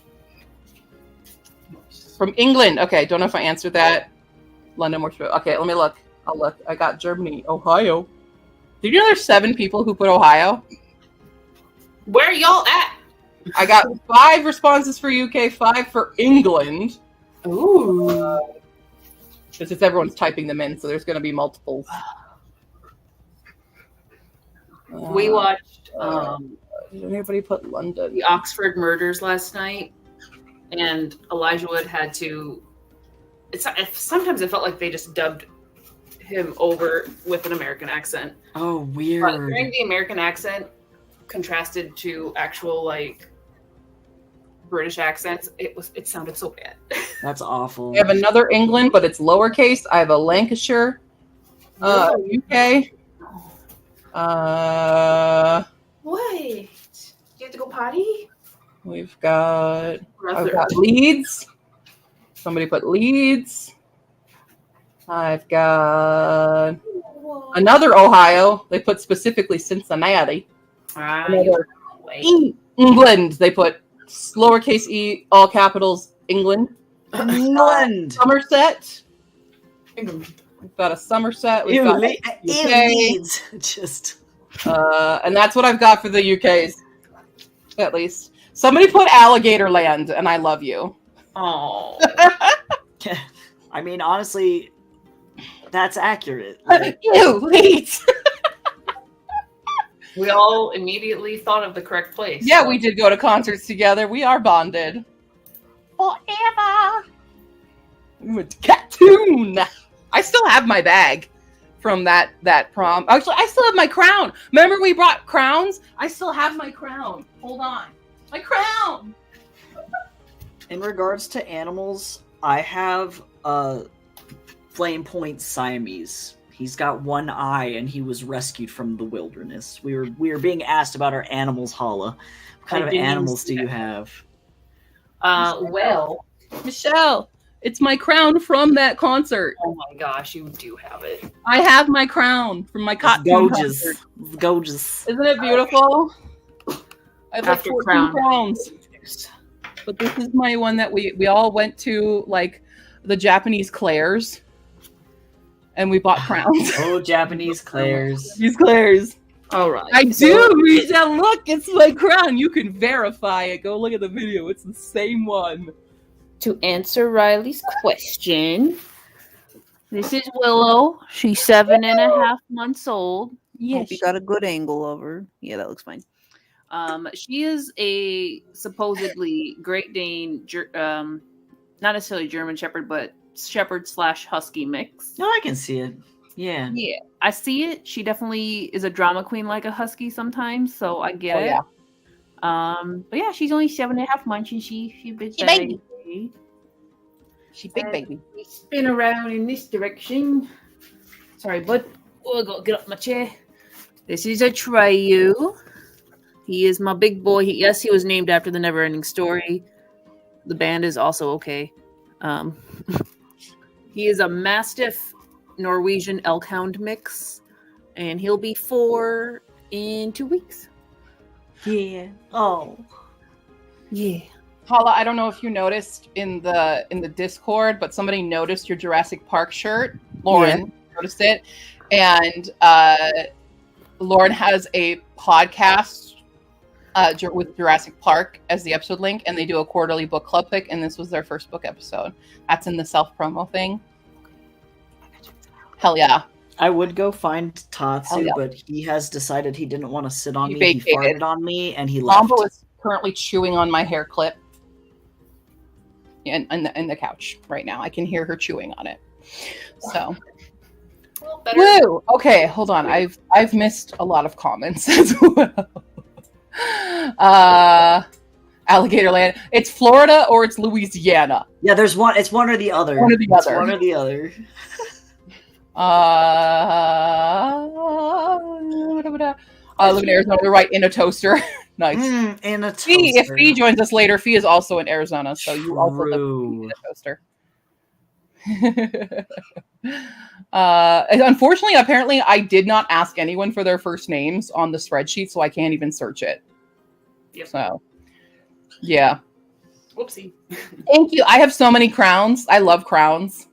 From England. Okay, don't know if I answered that. London works. Okay, let me look. I'll look. I got Germany. Ohio. Did you know there's 7 people who put Ohio? Where are y'all at? I got 5 responses for UK, 5 for England. Ooh. Because it's everyone's typing them in, so there's going to be multiples. We watched did anybody put London? the Oxford murders last night, and Elijah Wood had to. Sometimes it felt like they just dubbed him over with an American accent. Oh, But weird. hearing the American accent contrasted to actual like British accents, it sounded so bad. That's awful. I have another England, but it's lowercase. I have a Lancashire, UK. Wait, you have to go potty? I've got Leeds. Somebody put Leeds. I've got another Ohio. They put specifically Cincinnati. Another England. They put lowercase e, all capitals, England. England. Somerset. We've got a Somerset. We've got Leeds. Just. and that's what I've got for the UKs, at least. Somebody put Alligator Land, and I love you. Oh. I mean, honestly, that's accurate. You, Leeds. We all immediately thought of the correct place. Yeah, we did go to concerts together. We are bonded. Forever. We went to Katoon. I still have my bag from that prom. Actually, I still have my crown. Remember we brought crowns? I still have my crown. Hold on. My crown! In regards to animals, I have a Flame Point Siamese. He's got one eye, and he was rescued from the wilderness. We were being asked about our animals, Hala. What kind of animals do you have? Well, Michelle, it's my crown from that concert. oh my gosh, you do have it. I have my crown from my It's Katoon gorgeous. concert. It's gorgeous. Isn't it beautiful? I have like After 14 crown. crowns. But this is my one that we all went to, like the Japanese Claire's. and we bought crowns. Oh, Japanese Claire's. These Claire's. All right. I do, Michelle. Look, it's my crown. You can verify it. Go look at the video. It's the same one. To answer Riley's question, this is Willow. She's 7.5 months old. Yes. Hope you got a good angle of her. Yeah, that looks fine. She is a supposedly Great Dane, not necessarily German Shepherd, but Shepherd/Husky mix. No, I can see it. Yeah. Yeah, I see it. She definitely is a drama queen like a husky sometimes, so I get it. Yeah. But yeah, she's only 7.5 months, and she big She baby. She big baby. We spin around in this direction. Sorry, bud. Oh, I gotta get up my chair. This is a Treyu. He is my big boy. Yes, he was named after the Neverending Story. The band is also okay. He is a Mastiff Norwegian Elkhound mix, and he'll be 4 in 2 weeks. Yeah. Oh. Yeah. Hala, I don't know if you noticed in the Discord, but somebody noticed your Jurassic Park shirt. Lauren noticed it, and Lauren has a podcast with Jurassic Park as the episode link, and they do a quarterly book club pick, and this was their first book episode. That's in the self-promo thing. Hell yeah. I would go find Tatsu, Hell yeah. but he has decided he didn't want to sit on He me. He vacated. farted on me, and he left. Mamba is currently chewing on my hair clip in the couch right now. I can hear her chewing on it. So, Well, better. woo! Okay, hold on. I've missed a lot of comments as well. Alligator Land. It's Florida or it's Louisiana. Yeah, there's one. It's one or the other. One or the It's other. one or the other. Live in Arizona. You're right, in a toaster. Nice. And a toaster. Fee, if Fee joins us later, Fee is also in Arizona, so you also live True. in a toaster. Unfortunately, apparently, I did not ask anyone for their first names on the spreadsheet, so I can't even search it. Yep. So, yeah. Whoopsie. Thank you. I have so many crowns. I love crowns.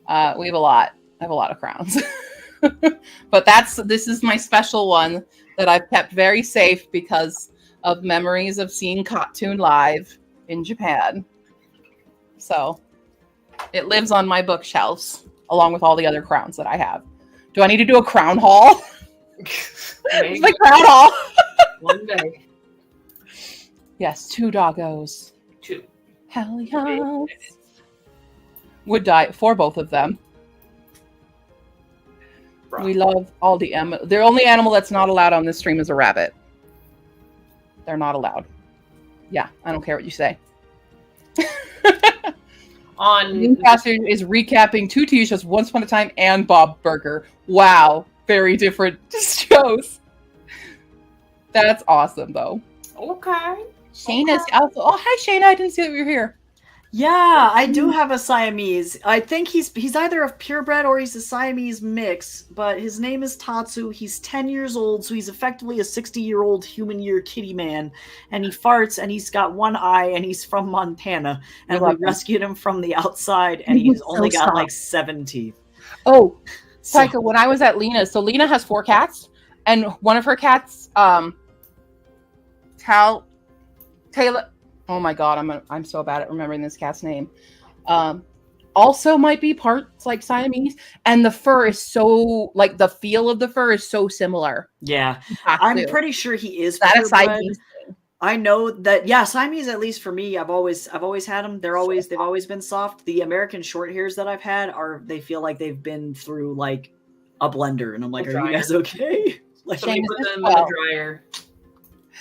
We have a lot. I have a lot of crowns. But this is my special one that I've kept very safe because of memories of seeing Cartoon live in Japan. So it lives on my bookshelves along with all the other crowns that I have. Do I need to do a crown haul? It's my crown haul. One day. Yes, 2 doggos. 2. Hell yes. Would die for both of them. We love all the the only animal that's not allowed on this stream is a rabbit. They're not allowed. Yeah, I don't care what you say. On Newcastle is recapping 2 TV shows, Once Upon a Time and Bob Burger. Wow, very different shows. That's awesome, though. okay. Shayna's also. Oh, hi, Shayna. I didn't see that you were here. Yeah, I do have a Siamese. I think he's either a purebred or he's a Siamese mix, but his name is Tatsu. He's 10 years old, so he's effectively a 60-year-old human year kitty man, and he farts, and he's got one eye, and he's from Montana, and we rescued him from the outside, and he's only got like 7 teeth. Oh, Psycho, when I was at Lena's, so Lena has 4 cats, and one of her cats, Taylor. Oh my god, I'm so bad at remembering this cat's name. Also might be parts like Siamese, and the fur is so like the feel of the fur is so similar. Yeah, I'm pretty sure he is. That purebred. a Siamese thing? I know that. Yeah, Siamese. At least for me, I've always had them. They've always been soft. The American short hairs that I've had they feel like they've been through like a blender, and I'm like, are you guys okay? Like, So we put them in the dryer.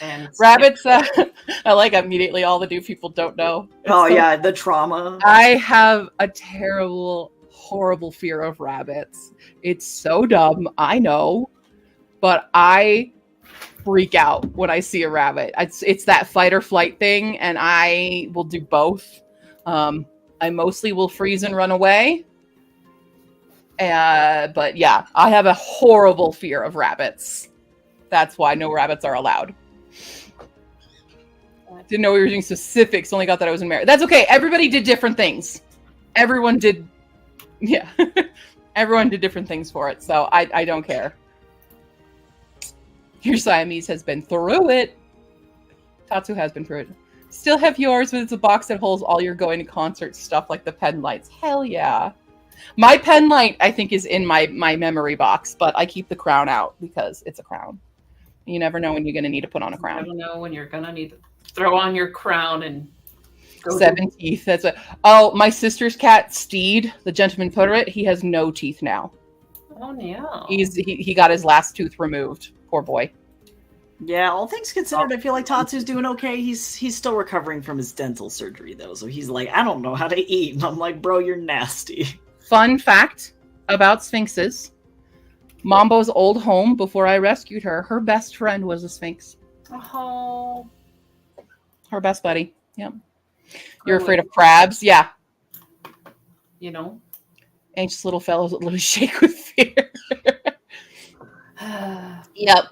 And Rabbits, I like immediately all the new people don't know. Yeah, the trauma. I have a terrible, horrible fear of rabbits. It's so dumb, I know, but I freak out when I see a rabbit. It's that fight or flight thing, and I will do both. I mostly will freeze and run away. But yeah, I have a horrible fear of rabbits. That's why no rabbits are allowed. Didn't know we were doing specifics. Only got that I was in marriage. That's okay. Everybody did different things. Everyone did. Yeah. Everyone did different things for it, so I don't care. Your Siamese has been through it. Tatsu has been through it. Still have yours, but it's a box that holds all your going to concert stuff like the pen lights. Hell yeah. My pen light, I think, is in my memory box, but I keep the crown out because it's a crown. You never know when you're going to need to put on a crown. You never know when you're going to need to throw on your crown and go 7 teeth. That's what. Oh, my sister's cat, Steed, the gentleman poet, he has no teeth now. Oh, no. He got his last tooth removed. Poor boy. Yeah, all things considered, I feel like Tatsu's doing okay. He's still recovering from his dental surgery, though, so he's like, I don't know how to eat. And I'm like, bro, you're nasty. Fun fact about sphinxes. Mambo's old home, before I rescued her, her best friend was a sphinx. Oh. Her best buddy. Yep. You're afraid of crabs? Yeah. You know? Anxious little fellows that literally shake with fear. Yep.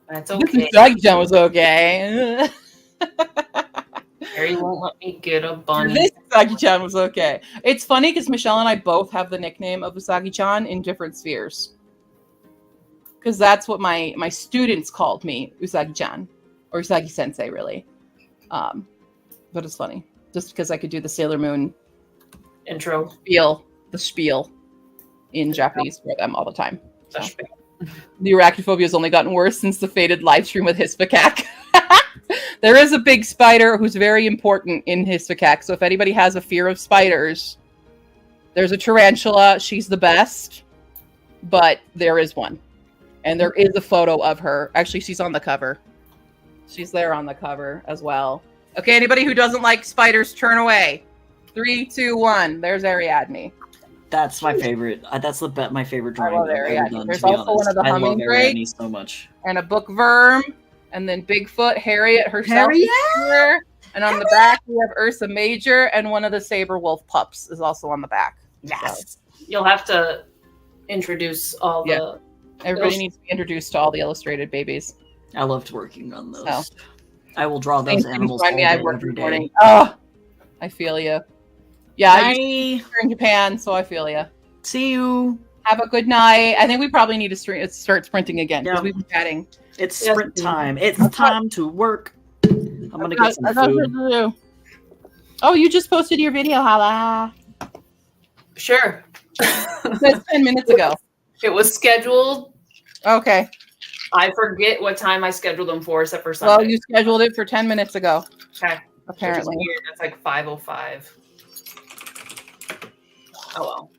That's okay. Doggy-chan was okay. Harry won't let me get a bunny. This Usagi-chan was okay. It's funny because Michelle and I both have the nickname of Usagi-chan in different spheres. Because that's what my students called me, Usagi-chan. Or Usagi-sensei, really. But it's funny. Just because I could do the Sailor Moon intro. The spiel in Japanese for them all the time. So. So. The arachnophobia has only gotten worse since the fated live stream with Hispakak. There is a big spider who's very important in Hispakak, so if anybody has a fear of spiders, there's a tarantula. She's the best, but there is one. And there is a photo of her. Actually, she's on the cover. She's there on the cover as well. Okay, anybody who doesn't like spiders, turn away. 3, 2, 1. There's Ariadne. That's my favorite. That's my favorite drawing. I love Ariadne. There's also one of the hummingbirds. I love Ariadne so much. And a bookworm. And then Bigfoot, Harriet herself. Harriet! And on the back, we have Ursa Major, and one of the saber wolf pups is also on the back. Yes. So. You'll have to introduce all the... Everybody needs to be introduced to all the illustrated babies. I loved working on those. So. I will draw those animals all day, every day. Oh, I feel you. Yeah, Bye. I used to in Japan, so I feel you. See you. Have a good night. I think we probably need to start sprinting again because Yeah. we've been chatting. It's sprint time. It's time to work. I'm going to get some food. Oh, you just posted your video, Hala. Sure. It says 10 minutes ago. It was scheduled. Okay. I forget what time I scheduled them for, except for Sunday. Well, you scheduled it for 10 minutes ago. Okay. Apparently. That's like 5:05. Oh,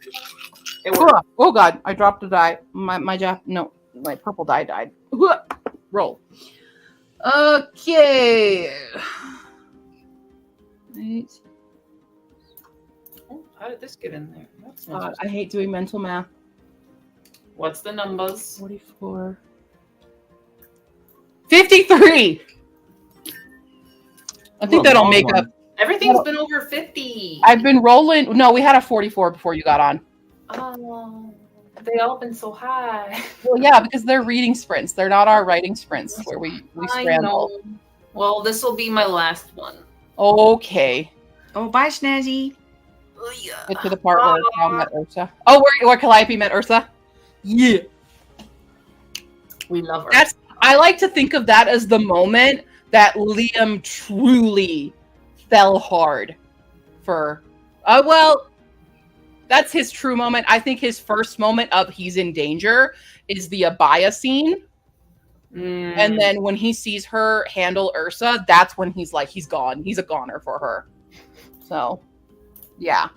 well. Oh, God. I dropped a die. My purple die died. Roll. Okay. Right. Oh, how did this get in there? That's not I hate doing mental math. What's the numbers? 44. 53! I think that'll make up. Everything's been over 50. I've been rolling. No, we had a 44 before you got on. Oh, they all been so high. Well, yeah, because they're reading sprints. They're not our writing sprints where we scramble. Well, this will be my last one. Okay. Oh, bye, Snazzy. Get to the part where I met Ursa. Oh, where Calliope met Ursa? Yeah. We love her. I like to think of that as the moment that Liam truly fell hard for. Well, that's his true moment. I think his first moment of he's in danger is the Abaya scene. And then when he sees her handle Ursa, that's when he's like, he's gone. He's a goner for her. So, yeah.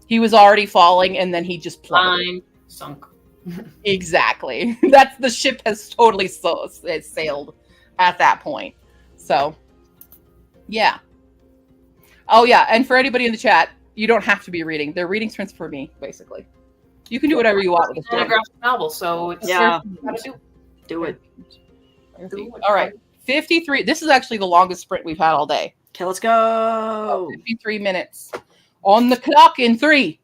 He was already falling, and then he just plummeted. Sunk. Exactly. That's the ship has totally sailed at that point. So, yeah. Oh, yeah. And for anybody in the chat, you don't have to be reading. They're reading sprints for me, basically. You can do whatever you want with It's a graphic novel, so it's Do it. All right. 53. This is actually the longest sprint we've had all day. Okay, let's go. 53 minutes. On the clock in 3,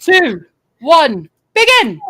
2, 1, begin!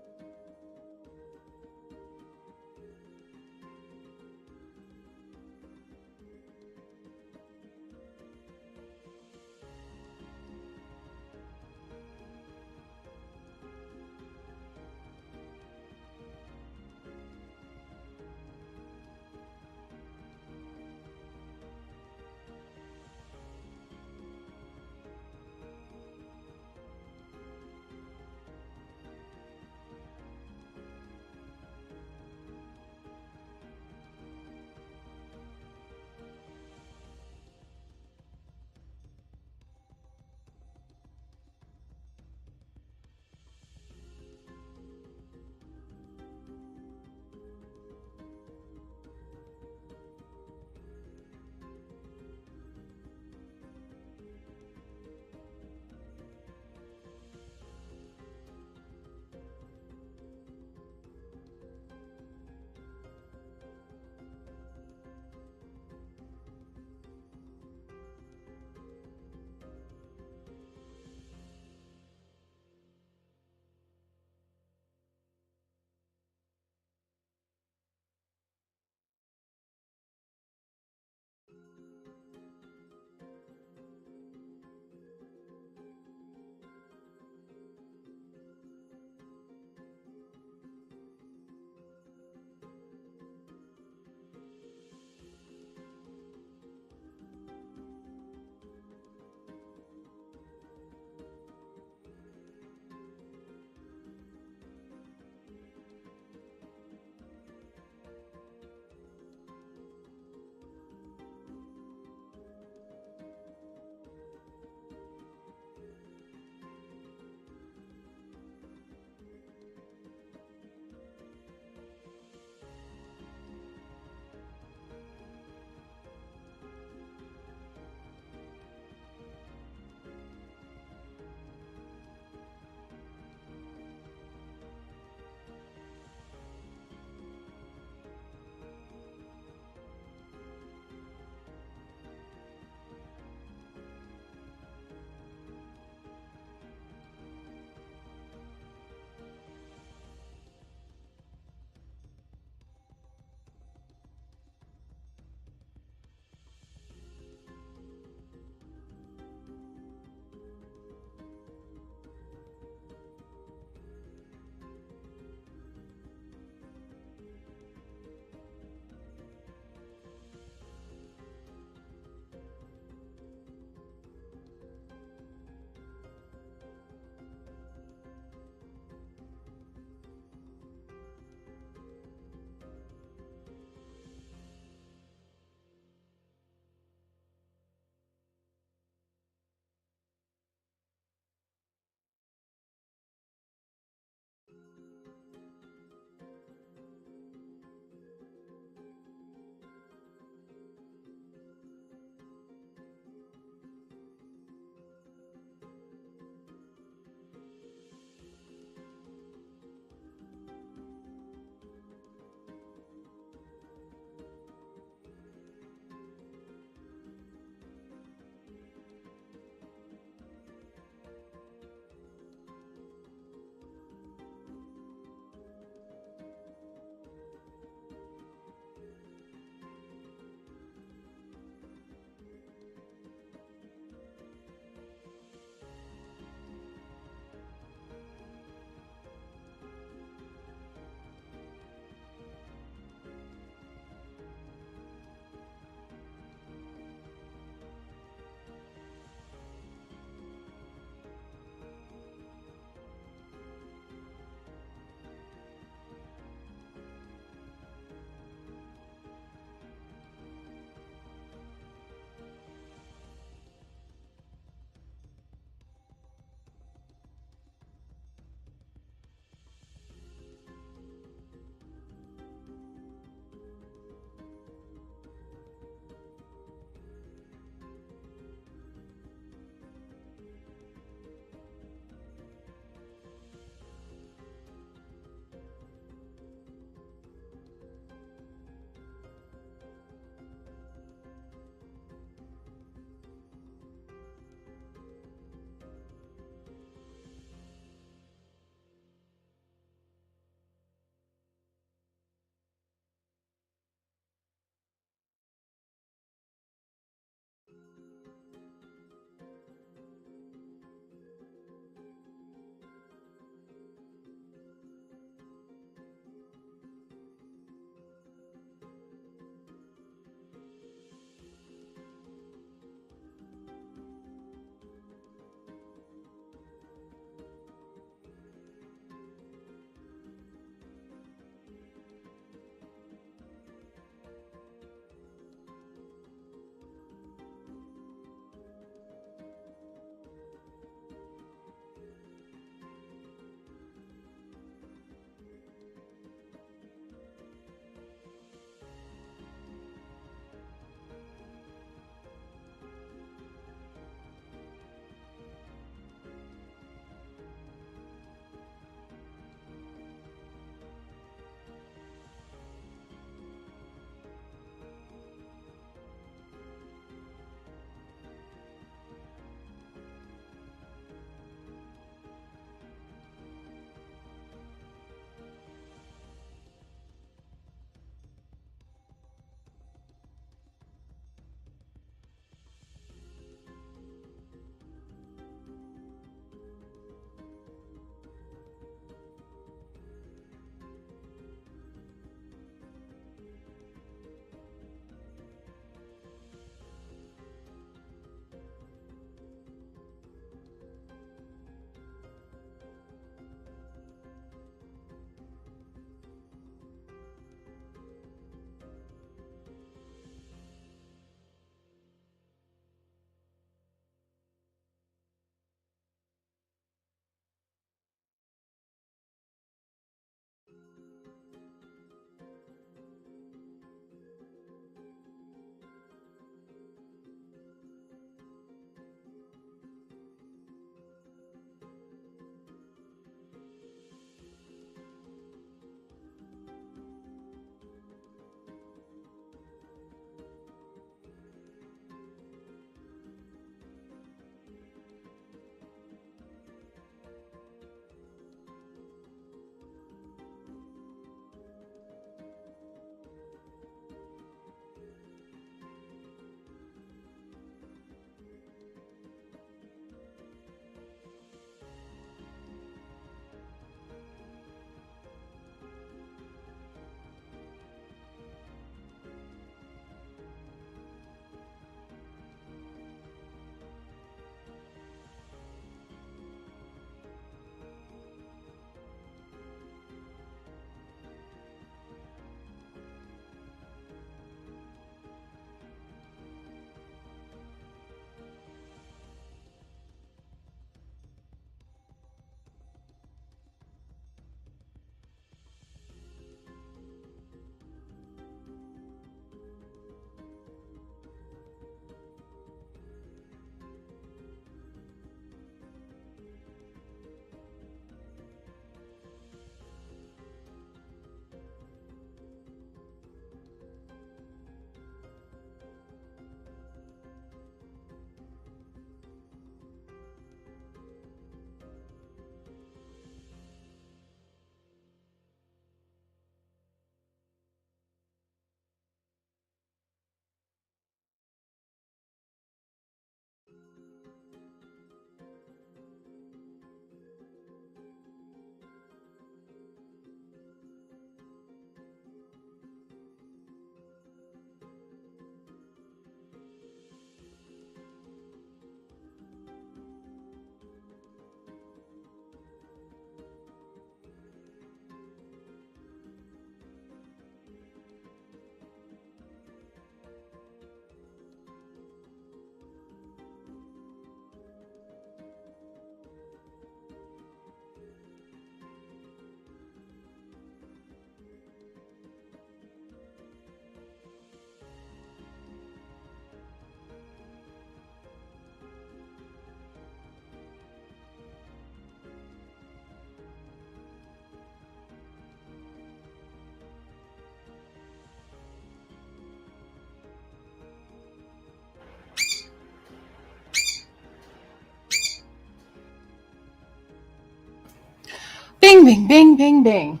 Bing, bing, bing, bing, bing.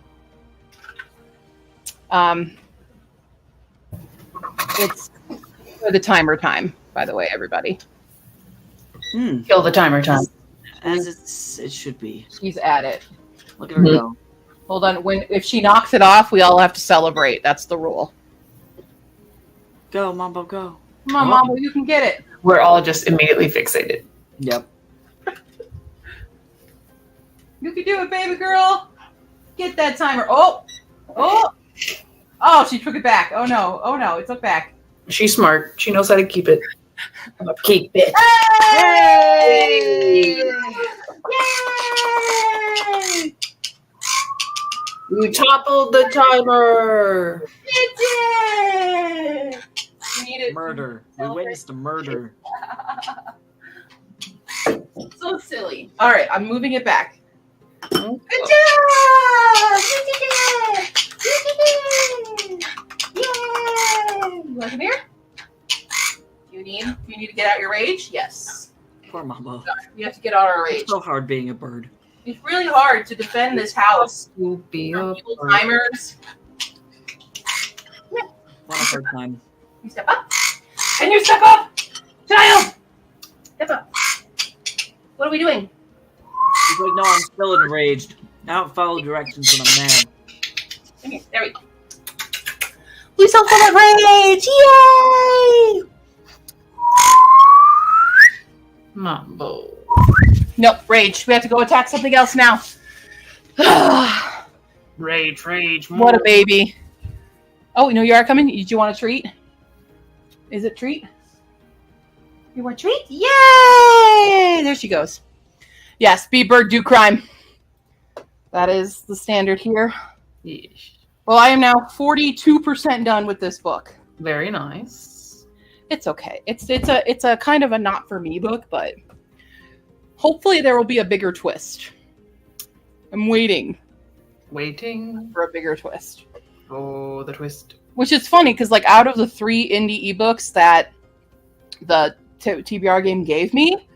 It's for the timer time, by the way, everybody. Kill the timer time. As it should be. She's at it. Look at her go. Hold on. If she knocks it off, we all have to celebrate. That's the rule. Go, Mambo, go. Come on, Mambo, you can get it. We're all just immediately fixated. Yep. You can do it, baby girl. Get that timer. Oh, she took it back. Oh no, it took back. She's smart. She knows how to keep it. Keep it. Hey! Yay! You toppled the timer. You did! You need it. Murder. We witnessed a murder. So silly. All right, I'm moving it back. Good job! You did it! Yay! You want to come here? Do you need to get out your rage? Yes. Poor Mambo. You have to get out our rage. It's so hard being a bird. It's really hard to defend this house. Scoopy From up. people timers. What a hard time. You step up. And you step up! Child! Step up. What are we doing? He's like, no, I'm still enraged. I don't follow directions when I'm mad. Come here. There we go. We still full of rage! Yay! Mambo. Nope, rage. We have to go attack something else now. Rage. What a baby. Oh, you are coming? Did you want a treat? Is it treat? You want a treat? Yay! There she goes. Yes, be bird, do crime. That is the standard here. Yeesh. Well, I am now 42% done with this book. Very nice. It's okay. It's a kind of a not for me book, but hopefully there will be a bigger twist. I'm waiting for a bigger twist. Oh, the twist. Which is funny because, like, out of the 3 indie ebooks that the TBR game gave me,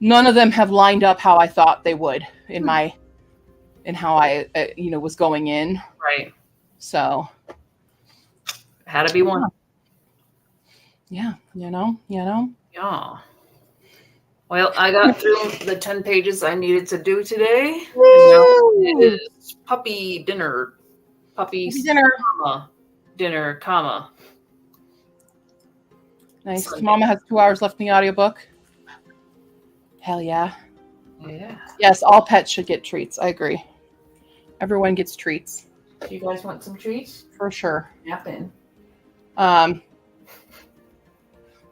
none of them have lined up how I thought they would in how I was going in. Right. So Had to be one. Yeah, Yeah. Well, I got through the 10 pages I needed to do today. And now it is puppy dinner. Puppy dinner. Comma. Nice. Sunday. Mama has 2 hours left in the audiobook. Hell yeah. Yeah. Yes, all pets should get treats. I agree. Everyone gets treats. Do you guys want some treats? For sure. Happen.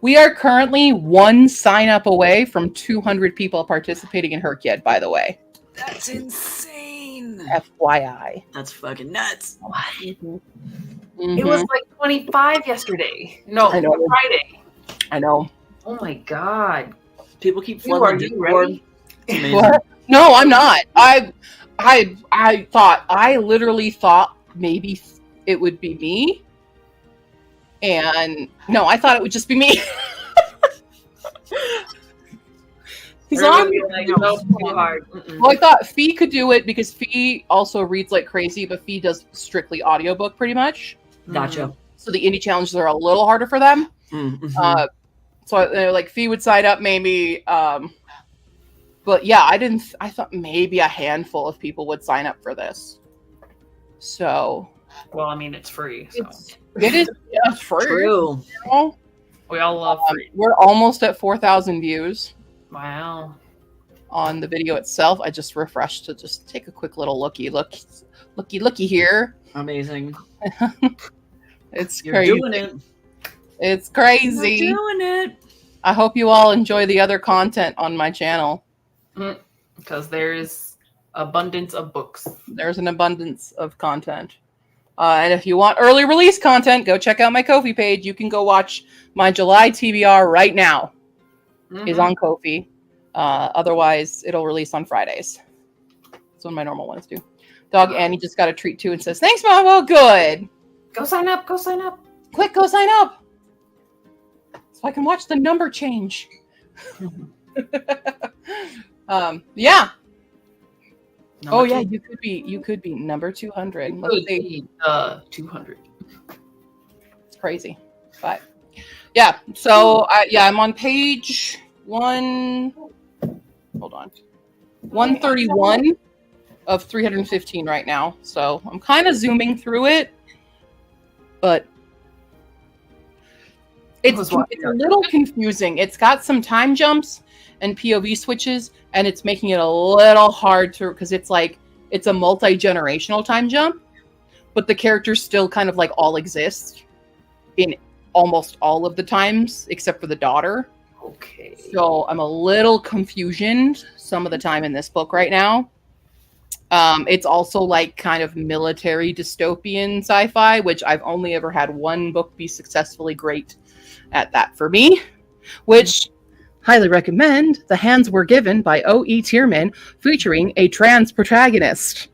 We are currently 1 sign up away from 200 people participating in HRCYED, by the way. That's insane. FYI. That's fucking nuts. Mm-hmm. It was like 25 yesterday. No, I know. Friday. I know. Oh my god. People keep Are flooding the you Discord. ready? It's amazing. What? No, I'm not. I literally thought maybe it would be me. And no, I thought it would just be me. Everybody was like, no, too hard. Well, I thought Fee could do it because Fee also reads like crazy, but Fee does strictly audiobook pretty much. Gotcha. So the indie challenges are a little harder for them. Mm-hmm. So like Fee would sign up maybe. But yeah, I thought maybe a handful of people would sign up for this. So. Well, I mean, it's free. So. It is free. True. You know? We all love free. We're almost at 4,000 views Wow. on the video itself. I just refreshed to just take a quick little looky here. Amazing. It's You're crazy. doing it. It's crazy. You're doing it. I hope you all enjoy the other content on my channel. Because there's abundance of books. There's an abundance of content. And if you want early release content, go check out my Ko-fi page. You can go watch my July TBR right now. Is on Ko-fi. Otherwise, it'll release on Fridays. That's when my normal ones do. Dog Annie just got a treat too and says, "Thanks, Mama. Good. Go sign up. Go sign up. Quick, go sign up. So I can watch the number change." Yeah. Oh yeah, you could be number 200. Let's see. 200. It's crazy. But yeah, so I'm on page 131 of 315 right now. So I'm kind of zooming through it, but it's a little confusing. It's got some time jumps and POV switches, and it's making it a little hard to, because it's a multi-generational time jump, but the characters still kind of like all exist in almost all of the times except for the daughter. Okay. So I'm a little confusioned some of the time in this book right now. It's also like kind of military dystopian sci-fi, which I've only ever had one book be successfully great at that for me, which highly recommend The Hands Were Given by O.E. Tierman, featuring a trans protagonist.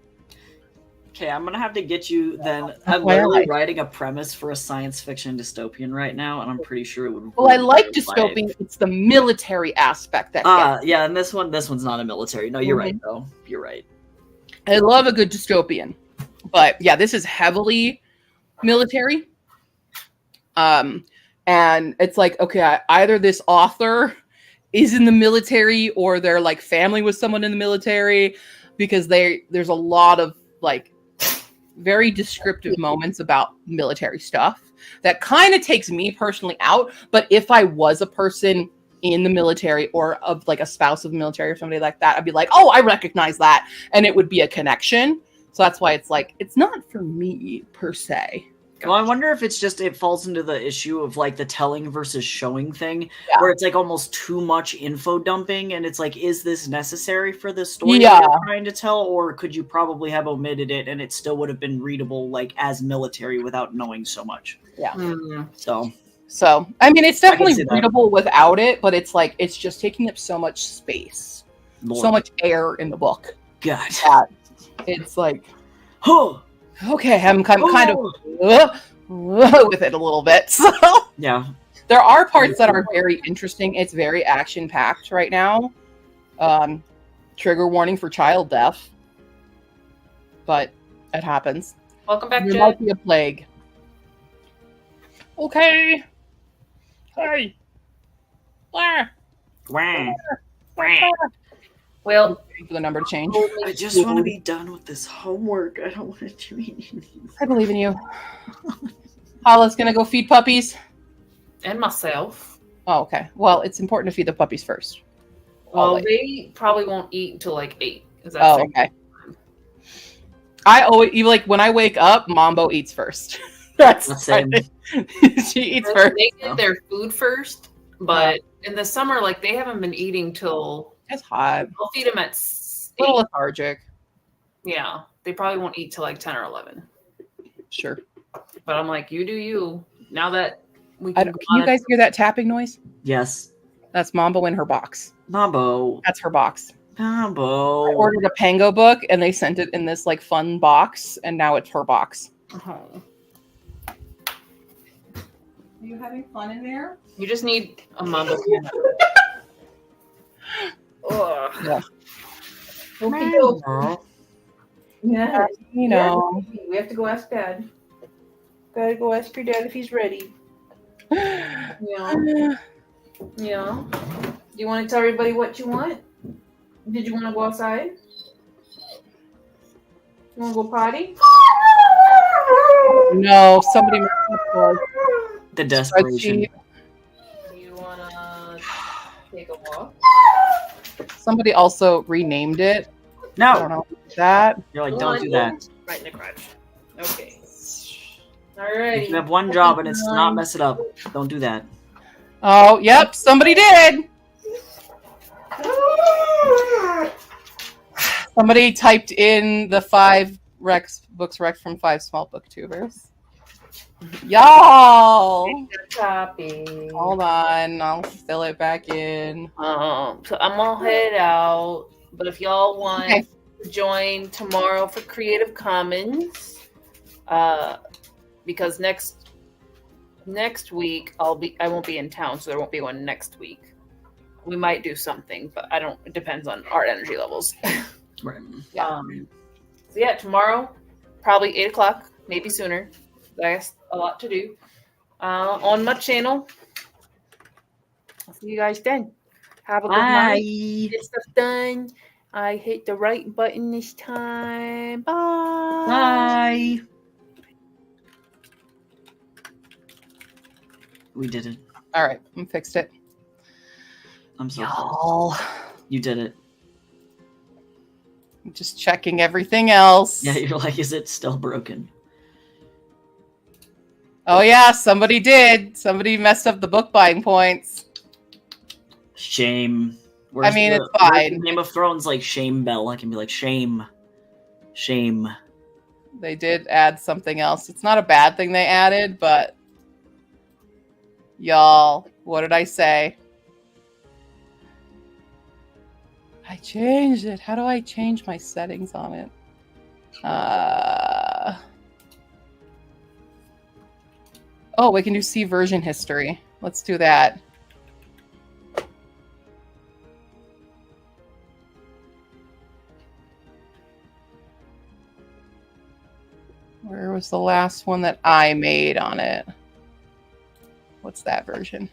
Okay, I'm gonna have to get you then. I'm literally writing a premise for a science fiction dystopian right now, and I'm pretty sure it would. Well, I like dystopian. It's the military aspect that. Yeah, and this one's not a military. No, you're right though. You're right. I love a good dystopian, but yeah, this is heavily military. And it's like, okay, either this author is in the military or they're like family with someone in the military, because there's a lot of like very descriptive moments about military stuff that kind of takes me personally out. But if I was a person in the military or of like a spouse of the military or somebody like that, I'd be like, oh, I recognize that. And it would be a connection. So that's why it's like, it's not for me per se. Well, I wonder if it falls into the issue of like the telling versus showing thing, Yeah. where it's like almost too much info dumping, and it's like, is this necessary for the story that you're trying to tell, or could you probably have omitted it and it still would have been readable like as military without knowing so much? Yeah. So I mean, it's definitely readable without it, but it's like it's just taking up so much space, so much air in the book. God, it's like, oh. Okay, I'm kind of with it a little bit. So yeah, there are parts that are very interesting. It's very action packed right now. Trigger warning for child death, but it happens. Welcome back, There Jen. might be a plague. Okay. Hey. Where? Well, For the number to change. I just want to be done with this homework. I don't want to do anything. I believe in you. Hala's gonna go feed puppies. and myself. Oh, okay. Well, it's important to feed the puppies first. Well, they probably won't eat until like 8. Oh, okay. I always, even like when I wake up, Mambo eats first. That's the same. She eats first. They get their food first, but in the summer, like they haven't been eating till. It's hot. I'll feed them at 8. A little lethargic. Yeah, they probably won't eat till like 10 or 11. Sure. But I'm like, you do you. Now that we Can you guys hear that tapping noise? Yes. That's Mambo in her box. Mambo. That's her box. Mambo. I ordered a Pango book and they sent it in this like fun box, and now it's her box. Oh. Are you having fun in there? You just need a Mambo. Yeah. Okay. Yeah. You know. We have to go ask Dad. Gotta go ask your dad if he's ready. Yeah. Yeah. Do you want to tell everybody what you want? Did you want to go outside? You want to go potty? No, somebody messed up The desperation. Do you want to take a walk? Somebody also renamed it. I don't No. know that. You're like, don't do that. Right in the crotch. Okay. Alrighty. You have one job and it's to not mess it up. Don't do that. Oh, yep, somebody did. Somebody typed in the 5 books wrecked from 5 small booktubers. Y'all! Copy. Hold on, I'll fill it back in. So I'm gonna head out, but if y'all want to join tomorrow for Creative Commons, because next week I won't be in town, so there won't be one next week. We might do something, but it depends on our energy levels. Right. Yeah. So yeah, tomorrow, probably 8 o'clock, maybe sooner. I have a lot to do on my channel. I'll see you guys then. Have a good night. Bye. Get stuff done. I hit the right button this time. Bye. Bye. We did it. All right, I fixed it. I'm so close. Y'all, You did it. I'm just checking everything else. Yeah, you're like, is it still broken? Oh yeah, somebody did. Somebody messed up the book buying points. Shame. I mean, it's where's fine. the Game of Thrones, like, shame bell. I can be like, shame. Shame. They did add something else. It's not a bad thing they added, but y'all, what did I say? I changed it. How do I change my settings on it? Oh, we can do see version history. Let's do that. Where was the last one that I made on it? What's that version?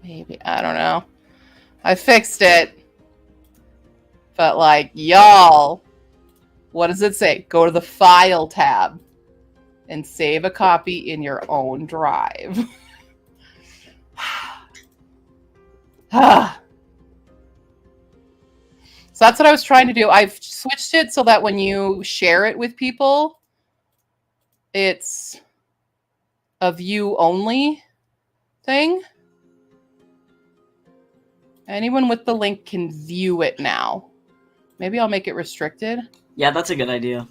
Maybe, I don't know. I fixed it. But like, y'all, what does it say? Go to the File tab and save a copy in your own drive. So that's what I was trying to do. I've switched it so that when you share it with people, it's a view only thing. Anyone with the link can view it now. Maybe I'll make it restricted. Yeah, that's a good idea.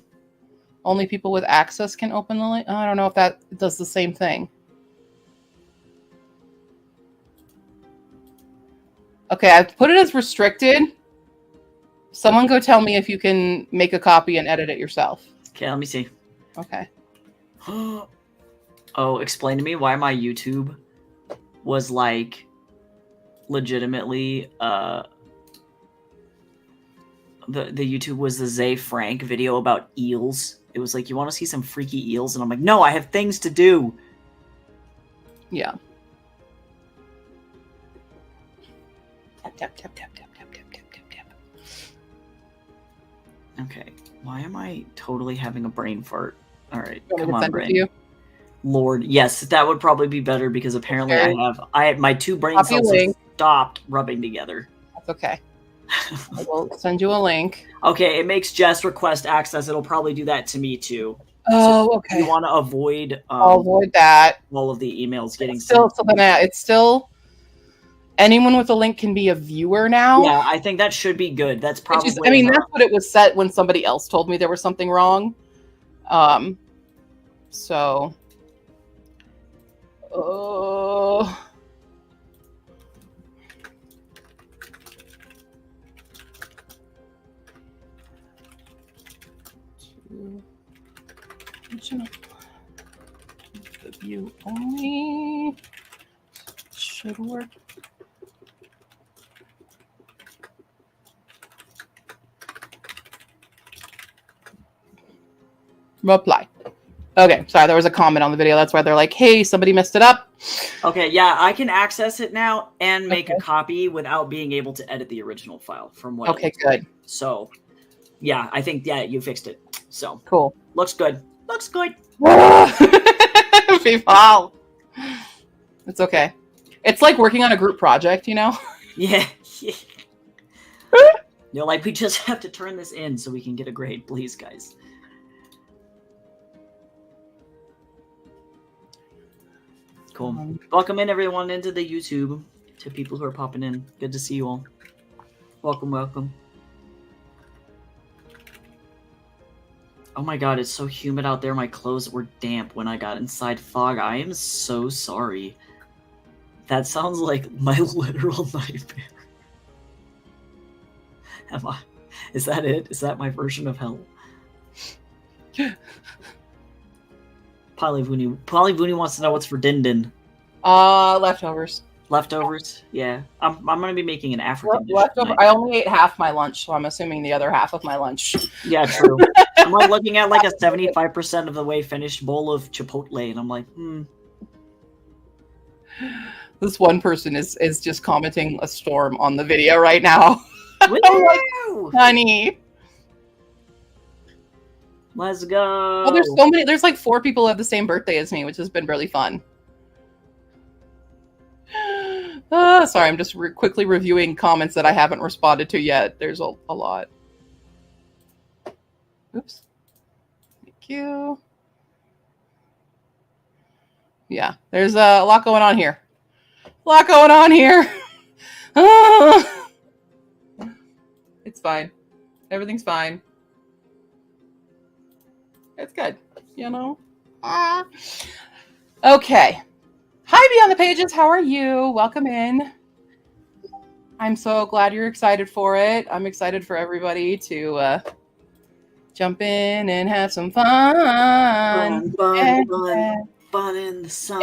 Only people with access can open the link. I don't know if that does the same thing. Okay, I've put it as restricted. Someone go tell me if you can make a copy and edit it yourself. Okay, let me see. Okay. Oh, explain to me why my YouTube was like legitimately the YouTube was the Zay Frank video about eels. It was like, you want to see some freaky eels? And I'm like, no, I have things to do. Yeah. Tap, tap, tap, tap, tap, tap, tap, tap, tap, tap. Okay, why am I totally having a brain fart? All right, You want me come to on, send it brain. to you? Lord, yes, that would probably be better because apparently Okay. I had my two brain Copy cells have link. stopped rubbing together. That's okay. I will send you a link. Okay, it makes Jess request access. It'll probably do that to me too. Oh, If okay. you want to avoid I'll avoid that. all of the emails getting It's still, sent. so then it's still anyone with a link can be a viewer now. Yeah, I think that should be good. That's probably. Which is, I mean, that's what it was set when somebody else told me there was something wrong. So. The view only should work. Reply. Okay, sorry, there was a comment on the video. That's why they're like, hey, somebody messed it up. Okay, yeah, I can access it now and make Okay. a copy without being able to edit the original file from what. Okay, good. So, yeah, I think you fixed it. So Cool. looks good. Looks good. People. It's okay. It's like working on a group project, you know? Yeah. You're like, we just have to turn this in so we can get a grade, please, guys. Cool. Welcome in, everyone, into the YouTube. To people who are popping in. Good to see you all. Welcome, welcome. Oh my god, it's so humid out there. My clothes were damp when I got inside fog. I am so sorry. That sounds like my literal nightmare. Is that it? Is that my version of hell? Polyvoony wants to know what's for Din Din. Leftovers. Leftovers? Yeah. I'm gonna be making an African dish Leftover. tonight. I only ate half my lunch, so I'm assuming the other half of my lunch. Yeah, true. I'm like looking at like a 75% of the way finished bowl of Chipotle, and I'm like, This one person is just commenting a storm on the video right now. Woo! Honey. Let's go. Oh, there's so many. There's like 4 people who have the same birthday as me, which has been really fun. Sorry, I'm just quickly reviewing comments that I haven't responded to yet. There's a lot. Oops. Thank you. Yeah, there's a lot going on here. It's fine. Everything's fine. It's good, you know? Okay. Hi, Beyond the Pages. How are you? Welcome in. I'm so glad you're excited for it. I'm excited for everybody to jump in and have some fun. Fun in the sun.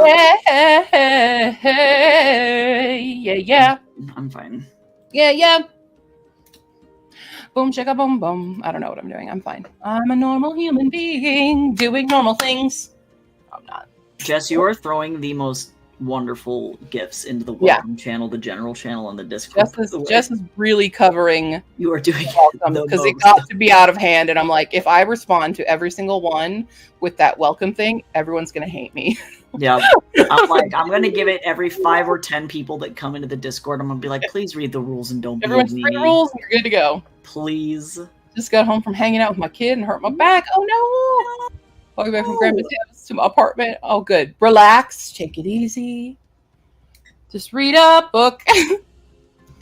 Yeah. I'm fine. Yeah. Boom, chicka, boom, boom. I don't know what I'm doing. I'm fine. I'm a normal human being doing normal things. I'm not. Jess, you are throwing the most wonderful gifts into the welcome channel, the general channel, and the Discord. Jess is really covering. You are doing welcome because it got to be out of hand, and I'm like, if I respond to every single one with that welcome thing, everyone's gonna hate me. Yeah, I'm gonna give it every 5 or 10 people that come into the Discord. I'm gonna be like, please read the rules and don't Everyone's be 3 rules, and you're good to go. Please. Just got home from hanging out with my kid and hurt my back. Oh no! Walking back from Grandma's house to my apartment. Oh, good. Relax. Take it easy. Just read a book.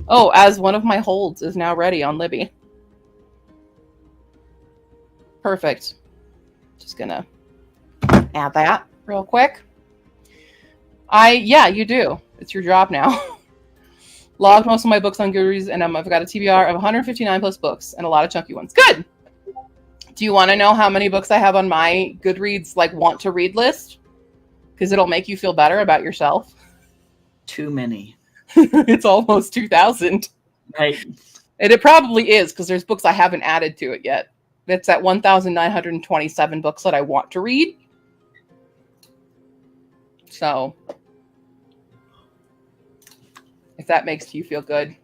Oh, as one of my holds is now ready on Libby. Perfect. Just gonna add that real quick. Yeah, you do. It's your job now. Logged most of my books on Goodreads, and I've got a TBR of 159 plus books and a lot of chunky ones. Good. Do you want to know how many books I have on my Goodreads want to read list? Because it'll make you feel better about yourself. Too many. It's almost 2,000. Right. And it probably is, because there's books I haven't added to it yet. It's at 1,927 books that I want to read. So, if that makes you feel good,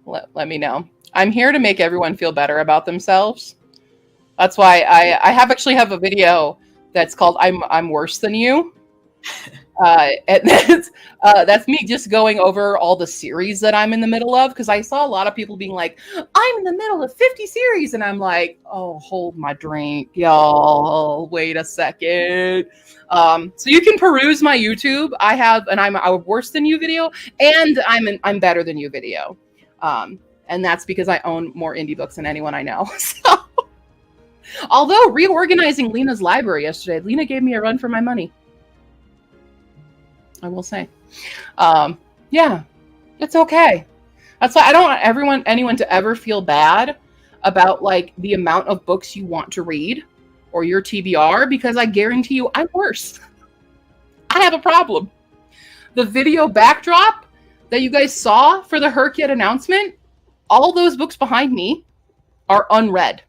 let me know. I'm here to make everyone feel better about themselves. That's why I actually have a video that's called I'm Worse Than You. And that's me just going over all the series that I'm in the middle of, because I saw a lot of people being like, I'm in the middle of 50 series, and I'm like, oh, hold my drink, y'all. Wait a second. So you can peruse my YouTube. I have an I'm a Worse Than You video, and I'm Better Than You video. And that's because I own more indie books than anyone I know. So, although reorganizing Lena's library yesterday, Lena gave me a run for my money. I will say. Yeah, it's okay. That's why I don't want anyone to ever feel bad about the amount of books you want to read or your TBR, because I guarantee you I'm worse. I have a problem. The video backdrop that you guys saw for the HRCYED announcement, all those books behind me are unread.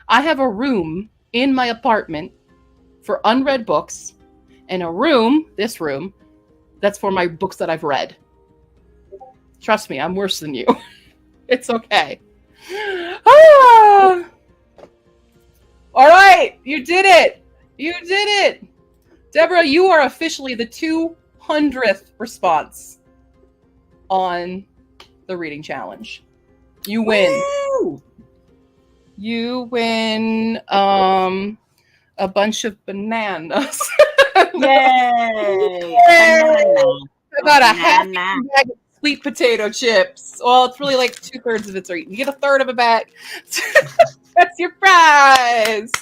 I have a room in my apartment for unread books, and a room, this room, that's for my books that I've read. Trust me, I'm worse than you. It's okay. Ah! All right, you did it. You did it. Deborah, you are officially the 200th response on the reading challenge. You win. Woo! You win a bunch of bananas. Yay! About a half bag of sweet potato chips. Well, it's really 2/3 of it's eaten. You get a third of a bag. That's your prize.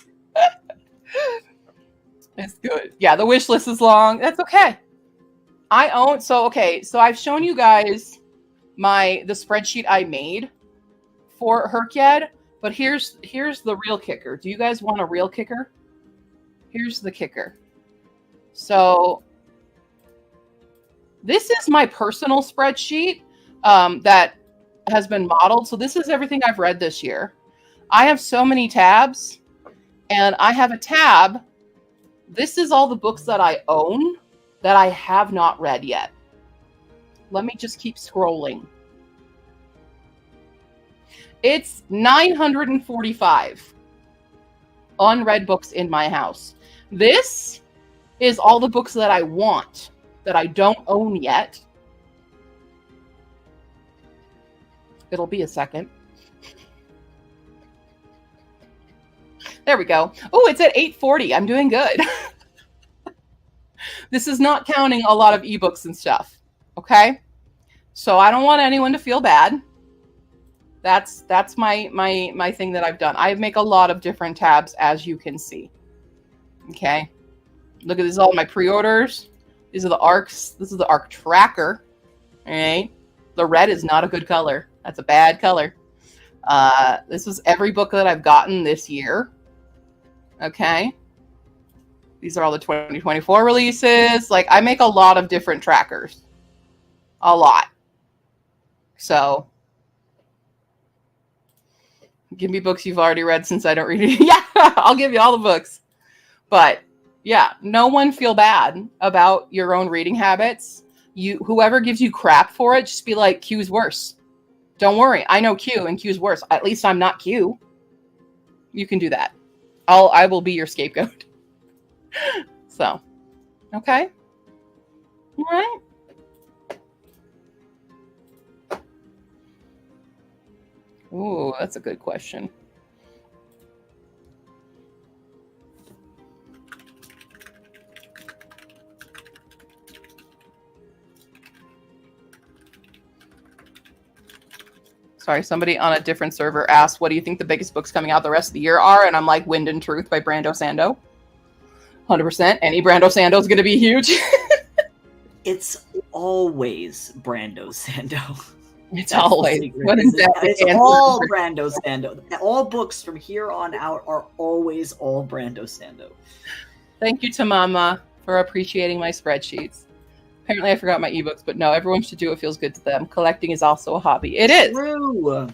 It's good. Yeah, the wish list is long. That's okay. So I've shown you guys the spreadsheet I made for HRCYED, but here's the real kicker. Do you guys want a real kicker? Here's the kicker. So this is my personal spreadsheet that has been modeled. So this is everything I've read this year. I have so many tabs, and I have a tab. This is all the books that I own that I have not read yet. Let me just keep scrolling. It's 945 unread books in my house. This is all the books that I want, that I don't own yet. It'll be a second. There we go. Oh, it's at 840. I'm doing good. This is not counting a lot of ebooks and stuff. Okay? So I don't want anyone to feel bad. That's my thing that I've done. I make a lot of different tabs, as you can see. Okay? Look at this, all my pre-orders. These are the ARCs. This is the ARC tracker. All right? The red is not a good color. That's a bad color. This is every book that I've gotten this year. Okay. These are all the 2024 releases. Like, I make a lot of different trackers. A lot. So, give me books you've already read since I don't read it. Yeah, I'll give you all the books. But, yeah, no one feel bad about your own reading habits. Whoever gives you crap for it, just be like, Q's worse. Don't worry. I know Q, and Q's worse. At least I'm not Q. You can do that. I will be your scapegoat. So, okay. All right. Ooh, that's a good question. Sorry, somebody on a different server asked, what do you think the biggest books coming out the rest of the year are? And I'm like, Wind and Truth by Brando Sando. 100%. Any Brando Sando is going to be huge. It's always Brando Sando. It's always. What is that? It's all Brando Sando. All books from here on out are always all Brando Sando. Thank you to Mama for appreciating my spreadsheets. Apparently I forgot my ebooks, but no, everyone should do what feels good to them. Collecting is also a hobby. It is. True.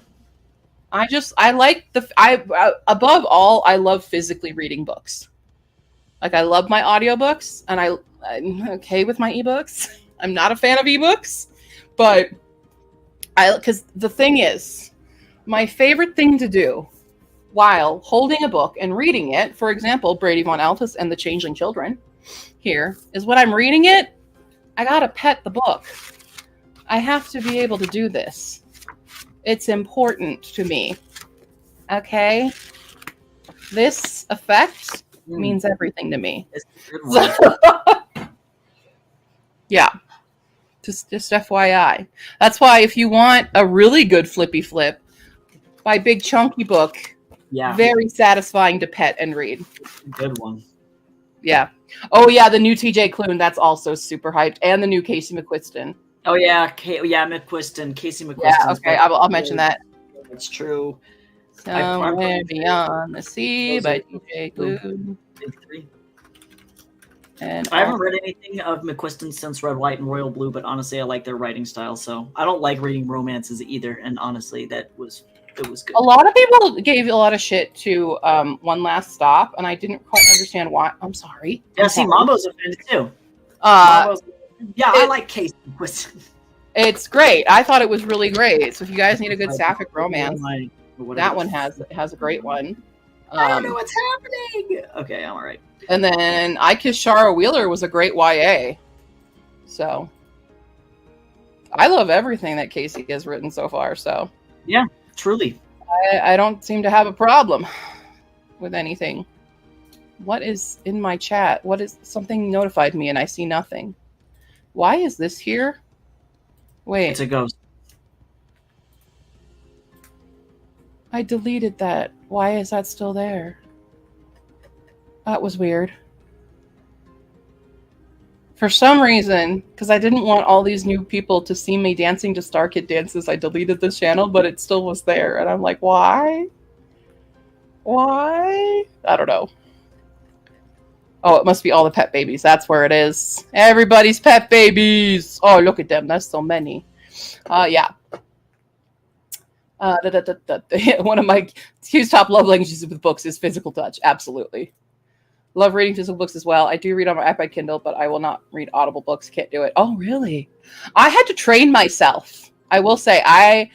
I like above all, I love physically reading books. Like, I love my audiobooks, and I'm okay with my ebooks. I'm not a fan of ebooks, but because the thing is, my favorite thing to do while holding a book and reading it, for example, Brady Von Altus and the Changeling Children, here, is when I'm reading it, I gotta pet the book. I have to be able to do this. It's important to me. Okay? This effect means everything to me. So, yeah. Just FYI. That's why if you want a really good flippy flip, buy Big Chunky Book. Yeah. Very satisfying to pet and read. Good one. Yeah. Oh, yeah, the new TJ Klune, that's also super hyped. And the new Casey McQuiston. Oh, yeah. McQuiston. Casey McQuiston. Yeah, okay, I'll mention that. That's true. Somewhere Beyond the Sea by TJ Klune. And I haven't read anything of McQuiston since Red, White, and Royal Blue, but honestly, I like their writing style, so I don't like reading romances either, and honestly, it was good. A lot of people gave a lot of shit to One Last Stop, and I didn't quite understand why. I'm sorry. Yeah, see, Mambo's offended too. I like Casey McQuiston. It's great. I thought it was really great. So if you guys need a good sapphic romance, that one has a great one. I don't know what's happening. Okay, I'm all right. And then I Kissed Shara Wheeler was a great YA. So I love everything that Casey has written so far. So yeah, truly. I don't seem to have a problem with anything. What is in my chat? What is something notified me and I see nothing? Why is this here? Wait. It's a ghost. I deleted that. Why is that still there? That was weird. For some reason, because I didn't want all these new people to see me dancing to Star Kid dances, I deleted this channel, but it still was there. And I'm like, why? Why? I don't know. Oh, it must be all the pet babies. That's where it is. Everybody's pet babies. Oh, look at them. That's so many. Yeah. One of my huge top love languages with books is physical touch. Absolutely. Love reading physical books as well. I do read on my iPad Kindle, but I will not read Audible books. Can't do it. Oh, really? I had to train myself. I will say, I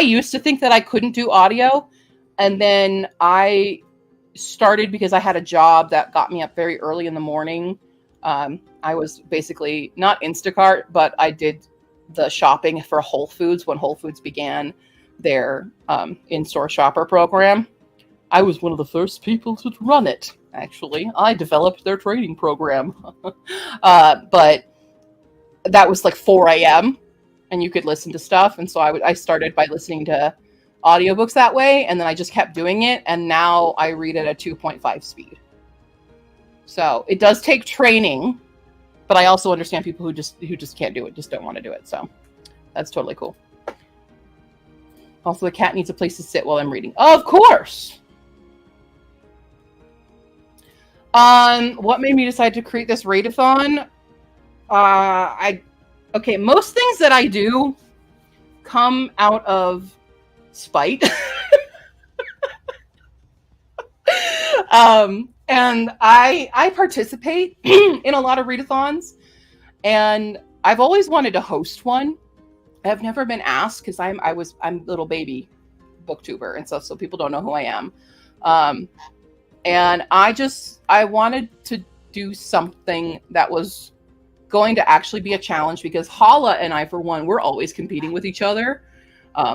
used to think that I couldn't do audio, and then I started because I had a job that got me up very early in the morning. I was basically not Instacart, but I did the shopping for Whole Foods when Whole Foods began their in-store shopper program. I was one of the first people to run it. Actually, I developed their training program. But that was like 4 a.m. and you could listen to stuff. And so I started by listening to audiobooks that way. And then I just kept doing it. And now I read at a 2.5 speed. So it does take training, but I also understand people who just can't do it, just don't want to do it. So that's totally cool. Also, the cat needs a place to sit while I'm reading. Of course. What made me decide to create this readathon? Okay, most things that I do come out of spite. And I participate in a lot of readathons, and I've always wanted to host one. I've never been asked because I'm little baby booktuber and stuff, so people don't know who I am. And I wanted to do something that was going to actually be a challenge, because Hala and I, for one, we're always competing with each other.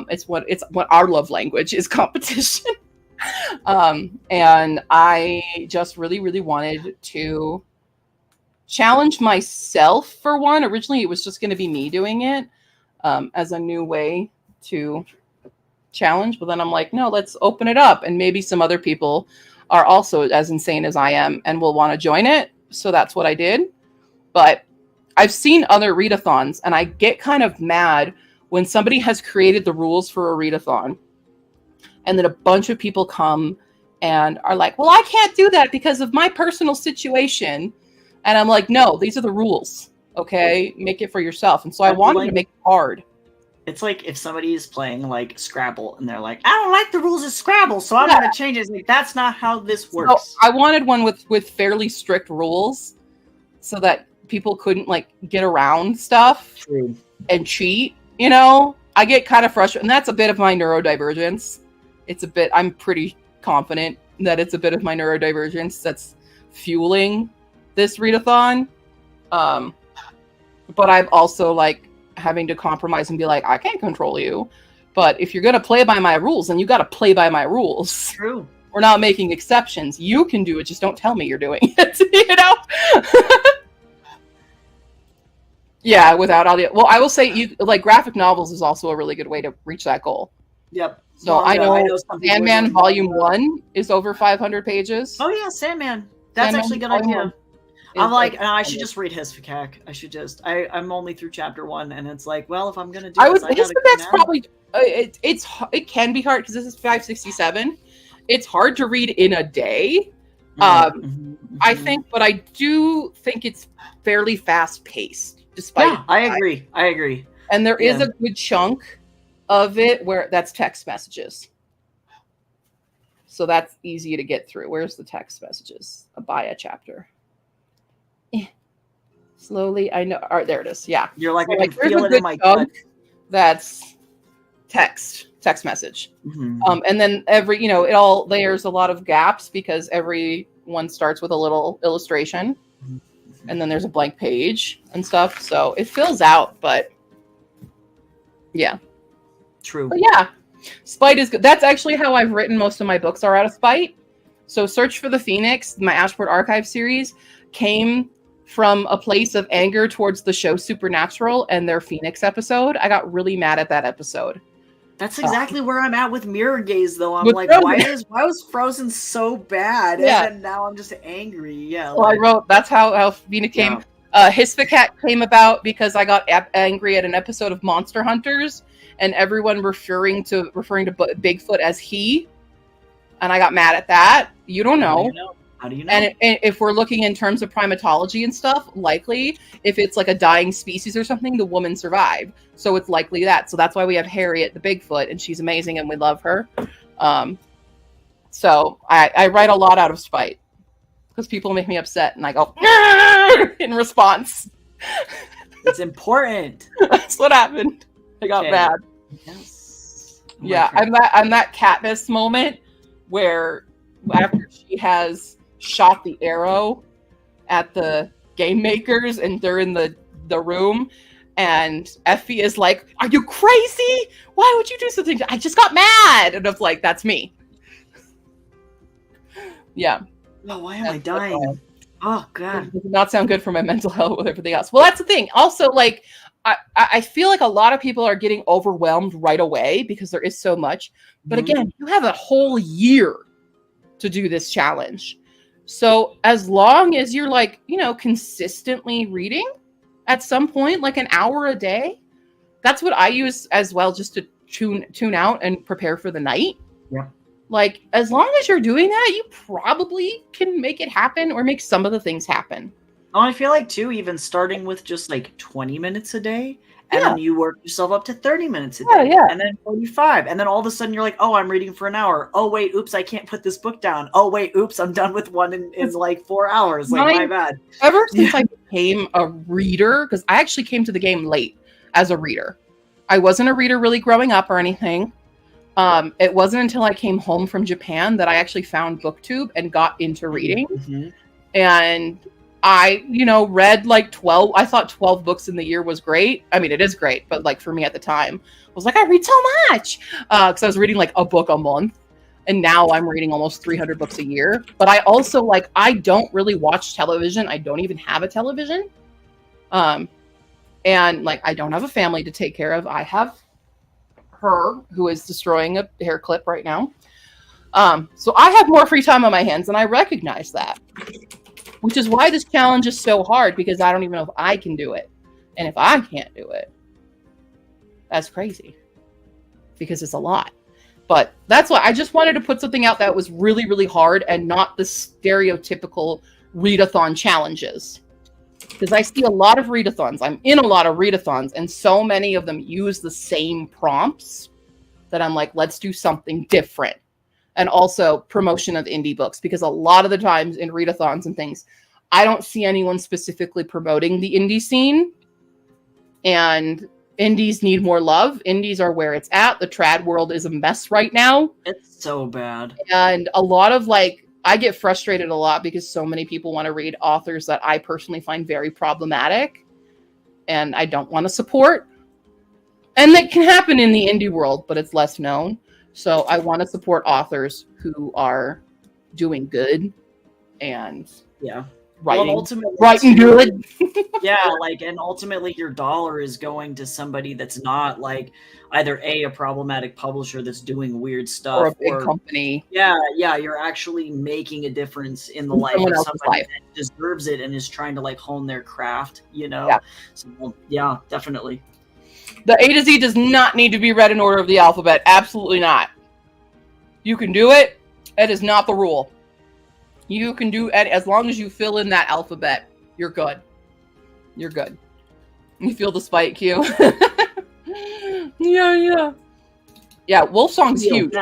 It's what our love language is, competition. And I just really, really wanted to challenge myself, for one. Originally, it was just going to be me doing it as a new way to challenge. But then I'm like, no, let's open it up. And maybe some other people are also as insane as I am and will want to join it. So that's what I did. But I've seen other readathons, and I get kind of mad when somebody has created the rules for a readathon, and then a bunch of people come and are like, well, I can't do that because of my personal situation. And I'm like, no, these are the rules. Okay, make it for yourself. And so I wanted to make it hard. It's like if somebody is playing like Scrabble and they're like, I don't like the rules of Scrabble, so I'm going to change it. It's like, that's not how this works. So I wanted one with fairly strict rules so that people couldn't like get around stuff. True. And cheat. You know, I get kind of frustrated, and that's a bit of my neurodivergence. I'm pretty confident that it's a bit of my neurodivergence that's fueling this readathon. But I'm also like having to compromise and be like, I can't control you. But if you're going to play by my rules, then you got to play by my rules. True. We're not making exceptions. You can do it. Just don't tell me you're doing it, you know? Yeah, without audio. Well, I will say, like, graphic novels is also a really good way to reach that goal. Yep. So I know Sandman Volume 1 is over 500 pages. Oh, yeah, Sandman. That's actually a good idea. I'm like, I should just read Hisfakak. I'm only through chapter 1, and it's like, well, if I'm going to do this, Hisfakak's probably, it can be hard, because this is 567. It's hard to read in a day. I think, but I do think it's fairly fast-paced. I agree. And there is a good chunk of it where that's text messages. So that's easy to get through. Where's the text messages? Abaya chapter. Slowly, I know. All right, there it is. Yeah. You're like, I can feel it in my gut. That's text message. Mm-hmm. And then it all layers a lot of gaps, because every one starts with a little illustration. Mm-hmm. And then there's a blank page and stuff. So it fills out, but yeah. True. But yeah. Spite is good. That's actually how I've written most of my books, are out of spite. So Search for the Phoenix, my Ashport Archive series, came from a place of anger towards the show Supernatural and their Phoenix episode. I got really mad at that episode. That's exactly where I'm at with Mirror Gaze, though. I'm like, why was Frozen so bad? Yeah. And then now I'm just angry. Yeah. So I wrote, that's how Phoenix came. Hispicat came about because I got angry at an episode of Monster Hunters and everyone referring to Bigfoot as he, and I got mad at that. You don't know. How do you know? And if we're looking in terms of primatology and stuff, likely if it's like a dying species or something, the woman survived. So it's likely that. So that's why we have Harriet the Bigfoot, and she's amazing and we love her. So I write a lot out of spite because people make me upset and I go in response. It's important. That's what happened. I got mad. Yes. Yeah, I'm that Katniss moment where after she has shot the arrow at the game makers and they're in the room and Effie is like, "Are you crazy? Why would you do something? I just got mad." And I was like, that's me. Yeah. Oh, why am I dying? Oh God. It does not sound good for my mental health with everything else. Well, that's the thing. Also, like, I feel like a lot of people are getting overwhelmed right away because there is so much. But again, you have a whole year to do this challenge. So as long as you're like, consistently reading at some point, like an hour a day, that's what I use as well, just to tune out and prepare for the night. Yeah. Like, as long as you're doing that, you probably can make it happen or make some of the things happen. Oh, I feel like too, even starting with just like 20 minutes a day, and then you work yourself up to 30 minutes a day, and then 45, and then all of a sudden you're like, oh, I'm reading for an hour. Oh wait, oops, I can't put this book down. Oh wait, oops, I'm done with one in like 4 hours. Like, my bad. Ever since I became a reader, because I actually came to the game late as a reader. I wasn't a reader really growing up or anything. It wasn't until I came home from Japan that I actually found BookTube and got into reading. Mm-hmm. And I, read like 12. I thought 12 books in the year was great. I mean, it is great, but like for me at the time, I was like, I read so much because I was reading like a book a month. And now I'm reading almost 300 books a year. But I also I don't really watch television. I don't even have a television. And I don't have a family to take care of. I have her, who is destroying a hair clip right now. So I have more free time on my hands, and I recognize that. Which is why this challenge is so hard, because I don't even know if I can do it. And if I can't do it, that's crazy. Because it's a lot. But that's why I just wanted to put something out that was really, really hard and not the stereotypical readathon challenges. Because I see a lot of readathons. I'm in a lot of readathons, and so many of them use the same prompts that I'm like, let's do something different. And also promotion of indie books, because a lot of the times in readathons and things, I don't see anyone specifically promoting the indie scene. And indies need more love. Indies are where it's at. The trad world is a mess right now. It's so bad. And a lot of I get frustrated a lot because so many people want to read authors that I personally find very problematic and I don't want to support. And that can happen in the indie world, but it's less known. So I want to support authors who are doing good and writing good. Yeah, and ultimately your dollar is going to somebody that's not either a problematic publisher that's doing weird stuff or a big company. Yeah, you're actually making a difference in the life of somebody that deserves it and is trying to hone their craft, Yeah. So, yeah, definitely. The A to Z does not need to be read in order of the alphabet. Absolutely not. You can do it. It is not the rule. You can do it as long as you fill in that alphabet. You're good. You're good. You feel the spite cue. Yeah. Yeah, Wolfsong's huge.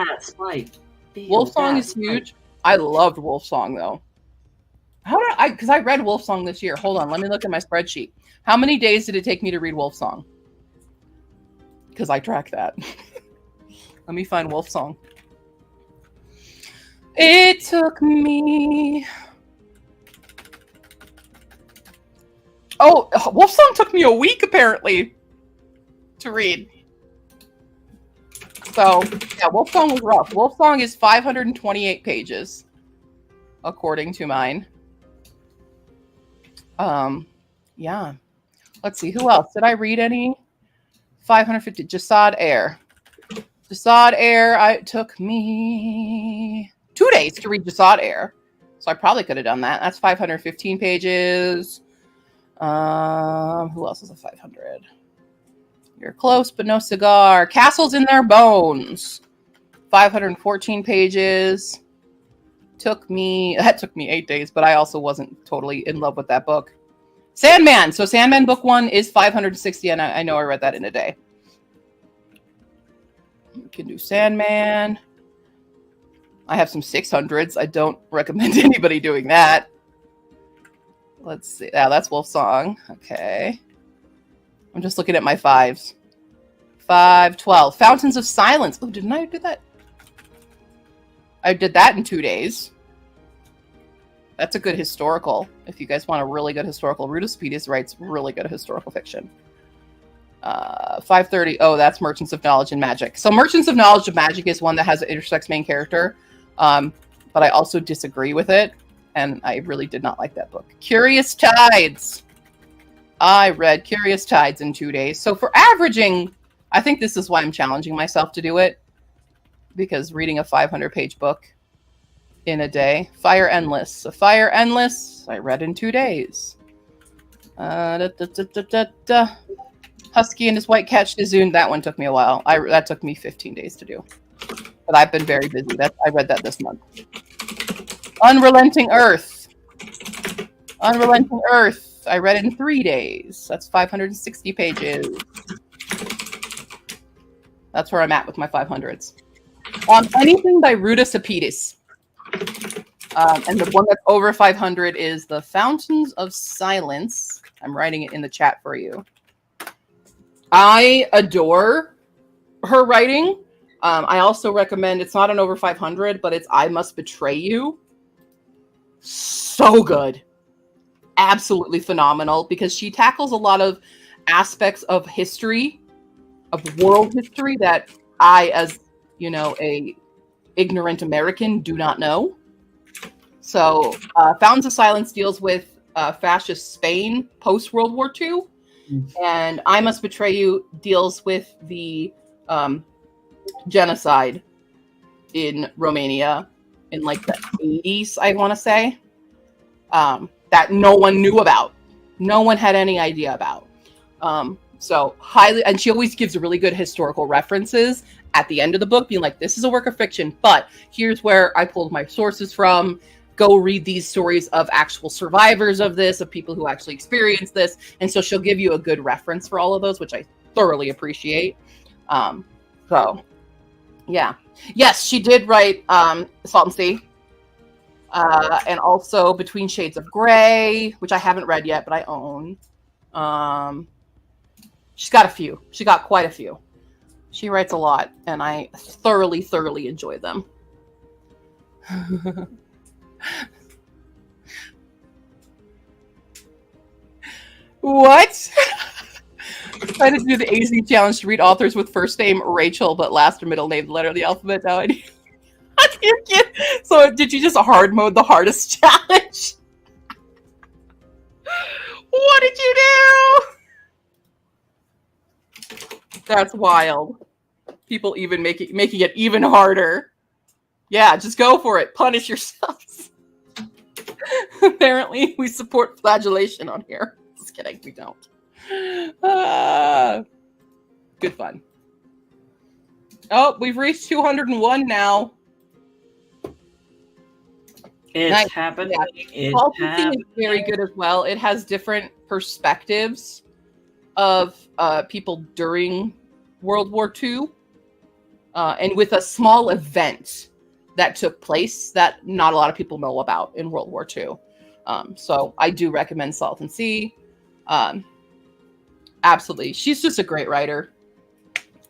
Wolfsong is huge. I loved Wolfsong though. Because I read Wolfsong this year. Hold on, let me look at my spreadsheet. How many days did it take me to read Wolfsong? Because I track that. Let me find Wolfsong. It took me... Oh, Wolfsong took me a week, apparently, to read. So, yeah, Wolfsong was rough. Wolfsong is 528 pages, according to mine. Yeah. Let's see, who else? Did I read any? 550. Jasad Air. Jasad Air, it took me 2 days to read Jasad Air. So I probably could have done that. That's 515 pages. Who else is a 500? You're close, but no cigar. Castles in Their Bones. 514 pages. That took me 8 days, but I also wasn't totally in love with that book. Sandman. So Sandman book 1 is 560, and I know I read that in a day. You can do Sandman. I have some 600s. I don't recommend anybody doing that. Let's see. Yeah, that's Wolfsong. Okay. I'm just looking at my 5s. 512. Fountains of Silence. Oh, didn't I do that? I did that in 2 days. That's a good historical. If you guys want a really good historical, Rudolf writes really good historical fiction. 530. Oh, that's Merchants of Knowledge and Magic. So Merchants of Knowledge and Magic is one that has an intersex main character. But I also disagree with it. And I really did not like that book. Curious Tides. I read Curious Tides in 2 days. So for averaging, I think this is why I'm challenging myself to do it. Because reading a 500-page book in a day. Fire Endless. So Fire Endless, I read in 2 days. Husky and His White Cat Shizoon, that one took me a while. That took me 15 days to do. But I've been very busy. I read that this month. Unrelenting Earth. Unrelenting Earth. I read it in 3 days. That's 560 pages. That's where I'm at with my 500s. Anything by Ruta Sepidis. And the one that's over 500 is The Fountains of Silence. I'm writing it in the chat for you. I adore her writing. I also recommend, it's not an over 500, but it's I Must Betray You. So good. Absolutely phenomenal, because she tackles a lot of aspects of history, of world history, that I, as, a ignorant American, do not know. So Fountains of Silence deals with fascist Spain post-World War II. And I Must Betray You deals with the genocide in Romania in like the 80s, I want to say, that no one knew about. No one had any idea about. So highly, and she always gives really good historical references at the end of the book, being like, this is a work of fiction, but here's where I pulled my sources from. Go read these stories of actual survivors of this, of people who actually experienced this. And so she'll give you a good reference for all of those, which I thoroughly appreciate. So, yeah. Yes, she did write Salt and Sea. And also Between Shades of Grey, which I haven't read yet, but I own. She's got a few. She got quite a few. She writes a lot, and I thoroughly, thoroughly enjoy them. What? Trying to do the AZ challenge to read authors with first name Rachel, but last or middle name, the letter of the alphabet. Now I can't. So did you just hard mode the hardest challenge? What did you do? That's wild. People even making it even harder. Yeah, just go for it. Punish yourselves. Apparently, we support flagellation on here. Just kidding, we don't. Good fun. Oh, we've reached 201 now. It's nice. happening. Yeah. It's happening. Is very good as well. It has different perspectives of people during World War II, and with a small event that took place that not a lot of people know about in World War II. So I do recommend Salt and Sea. Absolutely. She's just a great writer.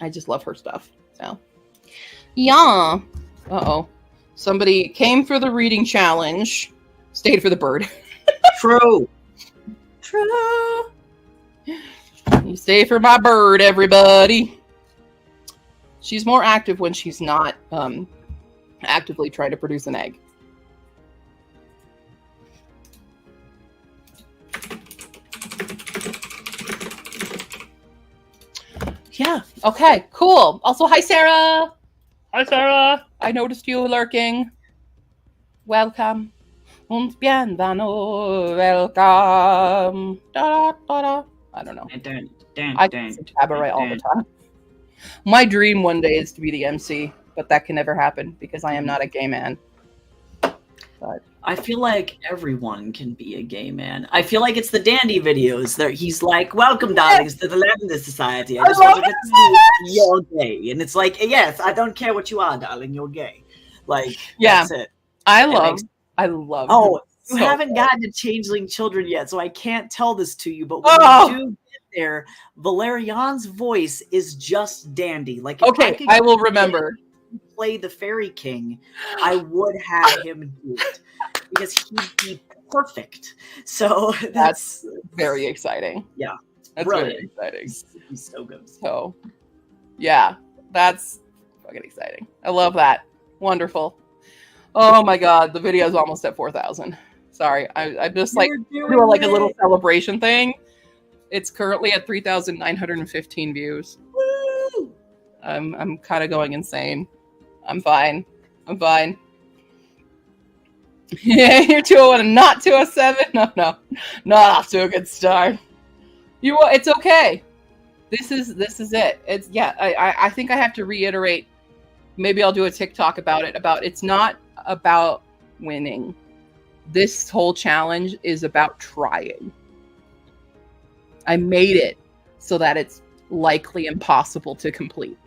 I just love her stuff. So, yeah. Uh-oh. Somebody came for the reading challenge, stayed for the bird. True. True. You stay for my bird, everybody. She's more active when she's not actively trying to produce an egg. Yeah. Okay, cool. Also, hi, Sarah. Hi, Sarah. I noticed you lurking. Welcome. Und bienvenido, welcome. Da, da, da. I don't know. I can sing cabaret all the time. My dream one day is to be the MC, but that can never happen because I am not a gay man. But I feel like everyone can be a gay man. I feel like it's the Dandy videos that he's like, "Welcome, darlings, to the Lavender Society. I just want to get to know you're gay." And it's like, yes, I don't care what you are, darling, you're gay. Like, yeah, that's it. I love. Oh, you so haven't gotten to Changeling Children yet, so I can't tell this to you. But when you do get there, Valerian's voice is just Dandy. Like, if I will remember. Play the Fairy King, I would have him do it because he'd be perfect. So that's very exciting. Yeah, that's brilliant. Very exciting. He's so good. So, yeah, that's fucking exciting. I love that. Wonderful. Oh my god, the video is almost at 4,000. Sorry, I'm just like doing like a little celebration thing. It's currently at 3,915 views. Woo! I'm kind of going insane. I'm fine. Yeah, you're 201 and not 207. No, not off to a good start. It's okay. This is it. It's I think I have to reiterate. Maybe I'll do a TikTok about it. It's not about winning. This whole challenge is about trying. I made it so that it's likely impossible to complete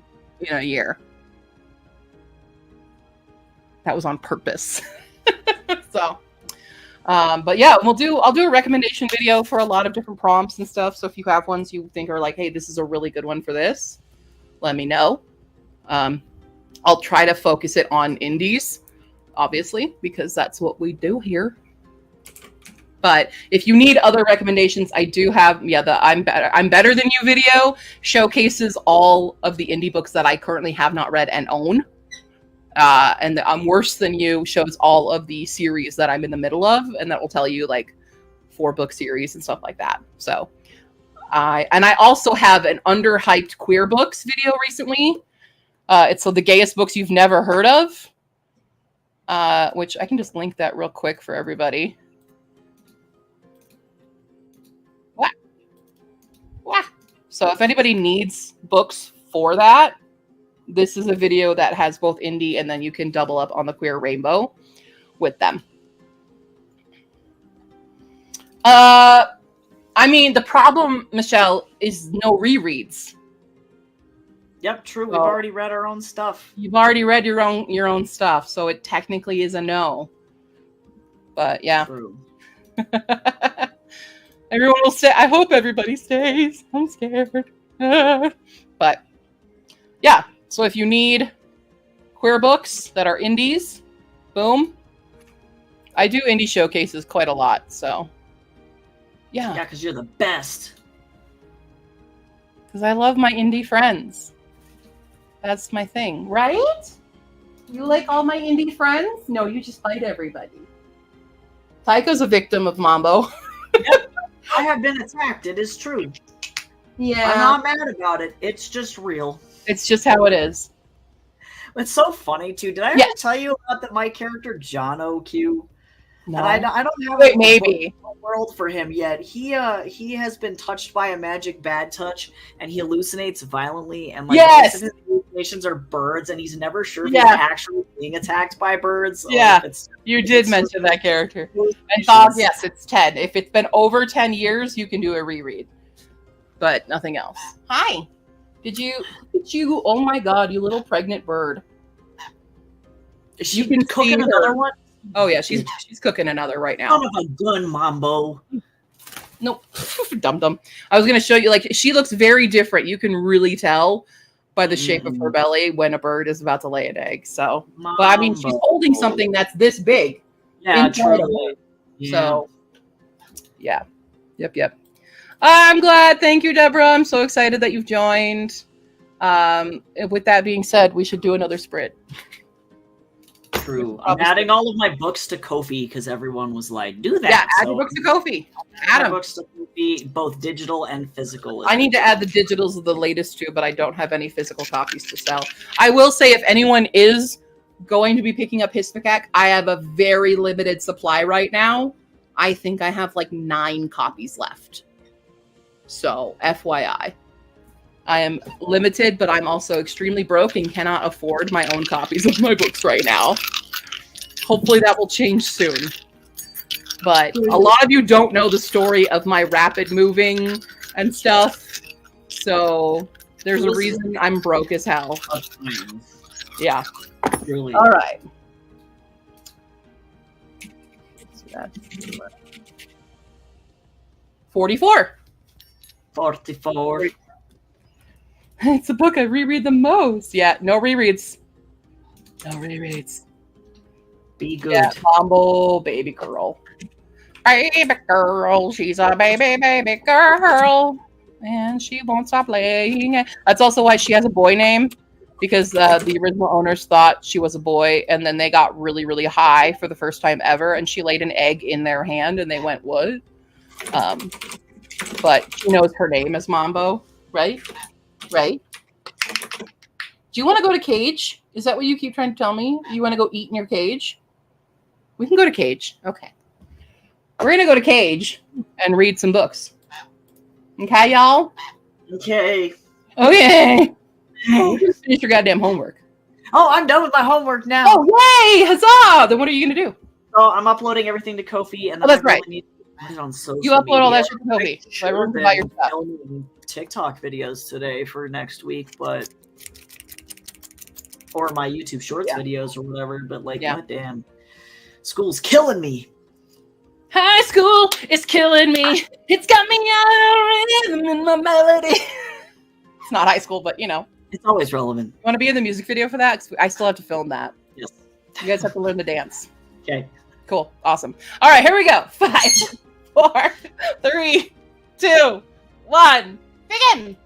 in a year. That was on purpose. So, but yeah, I'll do a recommendation video for a lot of different prompts and stuff. So if you have ones you think are like, hey, this is a really good one for this, let me know. I'll try to focus it on indies, obviously, because that's what we do here. But if you need other recommendations, I do have, the I'm better than you video showcases all of the indie books that I currently have not read and own. And the I'm Worse Than You shows all of the series that I'm in the middle of, and that will tell you like 4-book series and stuff like that. So I also have an underhyped queer books video recently. It's the gayest books you've never heard of, which I can just link that real quick for everybody. So if anybody needs books for that, this is a video that has both indie and then you can double up on the queer rainbow with them. I mean, the problem, Michelle, is no rereads. Yep, true. We've already read our own stuff. You've already read your own stuff, so it technically is a no. But yeah. True. Everyone will stay. I hope everybody stays. I'm scared. But yeah, so if you need queer books that are indies, boom. I do indie showcases quite a lot, so yeah. Yeah, because you're the best. Because I love my indie friends. That's my thing, right? You like all my indie friends? No, you just fight everybody. Taika's a victim of Mambo. Yep. I have been attacked. It is true. Yeah. I'm not mad about it. It's just real. It's just how it is. It's so funny, too. Did I ever tell you about my character, John OQ? No. And I don't have maybe a world for him yet. He has been touched by a magic bad touch, and he hallucinates violently. And like most of his hallucinations are birds, and he's never sure if he's actually being attacked by birds. Yeah, you did mention that character. And Bob, yes, it's 10. If it's been over 10 years, you can do a reread, but nothing else. Hi, did you? Oh my God, you little pregnant bird! Is she cooking another one? Oh yeah, she's cooking another right now. Son of a gun, Mambo. Nope, dum. I was gonna show you. Like, she looks very different. You can really tell by the shape of her belly when a bird is about to lay an egg. So, Mambo. But I mean, she's holding something that's this big. Yeah, true. So, yeah, yep. I'm glad. Thank you, Deborah. I'm so excited that you've joined. With that being said, we should do another sprint. True. I'm adding all of my books to Ko-fi because everyone was like, do that. Yeah, add your books to Ko-fi. Add them. Books to Ko-fi, both digital and physical. I need to add the digitals of the latest too, but I don't have any physical copies to sell. I will say, if anyone is going to be picking up Hisphacac. I have a very limited supply right now. I think I have like 9 copies left. So, FYI. I am limited, but I'm also extremely broke and cannot afford my own copies of my books right now. Hopefully that will change soon. But a lot of you don't know the story of my rapid moving and stuff. So there's a reason I'm broke as hell. Yeah. Really. All right. 44. 44. It's a book I reread the most. Yeah, no rereads. No rereads. Be good. Yeah, Mambo, baby girl. Baby girl, she's a baby girl. And she won't stop playing. That's also why she has a boy name. Because the original owners thought she was a boy. And then they got really, really high for the first time ever. And she laid an egg in their hand. And they went, what? But she knows her name is Mambo. Right? Right? Do you want to go to Cage? Is that what you keep trying to tell me? You want to go eat in your cage? We can go to Cage. Okay. We're going to go to Cage and read some books. Okay, y'all? Okay. Okay. Finish your goddamn homework. Oh, I'm done with my homework now. Oh, yay! Huzzah! Then what are you going to do? Oh, I'm uploading everything to Kofi, and then that's I really right. need to put it on social You upload all that media. shit to Kofi. So Sure, everyone can buy your stuff. filming TikTok videos today for next week, but or my YouTube Shorts videos or whatever. But like, goddamn, school's killing me. High school is killing me. It's got me out of rhythm in my melody. It's not high school, but you know. It's always relevant. You want to be in the music video for that? 'Cause I still have to film that. Yes. You guys have to learn the dance. Okay. Cool. Awesome. All right, here we go. 5, 4, 3, 2, 1. Begin.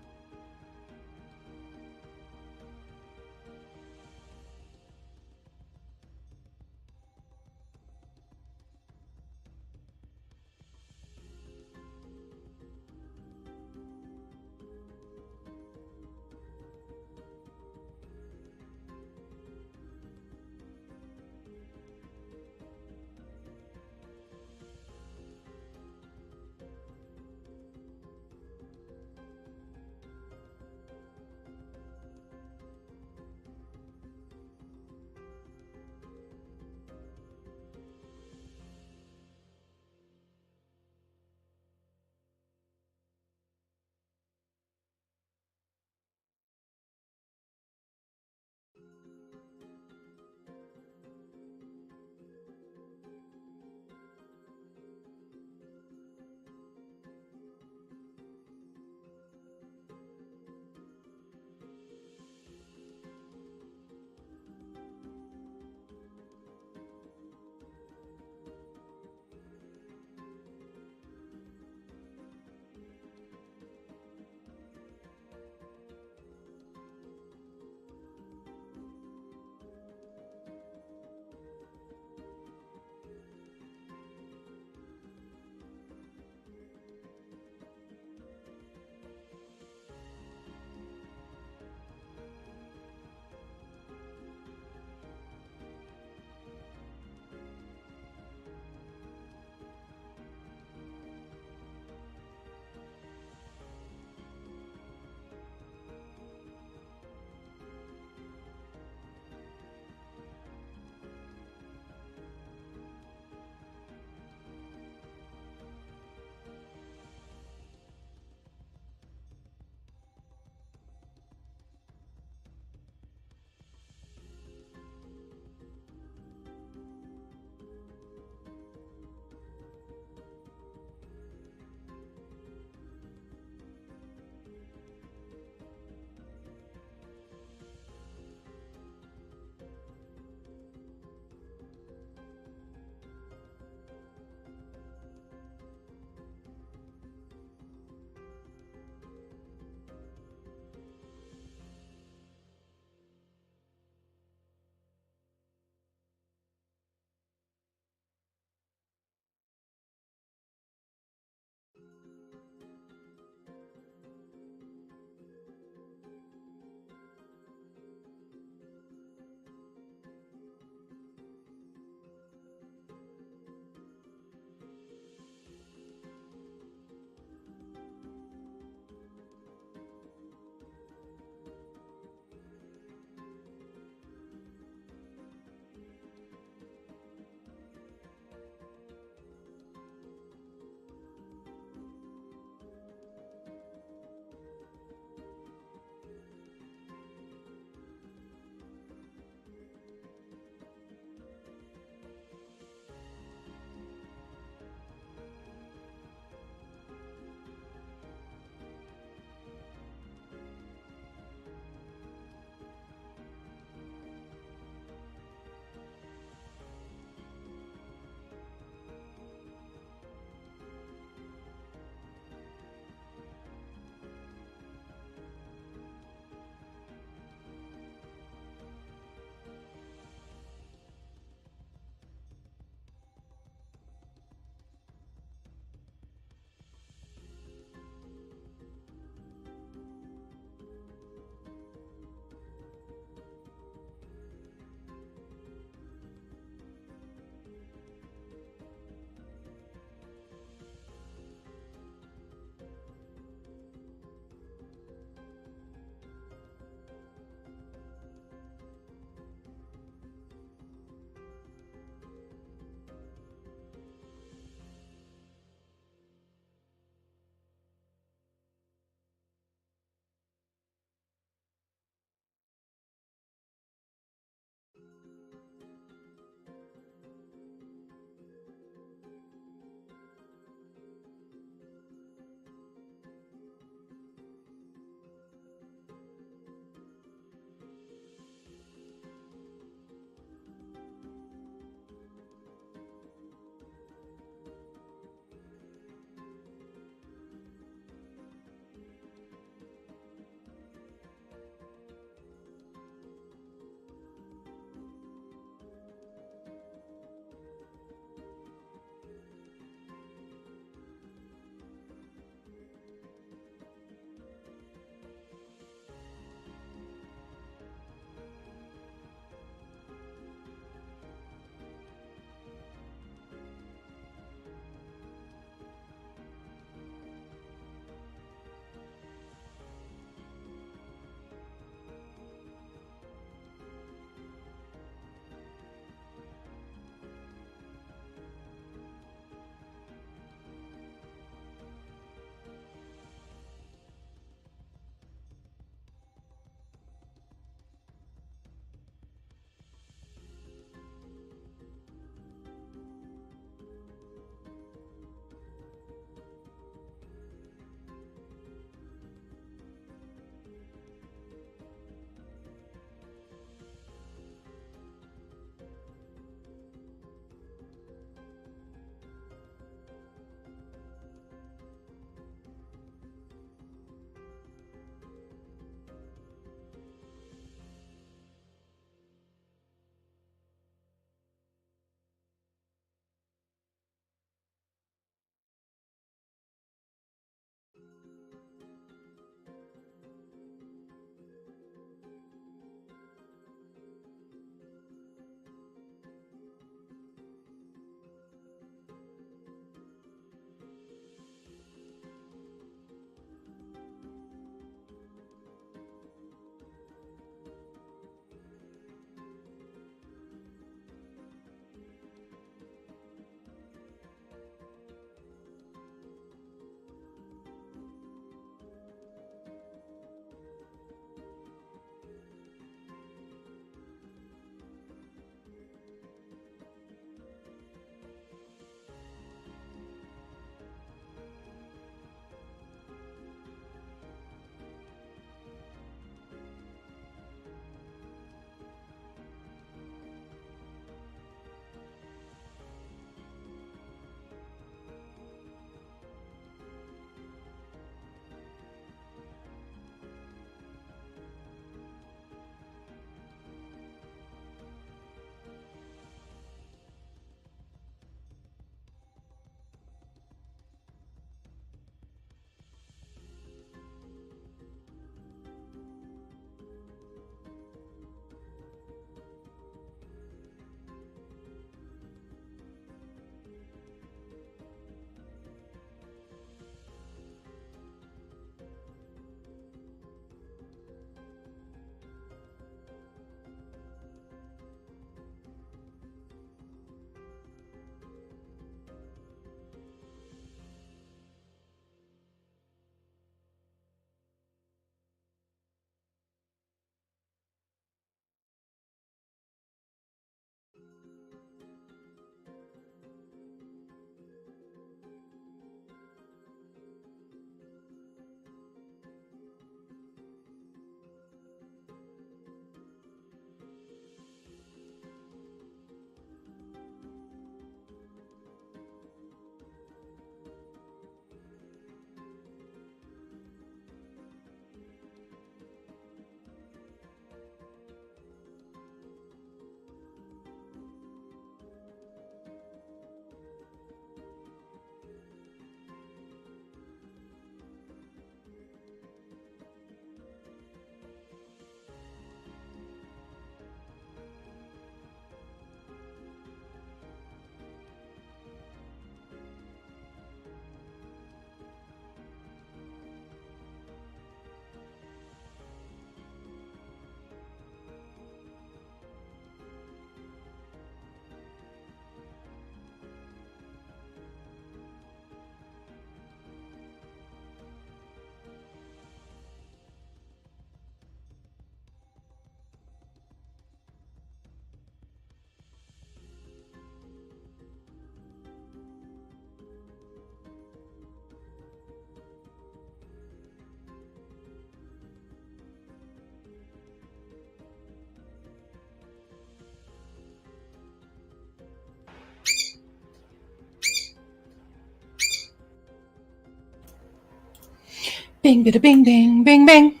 Bing, bada, bing, bing, bing, bing.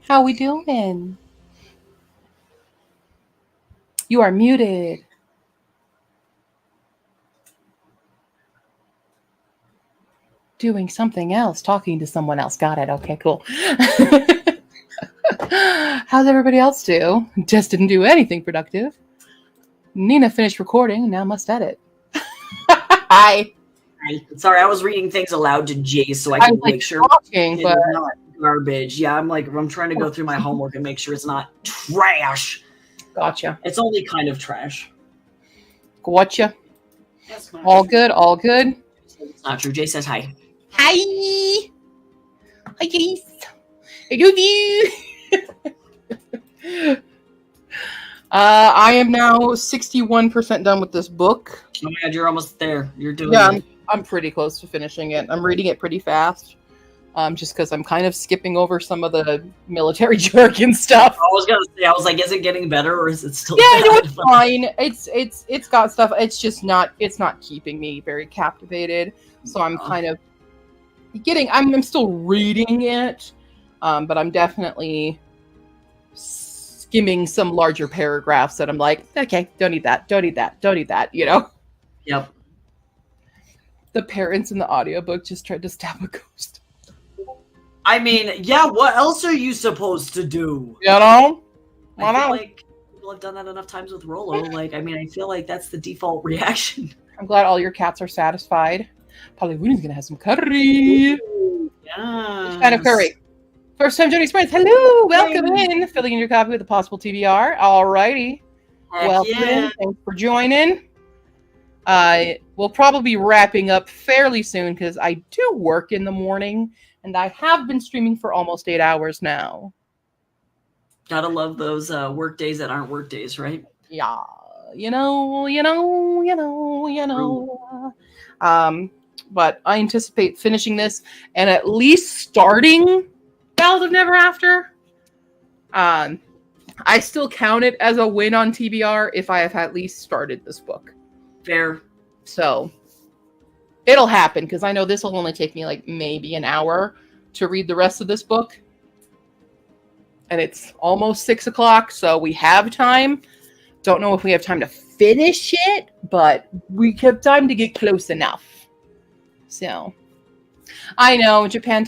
How we doing? You are muted. Doing something else, talking to someone else. Got it. Okay, cool. How's everybody else do? Just didn't do anything productive. Nina finished recording, now must edit. Hi. Sorry, I was reading things aloud to Jay so I I can was like make sure talking, it's but not garbage. Yeah, I'm trying to go through my homework and make sure it's not trash. gotcha. It's only kind of trash. Gotcha. That's not All true. good, all good. It's not true. Jay says hi. Hi. Hi, Jace. I love you. I am now 61% done with this book. Oh my god, you're almost there. You're doing Yeah, it. I'm pretty close to finishing it. I'm reading it pretty fast. Just because I'm kind of skipping over some of the military jargon stuff. I was gonna say, I was like, is it getting better or is it still Yeah, bad? no, it's fine. It's got stuff. It's just not keeping me very captivated. So I'm kind of I'm still reading it, but I'm definitely skimming some larger paragraphs that I'm like, okay, don't need that, you know? Yep. The parents in the audiobook just tried to stab a ghost. I mean, yeah, what else are you supposed to do? You know? I feel like people have done that enough times with Rolo. Like, I mean, I feel like that's the default reaction. I'm glad all your cats are satisfied. Probably Woody's gonna have some curry. Yeah. Which kind of curry? First time joining Springs. Hello, welcome in. Filling in your copy with a possible TBR. Alrighty. Welcome in. Thanks for joining. We'll probably be wrapping up fairly soon because I do work in the morning and I have been streaming for almost 8 hours now. Gotta love those work days that aren't work days, right? Yeah. You know. But I anticipate finishing this and at least starting Ballad of Never After. I still count it as a win on TBR if I have at least started this book. Fair. So it'll happen because I know this will only take me like maybe an hour to read the rest of this book. And it's almost 6 o'clock, so we have time. Don't know if we have time to finish it, but we have time to get close enough. So I know Japan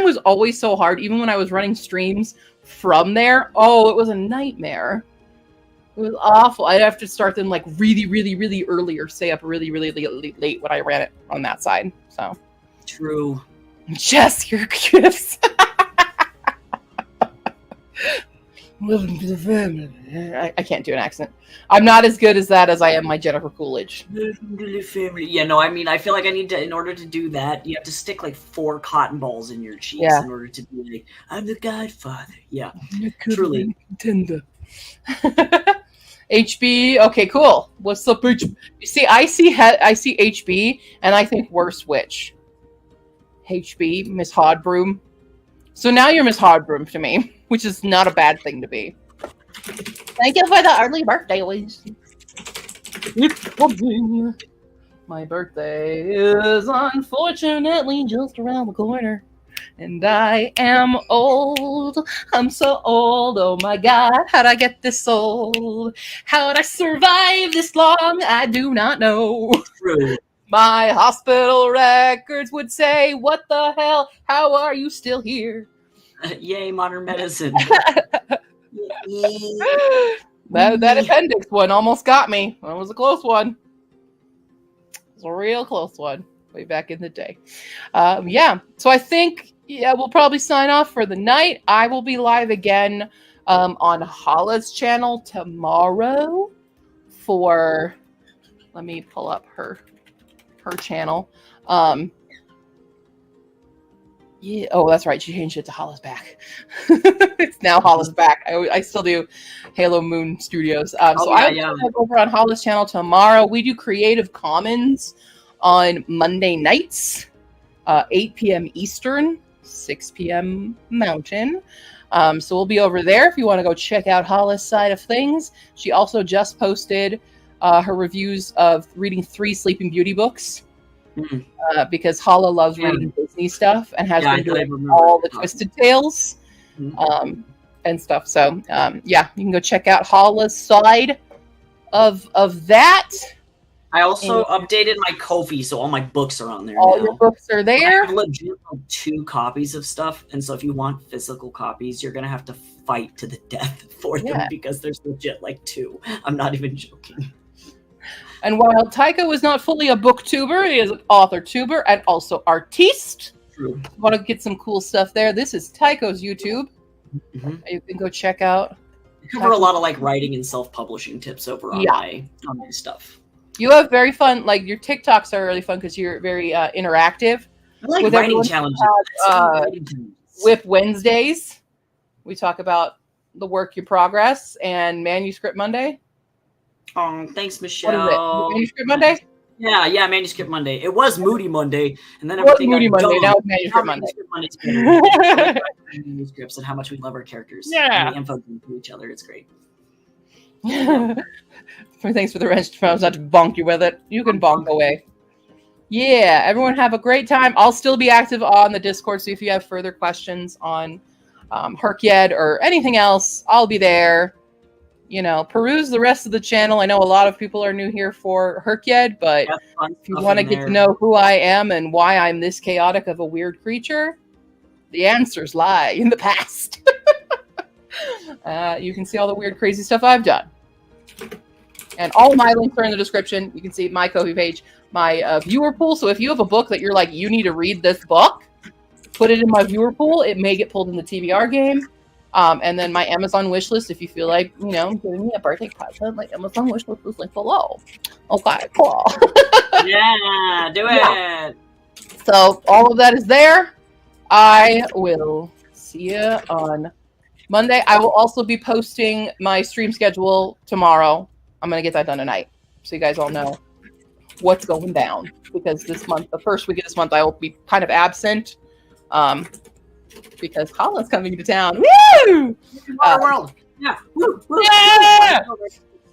was always so hard, even when I was running streams from there. Oh, it was a nightmare. It was awful. I'd have to start them like really, really, really early or stay up really, really late when I ran it on that side. So true. Jess, your gifts. Welcome to the family. I can't do an accent. I'm not as good as that as I am my Jennifer Coolidge. Welcome to the family. Yeah, no, I mean, I feel like I need to, in order to do that, you have to stick like 4 cotton balls in your cheeks in order to be like, I'm the Godfather. Yeah, truly. Tender. HB, okay, cool. What's up, HB? See, I see HB, and I think worst witch. HB, Miss Hodbroom. So now you're Miss Hodbroom to me, which is not a bad thing to be. Thank you for the early birthday wish. It's coming. My birthday is unfortunately just around the corner. And I am old. I'm so old. Oh my God. How'd I get this old? How'd I survive this long? I do not know. True. My hospital records would say, what the hell? How are you still here? Yay, modern medicine. That appendix one almost got me. That was a close one. It was a real close one way back in the day. Yeah. So I think, we'll probably sign off for the night. I will be live again on Hala's channel tomorrow for, let me pull up her channel. Yeah. Oh, that's right. She changed it to Hala's Back. It's now Hala's Back. I still do Halo Moon Studios. So I'm over on Hala's channel tomorrow. We do Creative Commons on Monday nights, 8 p.m. Eastern, 6 p.m. Mountain. So we'll be over there if you want to go check out Hala's side of things. She also just posted her reviews of reading 3 Sleeping Beauty books. because Hala loves reading Disney stuff and has been doing all the Twisted Tales and stuff. So yeah, you can go check out Hala's side of that. I also updated my Ko-fi, so all my books are on there. All your books are there. I have legit 2 copies of stuff, and so if you want physical copies, you're gonna have to fight to the death for them because there's legit like 2. I'm not even joking. And while Taiko is not fully a booktuber, he is an author tuber and also artiste. True. Want to get some cool stuff there? This is Taiko's YouTube. You can go check out. I cover a lot of like writing and self-publishing tips over on my stuff. You have very fun, like your TikToks are really fun because you're very interactive. I like writing challenges. With Wednesdays, we talk about the work you progress and Manuscript Monday. Oh, thanks, Michelle. What is it? Manuscript Monday? Yeah, Manuscript Monday. It was Moody Monday, and then everything Moody Monday. Now it's Manuscript Monday. Manuscripts and how much we love our characters. Yeah, and the info to each other. It's great. Thanks for the rest. I was not to bonk you with it. You can bonk away. Yeah, everyone have a great time. I'll still be active on the Discord, so if you have further questions on HRCYED or anything else, I'll be there. You know, peruse the rest of the channel. I know a lot of people are new here for HRCYED, but if you want to get to know who I am and why I'm this chaotic of a weird creature, the answers lie in the past. You can see all the weird, crazy stuff I've done. And all my links are in the description. You can see my Ko-fi page, my viewer pool. So if you have a book that you're like, you need to read this book, put it in my viewer pool. It may get pulled in the TBR game. And then my Amazon wish list, if you feel like, you know, giving me a birthday present, my Amazon wish list is linked below. Okay, cool. Yeah, do it. Yeah. So all of that is there. I will see you on Monday. I will also be posting my stream schedule tomorrow. I'm going to get that done tonight, so you guys all know what's going down. Because this month, the first week of this month, I will be kind of absent. Because Hala's coming to town. Woo! World. Yeah. Woo, woo, yeah!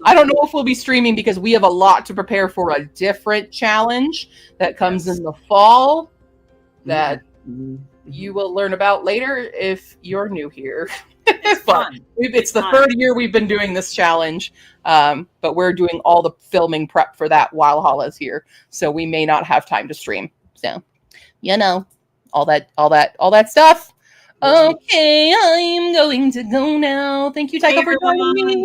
I don't know if we'll be streaming because we have a lot to prepare for a different challenge that comes in the fall that you will learn about later if you're new here. It's fun. It's the third year we've been doing this challenge, but we're doing all the filming prep for that while Hala's here, so we may not have time to stream. So, you know, all that stuff. Okay, I'm going to go now. Thank you, Taiko, for joining me.